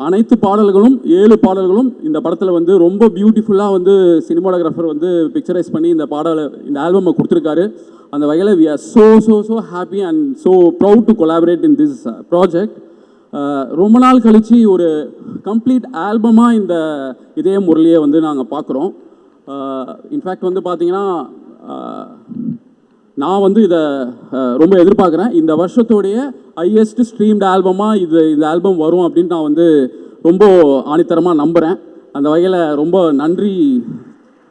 அனைத்து பாடல்களும் 7 பாடல்களும் இந்த படத்தில் வந்து ரொம்ப பியூட்டிஃபுல்லாக வந்து சினிமாட்டோகிராஃபர் வந்து பிக்சரைஸ் பண்ணி இந்த ஆல்பமை கொடுத்துருக்காரு. அந்த வகையில் we are so happy and so proud to collaborate in this project. ரொம்ப நாள் கழித்து ஒரு கம்ப்ளீட் ஆல்பமாக இந்த இதே முரளியை வந்து நாங்கள் பார்க்குறோம். இன்ஃபேக்ட் வந்து பார்த்தீங்கன்னா நான் வந்து இதை ரொம்ப எதிர்பார்க்குறேன். இந்த வருஷத்தோடைய ஹையஸ்ட் ஸ்ட்ரீம்டு ஆல்பமாக இந்த ஆல்பம் வரும் அப்படின்னு நான் வந்து ரொம்ப ஆணித்தரமாக நம்புகிறேன். அந்த வகையில் ரொம்ப நன்றி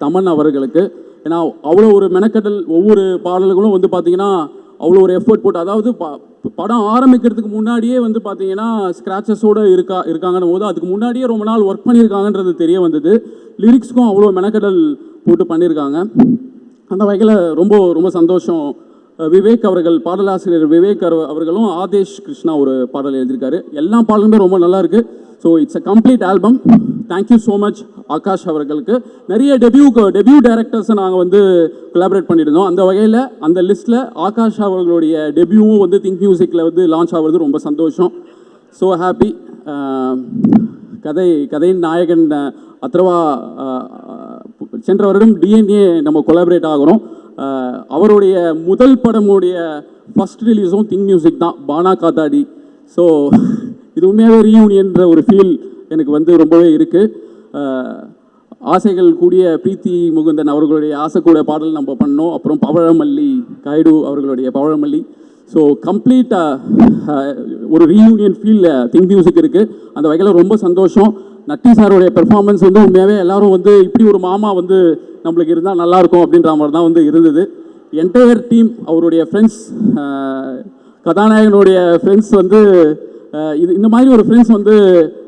தமன் அவர்களுக்கு. ஏன்னா அவ்வளோ ஒரு மெனக்கடல், ஒவ்வொரு பாடல்களும் வந்து பார்த்திங்கன்னா அவ்வளோ ஒரு எஃபர்ட் போட்டு, அதாவது படம் ஆரம்பிக்கிறதுக்கு முன்னாடியே வந்து பார்த்திங்கன்னா ஸ்க்ராச்சஸோடு இருக்காங்கன்னும் போது அதுக்கு முன்னாடியே ரொம்ப நாள் ஒர்க் பண்ணியிருக்காங்கன்றது தெரிய வந்தது. லிரிக்ஸ்க்கும் அவ்வளோ மெனக்கடல் போட்டு பண்ணியிருக்காங்க. அந்த வகையில் ரொம்ப ரொம்ப சந்தோஷம். விவேக் அவர்கள், பாடலாசிரியர் விவேக் அவர்களும் ஆதேஷ் கிருஷ்ணா ஒரு பாடல் எழுதியிருக்காரு. எல்லா பாடலுமே ரொம்ப நல்லா இருக்குது. So it's a complete album. Thank you so much Akash அவர்களுக்கு. நிறைய டெபியூ டைரக்டர்ஸை நாங்கள் வந்து கொலாபரேட் பண்ணியிருந்தோம். அந்த வகையில் அந்த லிஸ்ட்டில் ஆகாஷ் அவர்களுடைய டெபியூவும் வந்து திங்க் மியூசிக்கில் வந்து லான்ச் ஆகிறது ரொம்ப சந்தோஷம். So happy. கதையின் நாயகன் அத்ரவா சென்ற வருடம் டிஎன்ஏ நம்ம கொலாபரேட் ஆகிறோம். அவருடைய முதல் படமுடைய ஃபஸ்ட் ரிலீஸும் திங்க் மியூசிக் தான், பானா காத்தாடி. ஸோ இது உண்மையாகவே ரீயூனியன்ற ஒரு ஃபீல் எனக்கு வந்து ரொம்பவே இருக்குது. ஆசைகள் கூடிய பிரீத்தி முகுந்தன் அவர்களுடைய ஆசை கூட பாடல் நம்ம பண்ணோம். அப்புறம் பவழமல்லி காய்டு அவர்களுடைய பவழமல்லி. ஸோ கம்ப்ளீட்டாக ஒரு ரீயூனியன் ஃபீல் திங்க் மியூசிக் இருக்குது. அந்த வகையில் ரொம்ப சந்தோஷம். நட்டி சாருடைய பெர்ஃபார்மன்ஸ் வந்து உண்மையாகவே எல்லாரும் வந்து இப்படி ஒரு மாமா வந்து நம்மளுக்கு இருந்தால் நல்லாயிருக்கும் அப்படின்ற மாதிரி தான் வந்து இருந்தது. என்டையர் டீம், அவருடைய ஃப்ரெண்ட்ஸ், கதாநாயகனுடைய ஃப்ரெண்ட்ஸ் வந்து இந்த மாதிரி ஒரு ஃப்ரெண்ட்ஸ் வந்து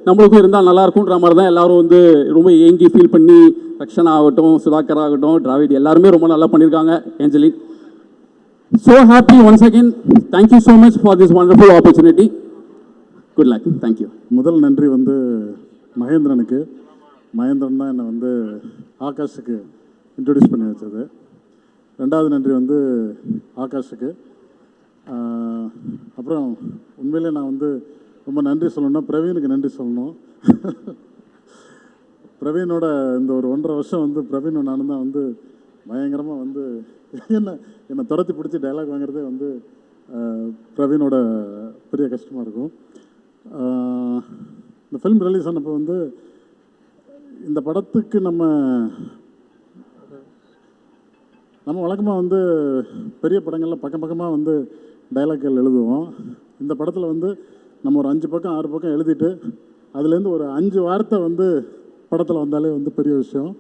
நம்மளுக்கும் இருந்தால் நல்லாயிருக்குன்ற மாதிரி தான் எல்லோரும் வந்து ரொம்ப ஏங்கி ஃபீல் பண்ணி, ரக்ஷனா ஆகட்டும், சுதாகர் ஆகட்டும், டிராவிட் எல்லாருமே ரொம்ப நல்லா பண்ணியிருக்காங்க. Angeline, so happy once again. Thank you so much for this wonderful opportunity. Good luck. Thank you. முதல் நன்றி வந்து மகேந்திரனுக்கு. மகேந்திரன் தான் என்னை வந்து ஆகாஷுக்கு இன்ட்ரடியூஸ் பண்ணி வச்சது. ரெண்டாவது நன்றி வந்து ஆகாஷுக்கு. அப்புறம் உண்மையிலே நான் வந்து ரொம்ப நன்றி சொல்லணும்னா பிரவீனுக்கு நன்றி சொல்லணும். பிரவீனோட இந்த ஒரு 1.5 வருஷம் வந்து பிரவீனும் நானும் தான் வந்து பயங்கரமாக வந்து என்னை துரத்தி பிடிச்சி டைலாக் வாங்குறதே வந்து பிரவீனோட பெரிய கஷ்டமாக இருக்கும். இந்த ஃபிலிம் ரிலீஸ் ஆனப்போ வந்து இந்த படத்துக்கு நம்ம வழக்கமாக வந்து பெரிய படங்களில் பக்கமாக வந்து டைலாக்கள் எழுதுவோம். இந்த படத்தில் வந்து நம்ம ஒரு 5 பக்கம் 6 பக்கம் எழுதிட்டு அதுலேருந்து ஒரு 5 வார்த்தை வந்து படத்தில் வந்தாலே வந்து பெரிய விஷயம்.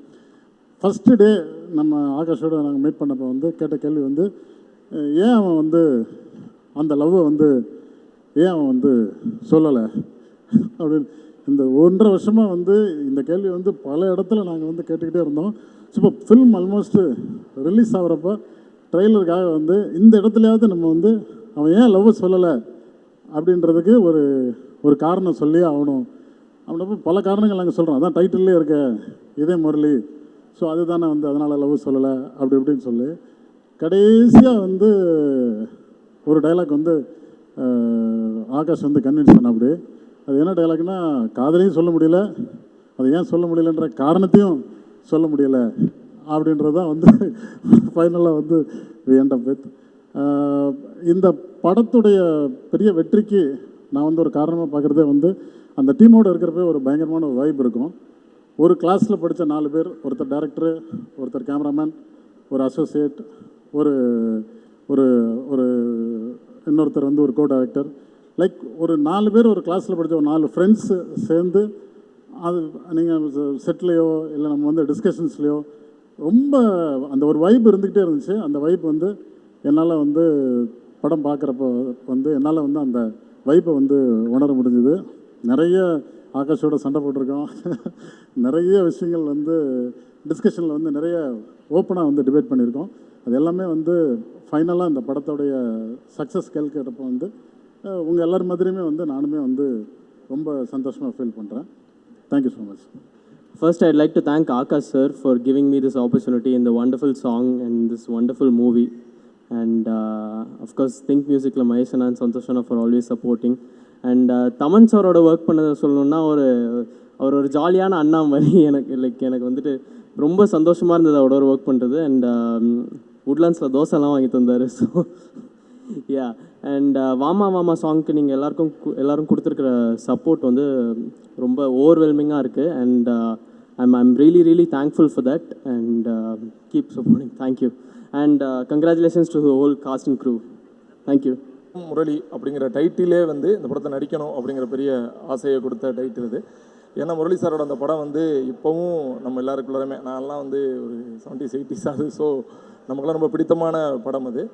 ஃபஸ்ட்டு டே நம்ம ஆகாஷோட நாங்கள் மீட் பண்ணப்போ வந்து கேட்ட கேள்வி வந்து, ஏன் அவன் வந்து அந்த லவ்வை வந்து ஏன் அவன் வந்து சொல்லலை அப்படின்னு. இந்த 1.5 வருஷமாக வந்து இந்த கேள்வி வந்து பல இடத்துல நாங்கள் வந்து கேட்டுக்கிட்டே இருந்தோம். ஸோ இப்போ ஃபில்ம் ஆல்மோஸ்ட்டு ரிலீஸ் ஆகிறப்ப ட்ரெய்லருக்காக வந்து இந்த இடத்துலையாவது நம்ம வந்து அவன் ஏன் லவ்வை சொல்லலை அப்படின்றதுக்கு ஒரு காரணம் சொல்லி ஆகணும் அப்படின்றப்ப பல காரணங்கள் நாங்கள் சொல்கிறோம். அதான் டைட்டில்லே இருக்க இதே முரளி. ஸோ அதுதானே வந்து அதனால் லவ் சொல்லலை அப்படி இப்படின்னு சொல்லி கடைசியாக வந்து ஒரு டைலாக் வந்து ஆகாஷ் வந்து கன்வின்ஸ் பண்ண அப்படி அது என்ன டைலாக்னா காதலையும் சொல்ல முடியல அது ஏன் சொல்ல முடியலன்ற காரணத்தையும் சொல்ல முடியலை அப்படின்றது தான் வந்து ஃபைனலாக வந்து எண்ட் ஆஃப் வித் இந்த படத்துடைய பெரிய வெற்றிக்கு நான் வந்து ஒரு காரணமாக பார்க்குறதே வந்து அந்த டீமோடு இருக்கிறப்ப ஒரு பயங்கரமான ஒரு வைப் இருக்கும். ஒரு கிளாஸில் படித்த 4 பேர், ஒருத்தர் டைரக்டரு, ஒருத்தர் கேமராமேன், ஒரு அசோசியேட், ஒரு ஒரு ஒரு இன்னொருத்தர் வந்து ஒரு கோ டைரக்டர், லைக் ஒரு 4 பேர் ஒரு கிளாஸில் படித்த ஒரு 4 ஃப்ரெண்ட்ஸு சேர்ந்து அது நீங்கள் செட்லேயோ இல்லை நம்ம வந்து டிஸ்கஷன்ஸ்லேயோ ரொம்ப அந்த ஒரு வைப் இருந்துக்கிட்டே இருந்துச்சு. அந்த வைப் வந்து என்னால் வந்து படம் பார்க்குறப்ப வந்து என்னால் வந்து அந்த வைப்பை வந்து உணர முடிஞ்சுது. நிறைய ஆகாஷோட சண்டை போட்டிருக்கோம். நிறைய விஷயங்கள் வந்து டிஸ்கஷனில் வந்து நிறைய ஓப்பனாக வந்து டிபேட் பண்ணியிருக்கோம். அது எல்லாமே வந்து ஃபைனலாக இந்த படத்தோடைய சக்ஸஸ் கேட்குறப்போ வந்து உங்கள் எல்லோரும் மாதிரியுமே வந்து நானுமே வந்து ரொம்ப சந்தோஷமாக ஃபீல் பண்ணுறேன். Thank you so much. First, I'd like to thank Akash sir for giving me this opportunity in the wonderful song and this wonderful movie. And of course, Think Musicல மகேஷன் and சந்தோஷனா for always supporting. And Thaman சாரோட work பண்ணதை சொல்லணுன்னா அவர் ஒரு ஜாலியான அண்ணா மாதிரி எனக்கு வந்துட்டு ரொம்ப சந்தோஷமாக இருந்தது அவரோட ஒர்க் பண்ணுறது. அண்ட் உட்லாண்ட்ஸில் தோசைலாம் வாங்கி தந்தார். ஸோ யா அண்ட் வாமா வாமா சாங்க்கு நீங்கள் எல்லாரும் கொடுத்துருக்குற சப்போர்ட் வந்து ரொம்ப ஓவர்வெல்மிங்காக இருக்குது. And I'm really thankful for that and keep supporting. Thank you and congratulations to whole cast and crew. Thank you. Murali அப்படிங்கிற டைட்டிலே வந்து இந்த படத்தை நடிக்கணும் அப்படிங்கிற பெரிய ஆசையை கொடுத்த டைட்டில் இது. ஏன்னா முரளி சாரோட அந்த படம் வந்து இப்போவும் நம்ம எல்லாருக்குள்ளாருமே நான்லாம் வந்து ஒரு 70s 80s ஆகுது. ஸோ நமக்குலாம் ரொம்ப பிடித்தமான படம் அது.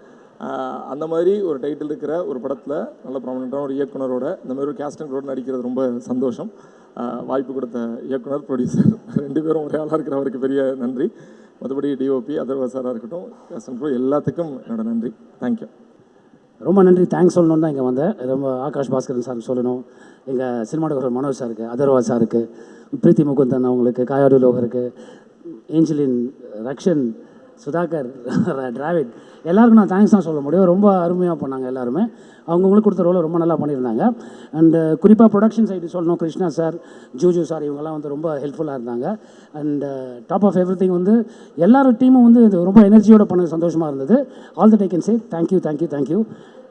அந்த மாதிரி ஒரு டைட்டில் இருக்கிற ஒரு படத்தில் நல்ல ப்ராமினெண்ட்டான ஒரு இயக்குனரோட இந்த மாதிரி ஒரு கேஸ்ட் அண்ட் க்ரூவோட நடிக்கிறது ரொம்ப சந்தோஷம். வாய்ப்பு கொடுத்த இயக்குனர், ப்ரொடியூசர் 2 பேரும் ஒரே ஆளாக இருக்கிறவருக்கு பெரிய நன்றி. மற்றபடி டிஓபி அதர்வா சாராக இருக்கட்டும், கேஸ்ட் அண்ட் க்ரூ எல்லாத்துக்கும் என்னோட நன்றி. தேங்க்யூ. ரொம்ப நன்றி. தேங்க்ஸ் சொல்லணுன்னு தான் இங்கே வந்தேன். ரொம்ப ஆகாஷ் பாஸ்கரன் சார் சொல்லணும், எங்கள் சினிமாட்டோகிராஃபர் மனோஜ் சாருக்கு, அதர்வா சாருக்கு, பிரீத்தி முகுந்தன் அவங்களுக்கு, காயாடு லோகருக்கு, ஏஞ்சலின், ரக்ஷன், சுதாகர், டிராவிட் எல்லாருக்கும் நான் தேங்க்ஸ் தான் சொல்ல முடியும். ரொம்ப அருமையாக பண்ணாங்க எல்லாருமே. அவங்கவுங்களுக்கு கொடுத்த ரோலை ரொம்ப நல்லா பண்ணியிருந்தாங்க. அண்டு குறிப்பாக ப்ரொடக்ஷன் சைடு சொல்லணும், கிருஷ்ணா சார், ஜூஜு சார் இவங்கெல்லாம் வந்து ரொம்ப ஹெல்ப்ஃபுல்லாக இருந்தாங்க. And top of everything வந்து எல்லாரும் டீமும் வந்து இது ரொம்ப எனர்ஜியோட பண்ண சந்தோஷமாக இருந்தது. All that I can say thank you thank you thank you.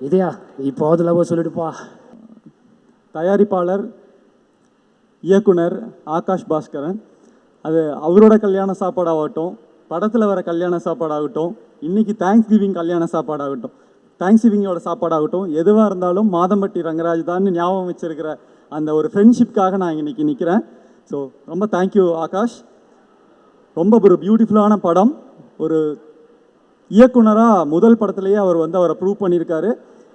இதையா இப்போ அதில் சொல்லிடுப்பா. தயாரிப்பாளர், இயக்குனர் ஆகாஷ் பாஸ்கரன், அது அவரோட கல்யாண சாப்பாடாகட்டும், படத்தில் வர கல்யாண சாப்பாடாகட்டும், இன்றைக்கி தேங்க்ஸ் கிவிங் கல்யாண சாப்பாடாகட்டும், தேங்க்ஸ் கிவிங்கோட சாப்பாடாகட்டும், எதுவாக இருந்தாலும் மாதம்பட்டி ரங்கராஜ் தான் ஞாபகம் வச்சிருக்கிற அந்த ஒரு ஃப்ரெண்ட்ஷிப்காக நான் இன்றைக்கி நிற்கிறேன். ஸோ ரொம்ப தேங்க்யூ ஆகாஷ். ரொம்ப ஒரு பியூட்டிஃபுல்லான படம். ஒரு இயக்குனராக முதல் படத்துலேயே அவர் வந்து அவரை ப்ரூவ் பண்ணியிருக்காரு.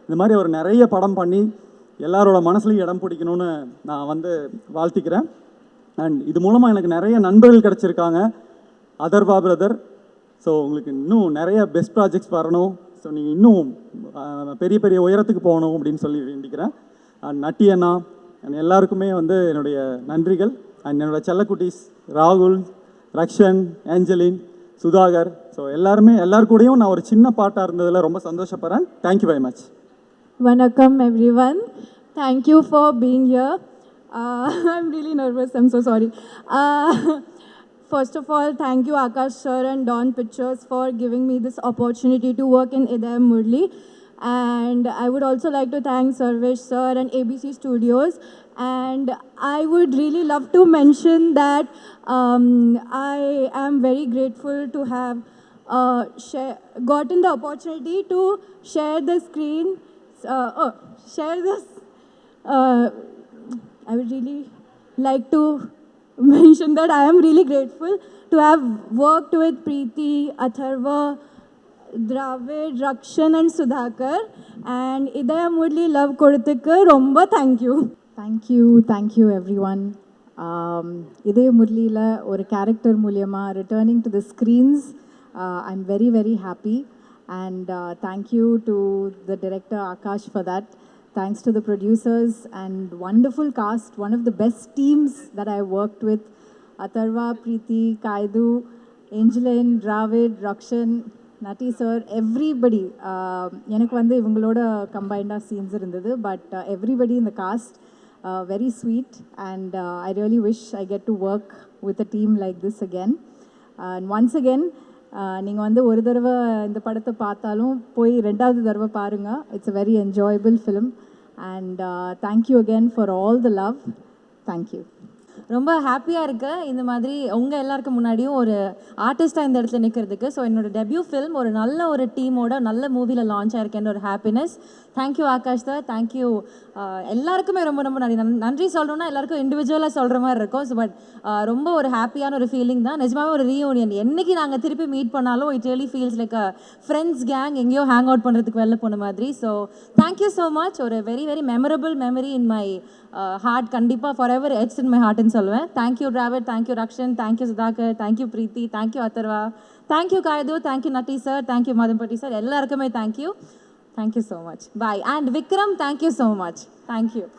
இந்த மாதிரி அவர் நிறைய படம் பண்ணி எல்லாரோட மனசுலையும் இடம் பிடிக்கணும்னு நான் வந்து வாழ்த்திக்கிறேன். அண்ட் இது மூலமாக எனக்கு நிறைய நண்பர்கள் கிடச்சிருக்காங்க. அதர்வா பிரதர், ஸோ உங்களுக்கு இன்னும் நிறைய பெஸ்ட் ப்ராஜெக்ட்ஸ் வரணும். ஸோ நீங்கள் இன்னும் பெரிய பெரிய உயரத்துக்கு போகணும் அப்படின்னு சொல்லி வேண்டிக்கிறேன். அண்ட் நட்டி அண்ணா அண்ட் எல்லாருக்குமே வந்து என்னுடைய நன்றிகள். அண்ட் என்னோடய செல்லக்குட்டீஸ் ராகுல், ரக்ஷன், ஏஞ்சலின், சுதாகர், ஸோ எல்லாருக்கூடையும் நான் ஒரு சின்ன பாட்டாக இருந்ததில் ரொம்ப சந்தோஷப்படுறேன். Thank you very much. Vanakkam everyone. Thank you for being here. I'm really nervous. I'm so sorry. First of all, thank you Akash sir and Dawn Pictures for giving me this opportunity to work in Idayam Murli. And I would also like to thank Sarvesh sir and ABC Studios. And I would really love to mention that I am very grateful to have gotten the opportunity to share the screen. Share this. I would really like to mention that I am really grateful to have worked with Preeti, Atharva, Dravid, Rakshan and Sudhakar. And Idayam Murli love koduthuku romba thank you. Thank you everyone. Idayam Murli la or character மூலமா returning to the screens. I'm very very happy. And thank you to the director Akash for that. Thanks to the producers and wonderful cast, one of the best teams that I worked with. Atharva, Preeti, Kaidu, Angeline, Dravid, Rakshan, Nutty sir everybody எனக்கு வந்து இவங்களோட கம்பைண்டாக scenes இருந்தது but everybody இந்த cost very sweet and I really wish I get to work with a team like this again and once again நீங்கள் வந்து ஒரு தடவை இந்த படத்தை பார்த்தாலும் போய் ரெண்டாவது தடவை பாருங்கள். It's a very enjoyable film and thank you again for all the love. Thank you. ரொம்ப ஹாப்பியாக இருக்கு இந்த மாதிரி உங்கள் எல்லாருக்கும் முன்னாடியும் ஒரு ஆர்டிஸ்ட்டாக இந்த இடத்துல நிற்கிறதுக்கு. ஸோ என்னோட டெபியூ ஃபில்ம் ஒரு நல்ல ஒரு டீமோட நல்ல மூவியில் லான்ச் ஆயிருக்கேன்ற ஒரு happiness. Thank you Akash sir, thank you எல்லாருக்குமே ரொம்ப ரொம்ப நன்றி சொல்லணும்னா எல்லாருக்கும் இண்டிவிஜுவலாக சொல்கிற மாதிரி இருக்கும். ஸோ பட் ரொம்ப ஒரு ஹாப்பியான ஒரு ஃபீலிங் தான். நிஜமாவே ஒரு ரீயூனியன். என்றைக்கு நாங்கள் திருப்பி மீட் பண்ணாலும் it really feels like a friends gang எங்கேயோ ஹேங் அவுட் பண்ணுறதுக்கு வெளில போன மாதிரி. So thank you so much. ஒரு very very memorable memory in my heart. கண்டிப்பாக forever its in my ஹார்ட்னு சொல்லுவேன். Thank you Dravid, thank you Rakshan, thank you Sudhakar, thank you Preethi, thank you Atharva, thank you Kayadu, thank you Natty sir, thank you Madhampatti sir, எல்லாருக்குமே thank you. Thank you so much. Bye. And Vikram, thank you so much. Thank you.